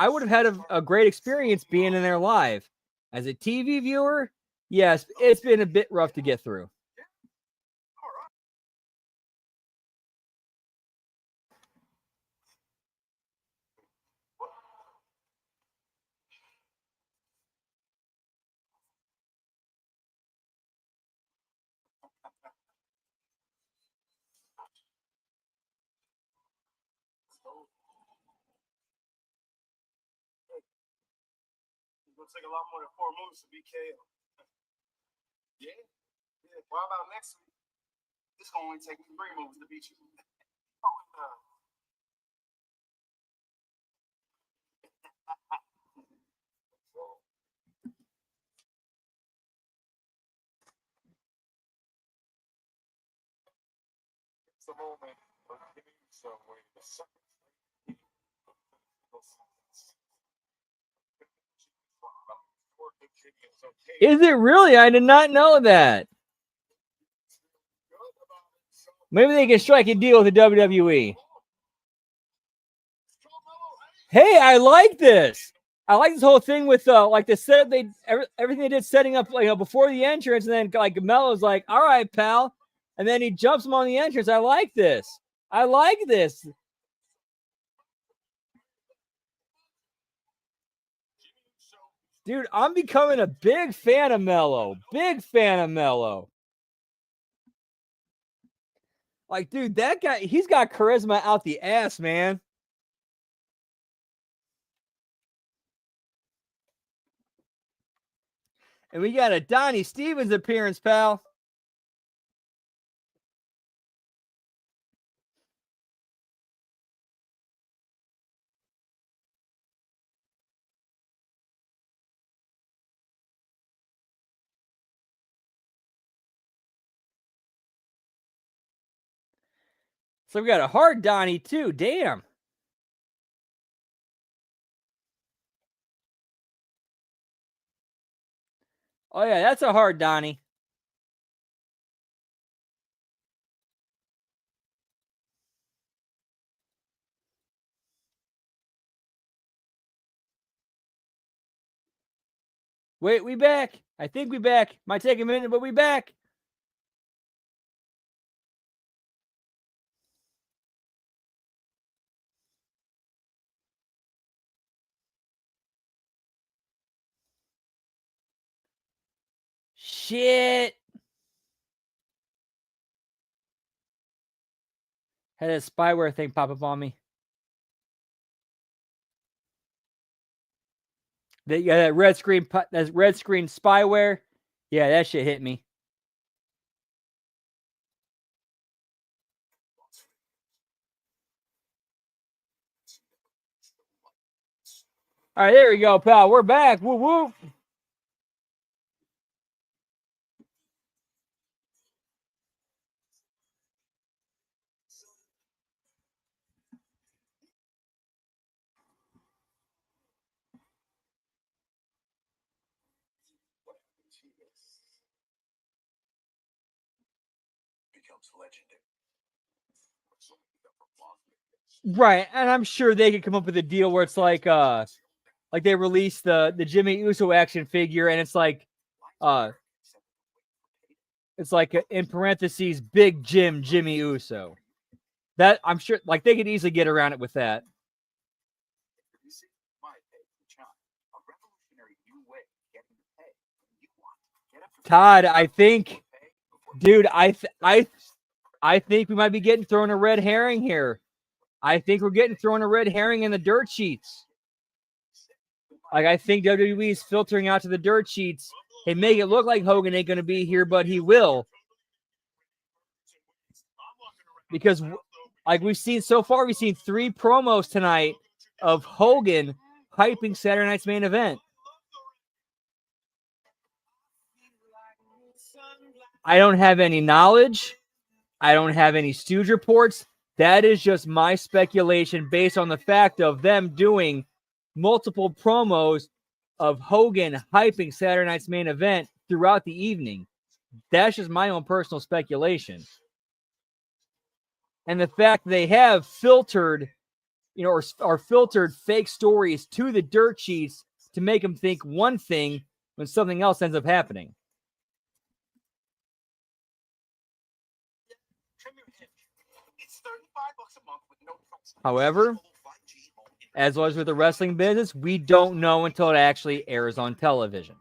S1: would have had a great experience being in there live. As a TV viewer, yes, it's been a bit rough to get through.
S8: Looks like a lot more than 4 moves to be KO. Yeah? Yeah. Well, how about next week? This gonna only take me 3 moves to beat you. Oh, no.
S7: It's the moment of giving somewhere the second.
S1: Is it really? I did not know that. Maybe they can strike a deal with the WWE. Hey, I like this. I like this whole thing with like the setup. Everything they did setting up, before the entrance, and then like Melo's like, "All right, pal," and then he jumps him on the entrance. I like this. I like this. Dude, I'm becoming a big fan of Melo. Big fan of Melo. Like, dude, that guy, he's got charisma out the ass, man. And we got a Donnie Stevens appearance, pal. So we got a hard Donnie too. Damn. Oh yeah, that's a hard Donnie. Wait, we back. I think we back. Might take a minute, but we back. Shit. Had a spyware thing pop up on me. That red screen spyware. Yeah, that shit hit me. All right, there we go, pal. We're back. Woo woo.
S11: Becomes legendary.
S1: Right, and I'm sure they could come up with a deal where it's like they released the Jimmy Uso action figure, and it's like in parentheses Big Jimmy Uso. That I'm sure like they could easily get around it with that. Todd, I think, dude, I think we might be getting thrown a red herring here. I think we're getting thrown a red herring in the dirt sheets. Like, I think WWE is filtering out to the dirt sheets. They make it look like Hogan ain't going to be here, but he will. Because, like we've seen so far, we've seen 3 promos tonight of Hogan hyping Saturday night's main event. I don't have any knowledge. I don't have any stooge reports. That is just my speculation based on the fact of them doing multiple promos of Hogan hyping Saturday night's main event throughout the evening. That's just my own personal speculation. And the fact they have filtered, or filtered fake stories to the dirt sheets to make them think one thing when something else ends up happening. However, as was with the wrestling business, we don't know until it actually airs on television.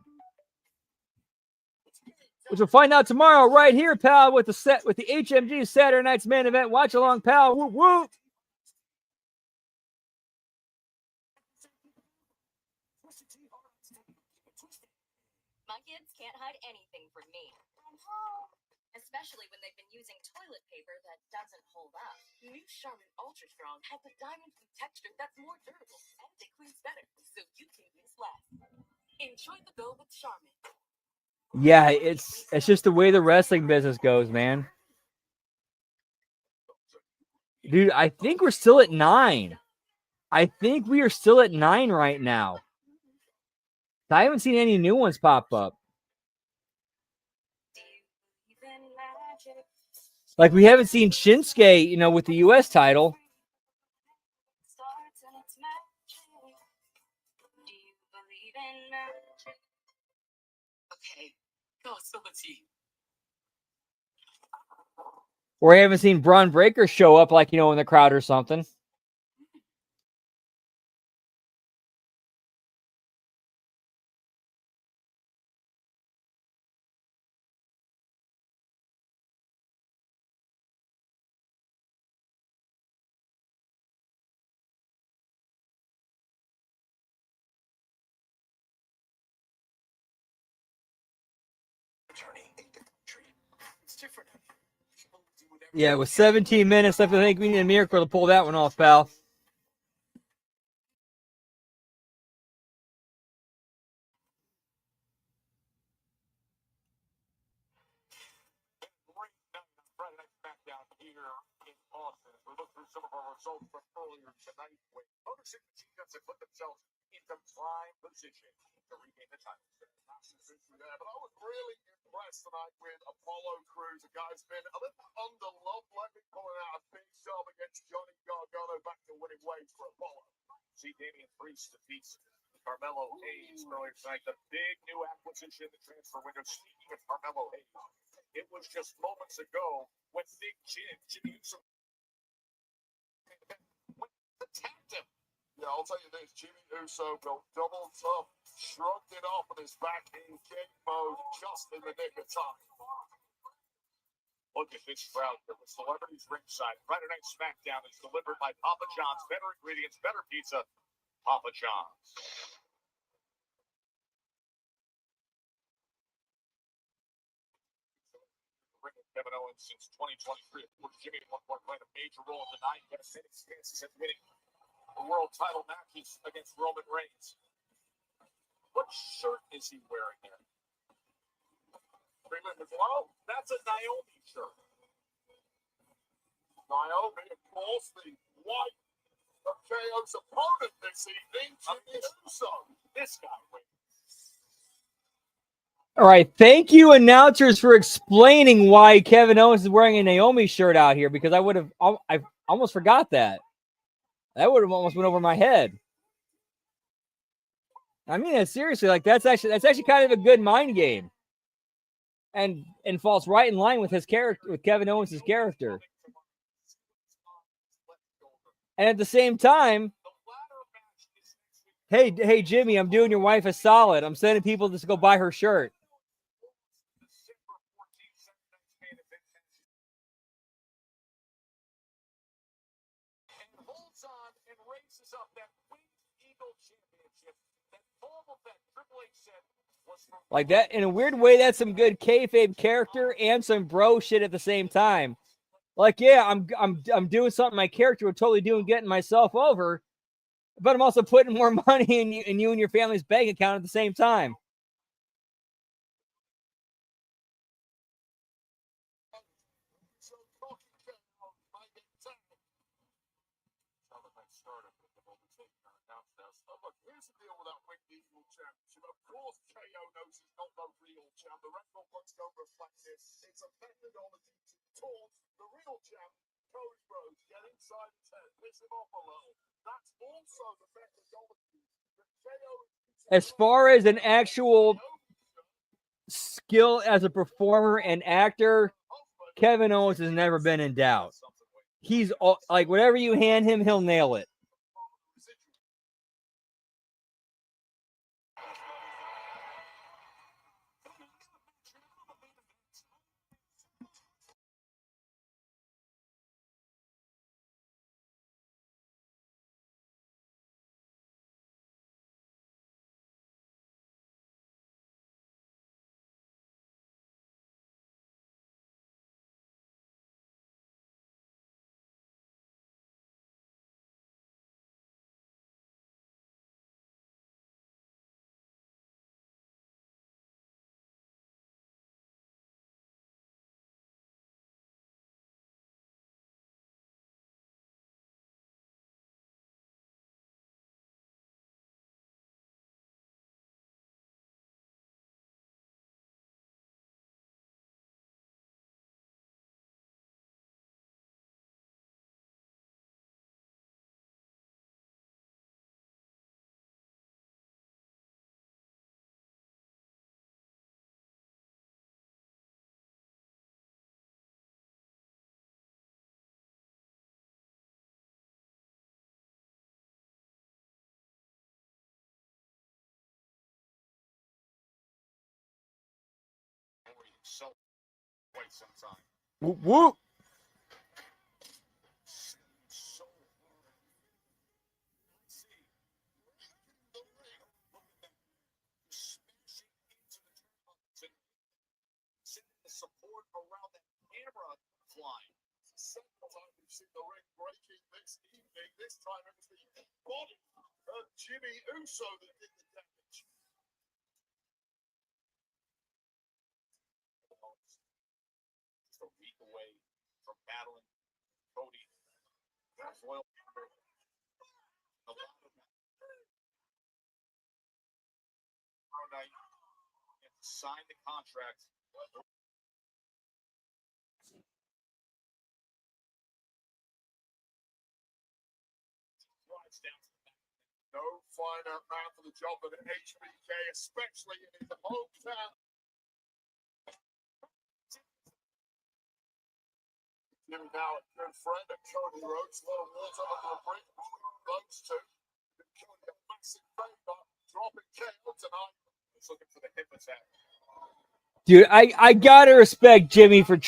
S1: Which we'll find out tomorrow right here, pal, with the HMG Saturday night's main event. Watch along, pal. Whoop, whoop.
S10: My kids can't hide anything from me. Especially when they've been using toilet paper that doesn't hold up.
S3: New Charmin Ultra Strong has a diamond texture that's more durable and it cleans better, so you can use less. Enjoy the go with Charmin.
S1: Yeah, it's just the way the wrestling business goes, man. Dude, I think we're still at 9. I think we are still at 9 right now. I haven't seen any new ones pop up. Like, we haven't seen Shinsuke, with the U.S. title.
S3: Okay, go, so let's see.
S1: Or I haven't seen Braun Breaker show up, like, in the crowd or something. Yeah, with 17 minutes left, I think we need a miracle to pull that one off, pal.
S2: Friday Night SmackDown here in Austin.
S7: result from earlier tonight when ownership machine guns have put themselves into prime position to regain the title. Massive victory there, but I was really impressed tonight with Apollo Crews. The guy's been a little underloved, lately, pulling out a big job against Johnny Gargano, back to winning ways for Apollo. See Damian Priest defeats Carmelo Hayes earlier tonight, the big new acquisition in the transfer window. Speaking of Carmelo Hayes, it was just moments ago when Big Jimmy Uso attacked him. Yeah, I'll tell you this, Jimmy Uso got double tough, shrugged it off on his back in game mode just in the nick of time. Look at this crowd here with celebrities ringside. Friday Night SmackDown is delivered by Papa John's. Better ingredients, better pizza. Papa John's. Kevin Owens since 2023. Of course, Jimmy at one point played a major role in the night. Got a six chances at winning the world title matches against Roman Reigns. What shirt is he wearing there? Oh, that's a Naomi shirt. Naomi, of course, the wife of KO's opponent this evening, Jimmy Uso. This guy wins.
S1: All right, thank you, announcers, for explaining why Kevin Owens is wearing a Naomi shirt out here, because I almost forgot that. That would have almost went over my head. I mean, seriously, like that's actually kind of a good mind game, and falls right in line with his character, with Kevin Owens' character. And at the same time, hey Jimmy, I'm doing your wife a solid. I'm sending people just to go buy her shirt. Like that, in a weird way, that's some good kayfabe character and some bro shit at the same time. Like, yeah, I'm doing something my character would totally do and getting myself over, but I'm also putting more money in you and your family's bank account at the same time.
S7: Here's the deal with that Winged Eagle Championship. Of course, KO knows he's not the real champ. The record books don't reflect it. It's a methodology to taunt the real champ, Cody Rhodes. Get inside his head, piss him off a little. That's also the methodology that KO is.
S1: As far as an actual skill as a performer and actor, Kevin Owens has never been in doubt. He's like, whatever you hand him, he'll nail it.
S7: So, quite some time.
S1: Whoop, whoop.
S7: So, let's see. The ring. Look at that. Smashing into the turnbuckles and sending the support around that camera flying. Second time we've seen the ring breaking this evening. This time it was the body of Jimmy Uso that did the damage. Just a week away from battling Cody
S2: That's loyal. A lot of tomorrow night and sign the contract. Drives down to the back.
S7: No finer man for the job than HBK, especially in his hometown. Jimmy now a good friend of Cody Rhodes. A little water under the bridge between those two. Cody a massive favor, dropping KO tonight.
S2: He's looking for the hip attack.
S1: Dude, I gotta respect Jimmy for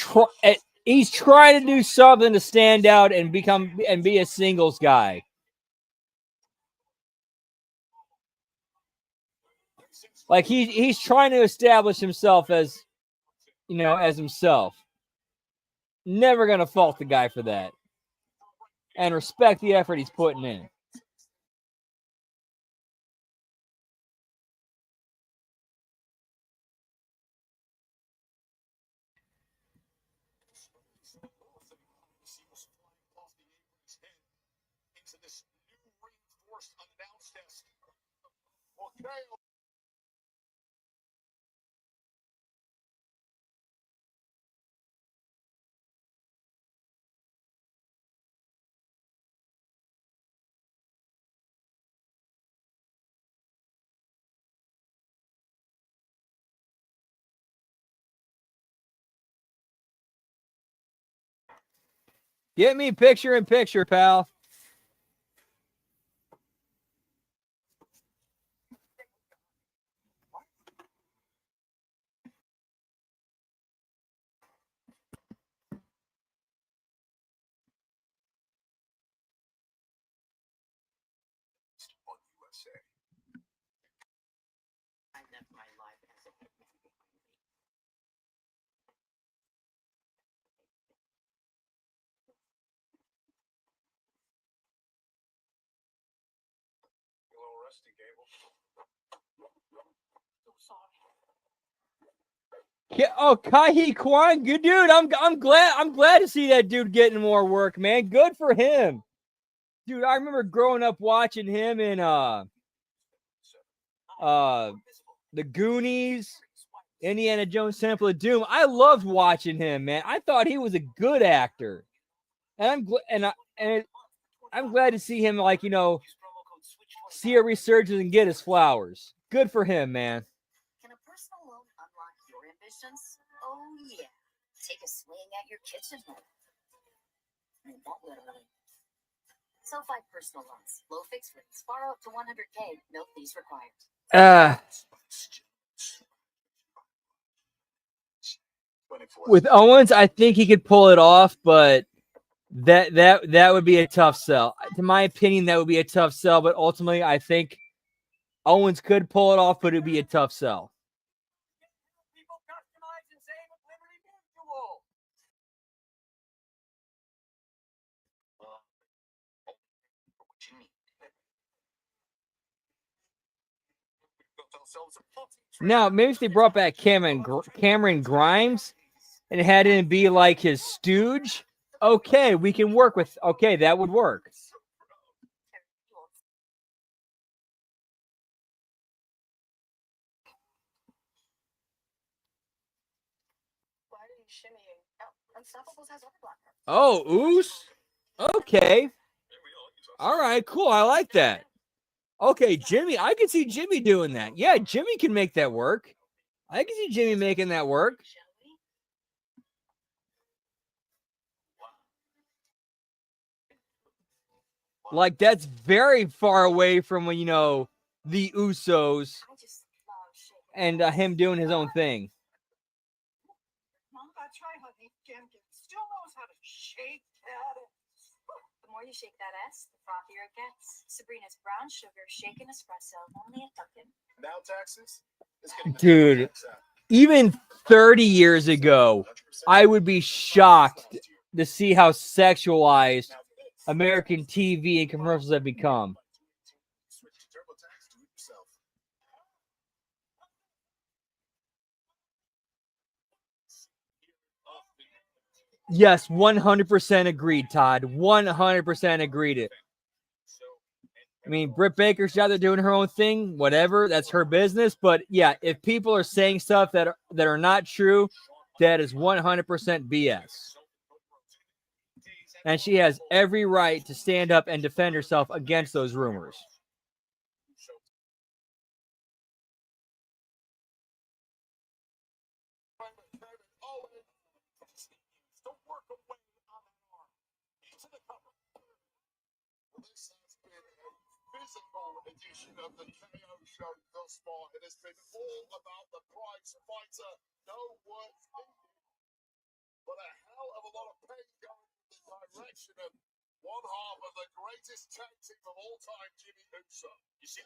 S1: he's trying to do something to stand out and be a singles guy. Like he's trying to establish himself as as himself. Never gonna fault the guy for that. And respect the effort he's putting in.
S2: Into this new reinforced unannounced test.
S7: Well, KO
S1: Get me picture in picture, pal.
S6: on USA.
S8: I left my life as a hitman behind me.
S2: A little rusty, Gable.
S8: So sorry.
S1: Yeah, oh, Kai Kwan, good dude. I'm glad to see that dude getting more work, man. Good for him. Dude, I remember growing up watching him in The Goonies, Indiana Jones Temple of Doom. I loved watching him, man. I thought he was a good actor. And I'm glad to see him see a resurgence and get his flowers. Good for him, man.
S12: Can a personal loan unlock your ambitions? Oh, yeah. Take a swing at your kitchen loan. I mean, that literally. SoFi personal loans. Low fixed rates. Borrow up to $100K. No fees required.
S1: With Owens, I think he could pull it off, but that would be a tough sell. To my opinion, that would be a tough sell, but ultimately, I think Owens could pull it off, but it'd be a tough sell.
S4: People customize and save with Liberty Mutual.
S6: What you need.
S2: Built ourselves a potty tree.
S1: Now, maybe if they brought back Cameron Grimes and had him be like his stooge, okay, we can work with. Okay, that would work.
S5: Why are you shimmying? Oh, Unstoppables has overblocker.
S1: Oh, Oos? Okay. All right, cool. I like that. Okay, Jimmy. I can see Jimmy doing that. Yeah, Jimmy can make that work. I can see Jimmy making that work.
S5: Shall we?
S1: Like, that's very far away from, the Usos
S5: I just love shaking.
S1: and him doing his own thing.
S9: Mom, that's right, honey. Jam still knows how to shake that.
S12: The more you shake that ass, the frothier it gets. Sabrina's brown sugar shaken espresso, only at Dunkin'.
S2: Now taxes? It's getting the
S1: Dude,
S2: tax out.
S1: even 30 years ago, I would be shocked to see how sexualized American TV and commercials have become.
S2: Switch to TurboTax, do it yourself.
S1: Yes, 100% agreed, Todd. 100% agreed it. I mean, Britt Baker's out there doing her own thing, whatever. That's her business. But yeah, if people are saying stuff that are not true, that is 100% BS. And she has every right to stand up and defend herself against those rumors.
S7: This has been a physical edition of the KO show thus far. It has been all about the prize fighter. No words needed. But a hell of a lot of pain going in the direction of one half of the greatest tag team of all time, Jimmy Uso. You see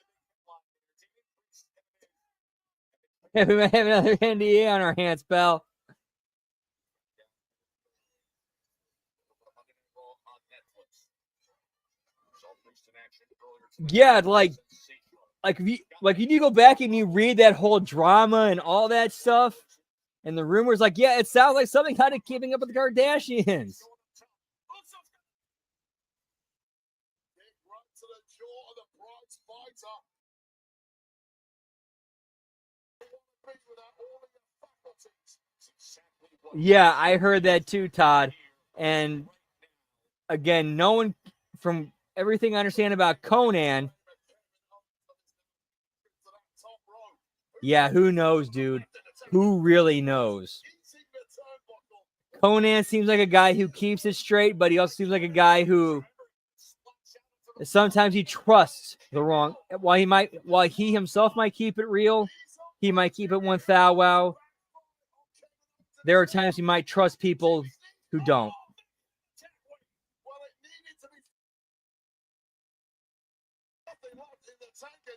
S1: Yeah, we might have another NDA on our hands, pal. Yeah, like if you go back and you read that whole drama and all that stuff, and the rumors, like, yeah, it sounds like something kind of keeping up with the Kardashians. Yeah, I heard that too, Todd. And again, no one, from everything I understand about Conan, yeah, who knows, dude? Who really knows? Conan seems like a guy who keeps it straight, but he also seems like a guy who sometimes he trusts the wrong. While he himself might keep it real, he might keep it one thou wow. There are times he might trust people who don't.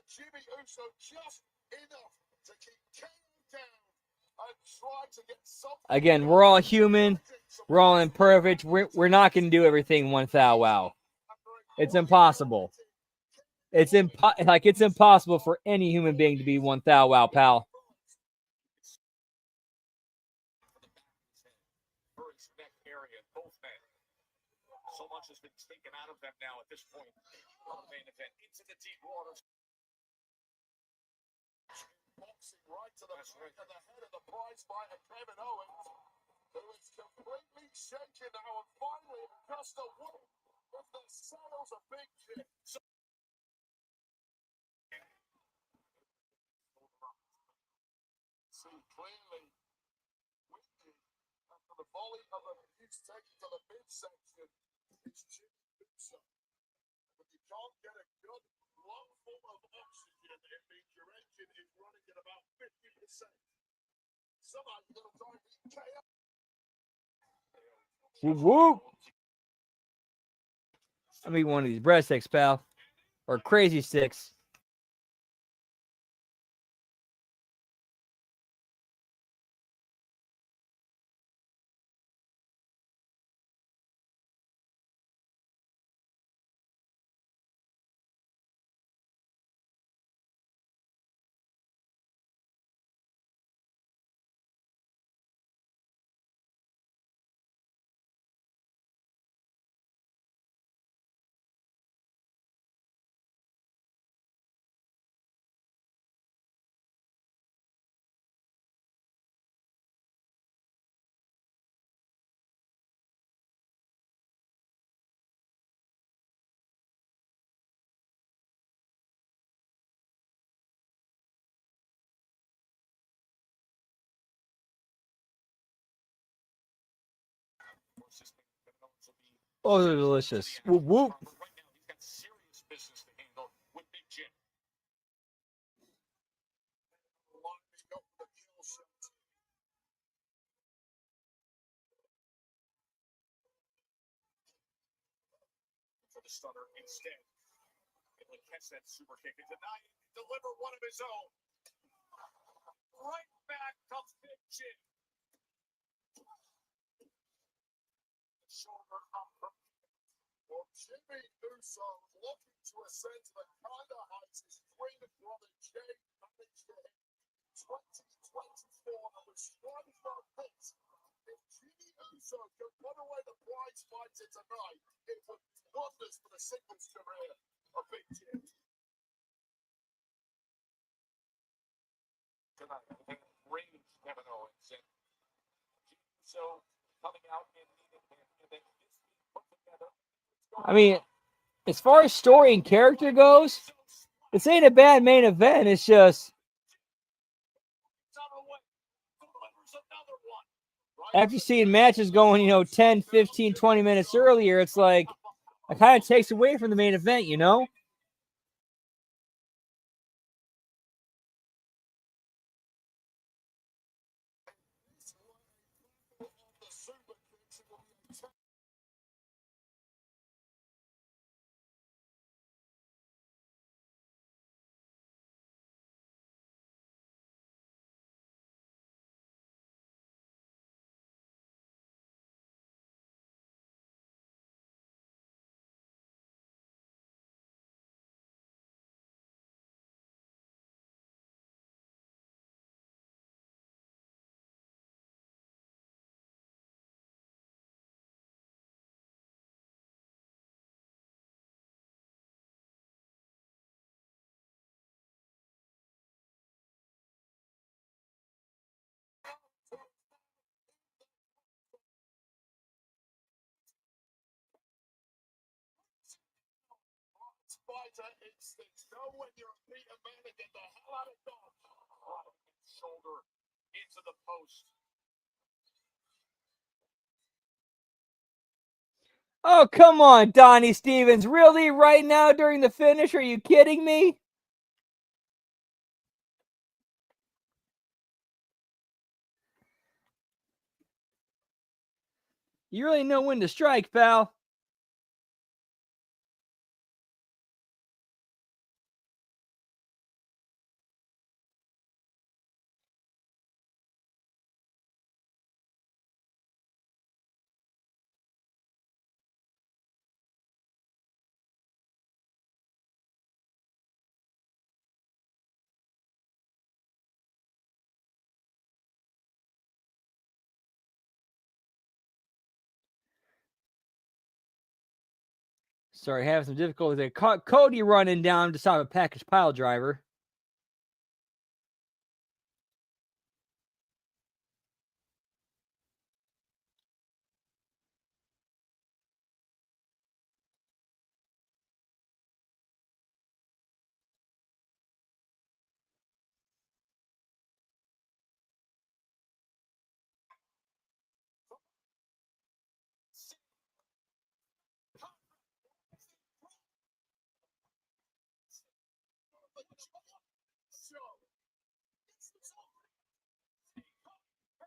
S7: Jimmy Uso just enough to keep KO down and try to get something.
S1: Again, we're all human. We're all imperfect. We're not going to do everything one thou wow. It's impossible. It's impossible for any human being to be one thou wow, pal.
S2: So much has been taken out of them now at this point. Main event into the deep waters.
S7: Boxing right to the back of the head of the prize fighter Kevin Owens, who is completely shaken now and finally just a win with the saddles of Big Jim. See clearly, windy after the volley of abuse taken to the midsection is Jimmy Uso. When you can't get a good lung full of oxygen, it means your engine is running at about 50%. Somehow you're going to try and beat KO.
S1: Whoop, whoop. I mean, one of these breast sticks, pal. Or crazy sticks. Oh, they're delicious. Whoop, whoop.
S2: Right now, he's got serious business to handle with Big Jim. For the stunner instead. Able to catch that super kick and deny it, deliver one of his own. Right back comes Big Jim. Shoulder up from
S7: Well, Jimmy Uso looking to ascend to the kind of heights his twin brother Jay managed to hit in 2024 and was striving for a bit So to put away the prize fighter tonight, it would do wonders for the singles career of Big Jim.
S2: Tonight, range Kevin Owens and so coming out and leading him, and then this being put together.
S1: I mean, as far as story and character goes, this ain't a bad main event. It's just after seeing matches going, 10, 15, 20 minutes earlier, it's like it kind of takes away from the main event,
S7: Fighter instincts. Know when you're a Peter Man and get the hell out of Dodge.
S2: Shoulder into the post.
S1: Oh, come on, Donnie Stevens. Really? Right now during the finish? Are you kidding me? You really know when to strike, pal. Sorry, having some difficulty there. Caught Cody running down to stop a package pile driver.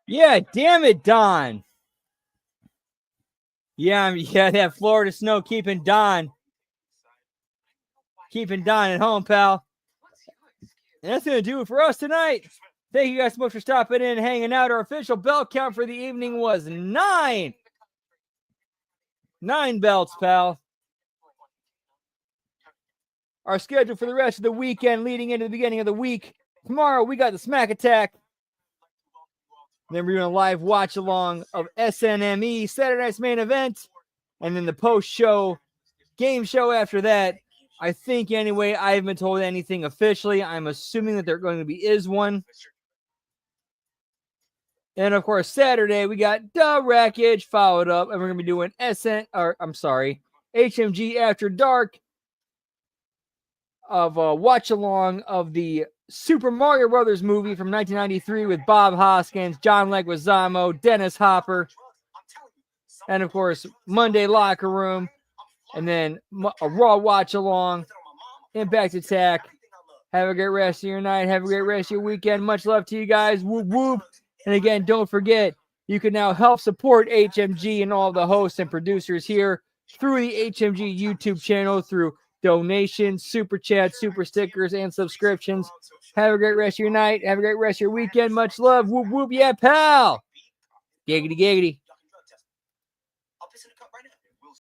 S1: Yeah, damn it, Don. Yeah, that Florida snow keeping Don at home, pal. And that's going to do it for us tonight. Thank you guys so much for stopping in and hanging out. Our official belt count for the evening was 9. 9 belts, pal. Our schedule for the rest of the weekend leading into the beginning of the week. Tomorrow, we got the Smack Attack. Then we're doing a live watch-along of SNME, Saturday night's main event. And then the post-show game show after that. I think, anyway, I haven't been told anything officially. I'm assuming that there is one. And, of course, Saturday, we got The Wreckage followed up. And we're going to be doing HMG After Dark of a watch-along of the Super Mario Brothers movie from 1993 with Bob Hoskins, John Leguizamo, Dennis Hopper. And, of course, Monday Locker Room. And then a Raw watch-along, Impact Attack. Have a great rest of your night. Have a great rest of your weekend. Much love to you guys. Whoop, whoop. And again, don't forget, you can now help support HMG and all the hosts and producers here through the HMG YouTube channel, through donations, super chats, super stickers, and subscriptions. Have a great rest of your night. Have a great rest of your weekend. Much love. Whoop, whoop. Yeah, pal. Giggity, giggity.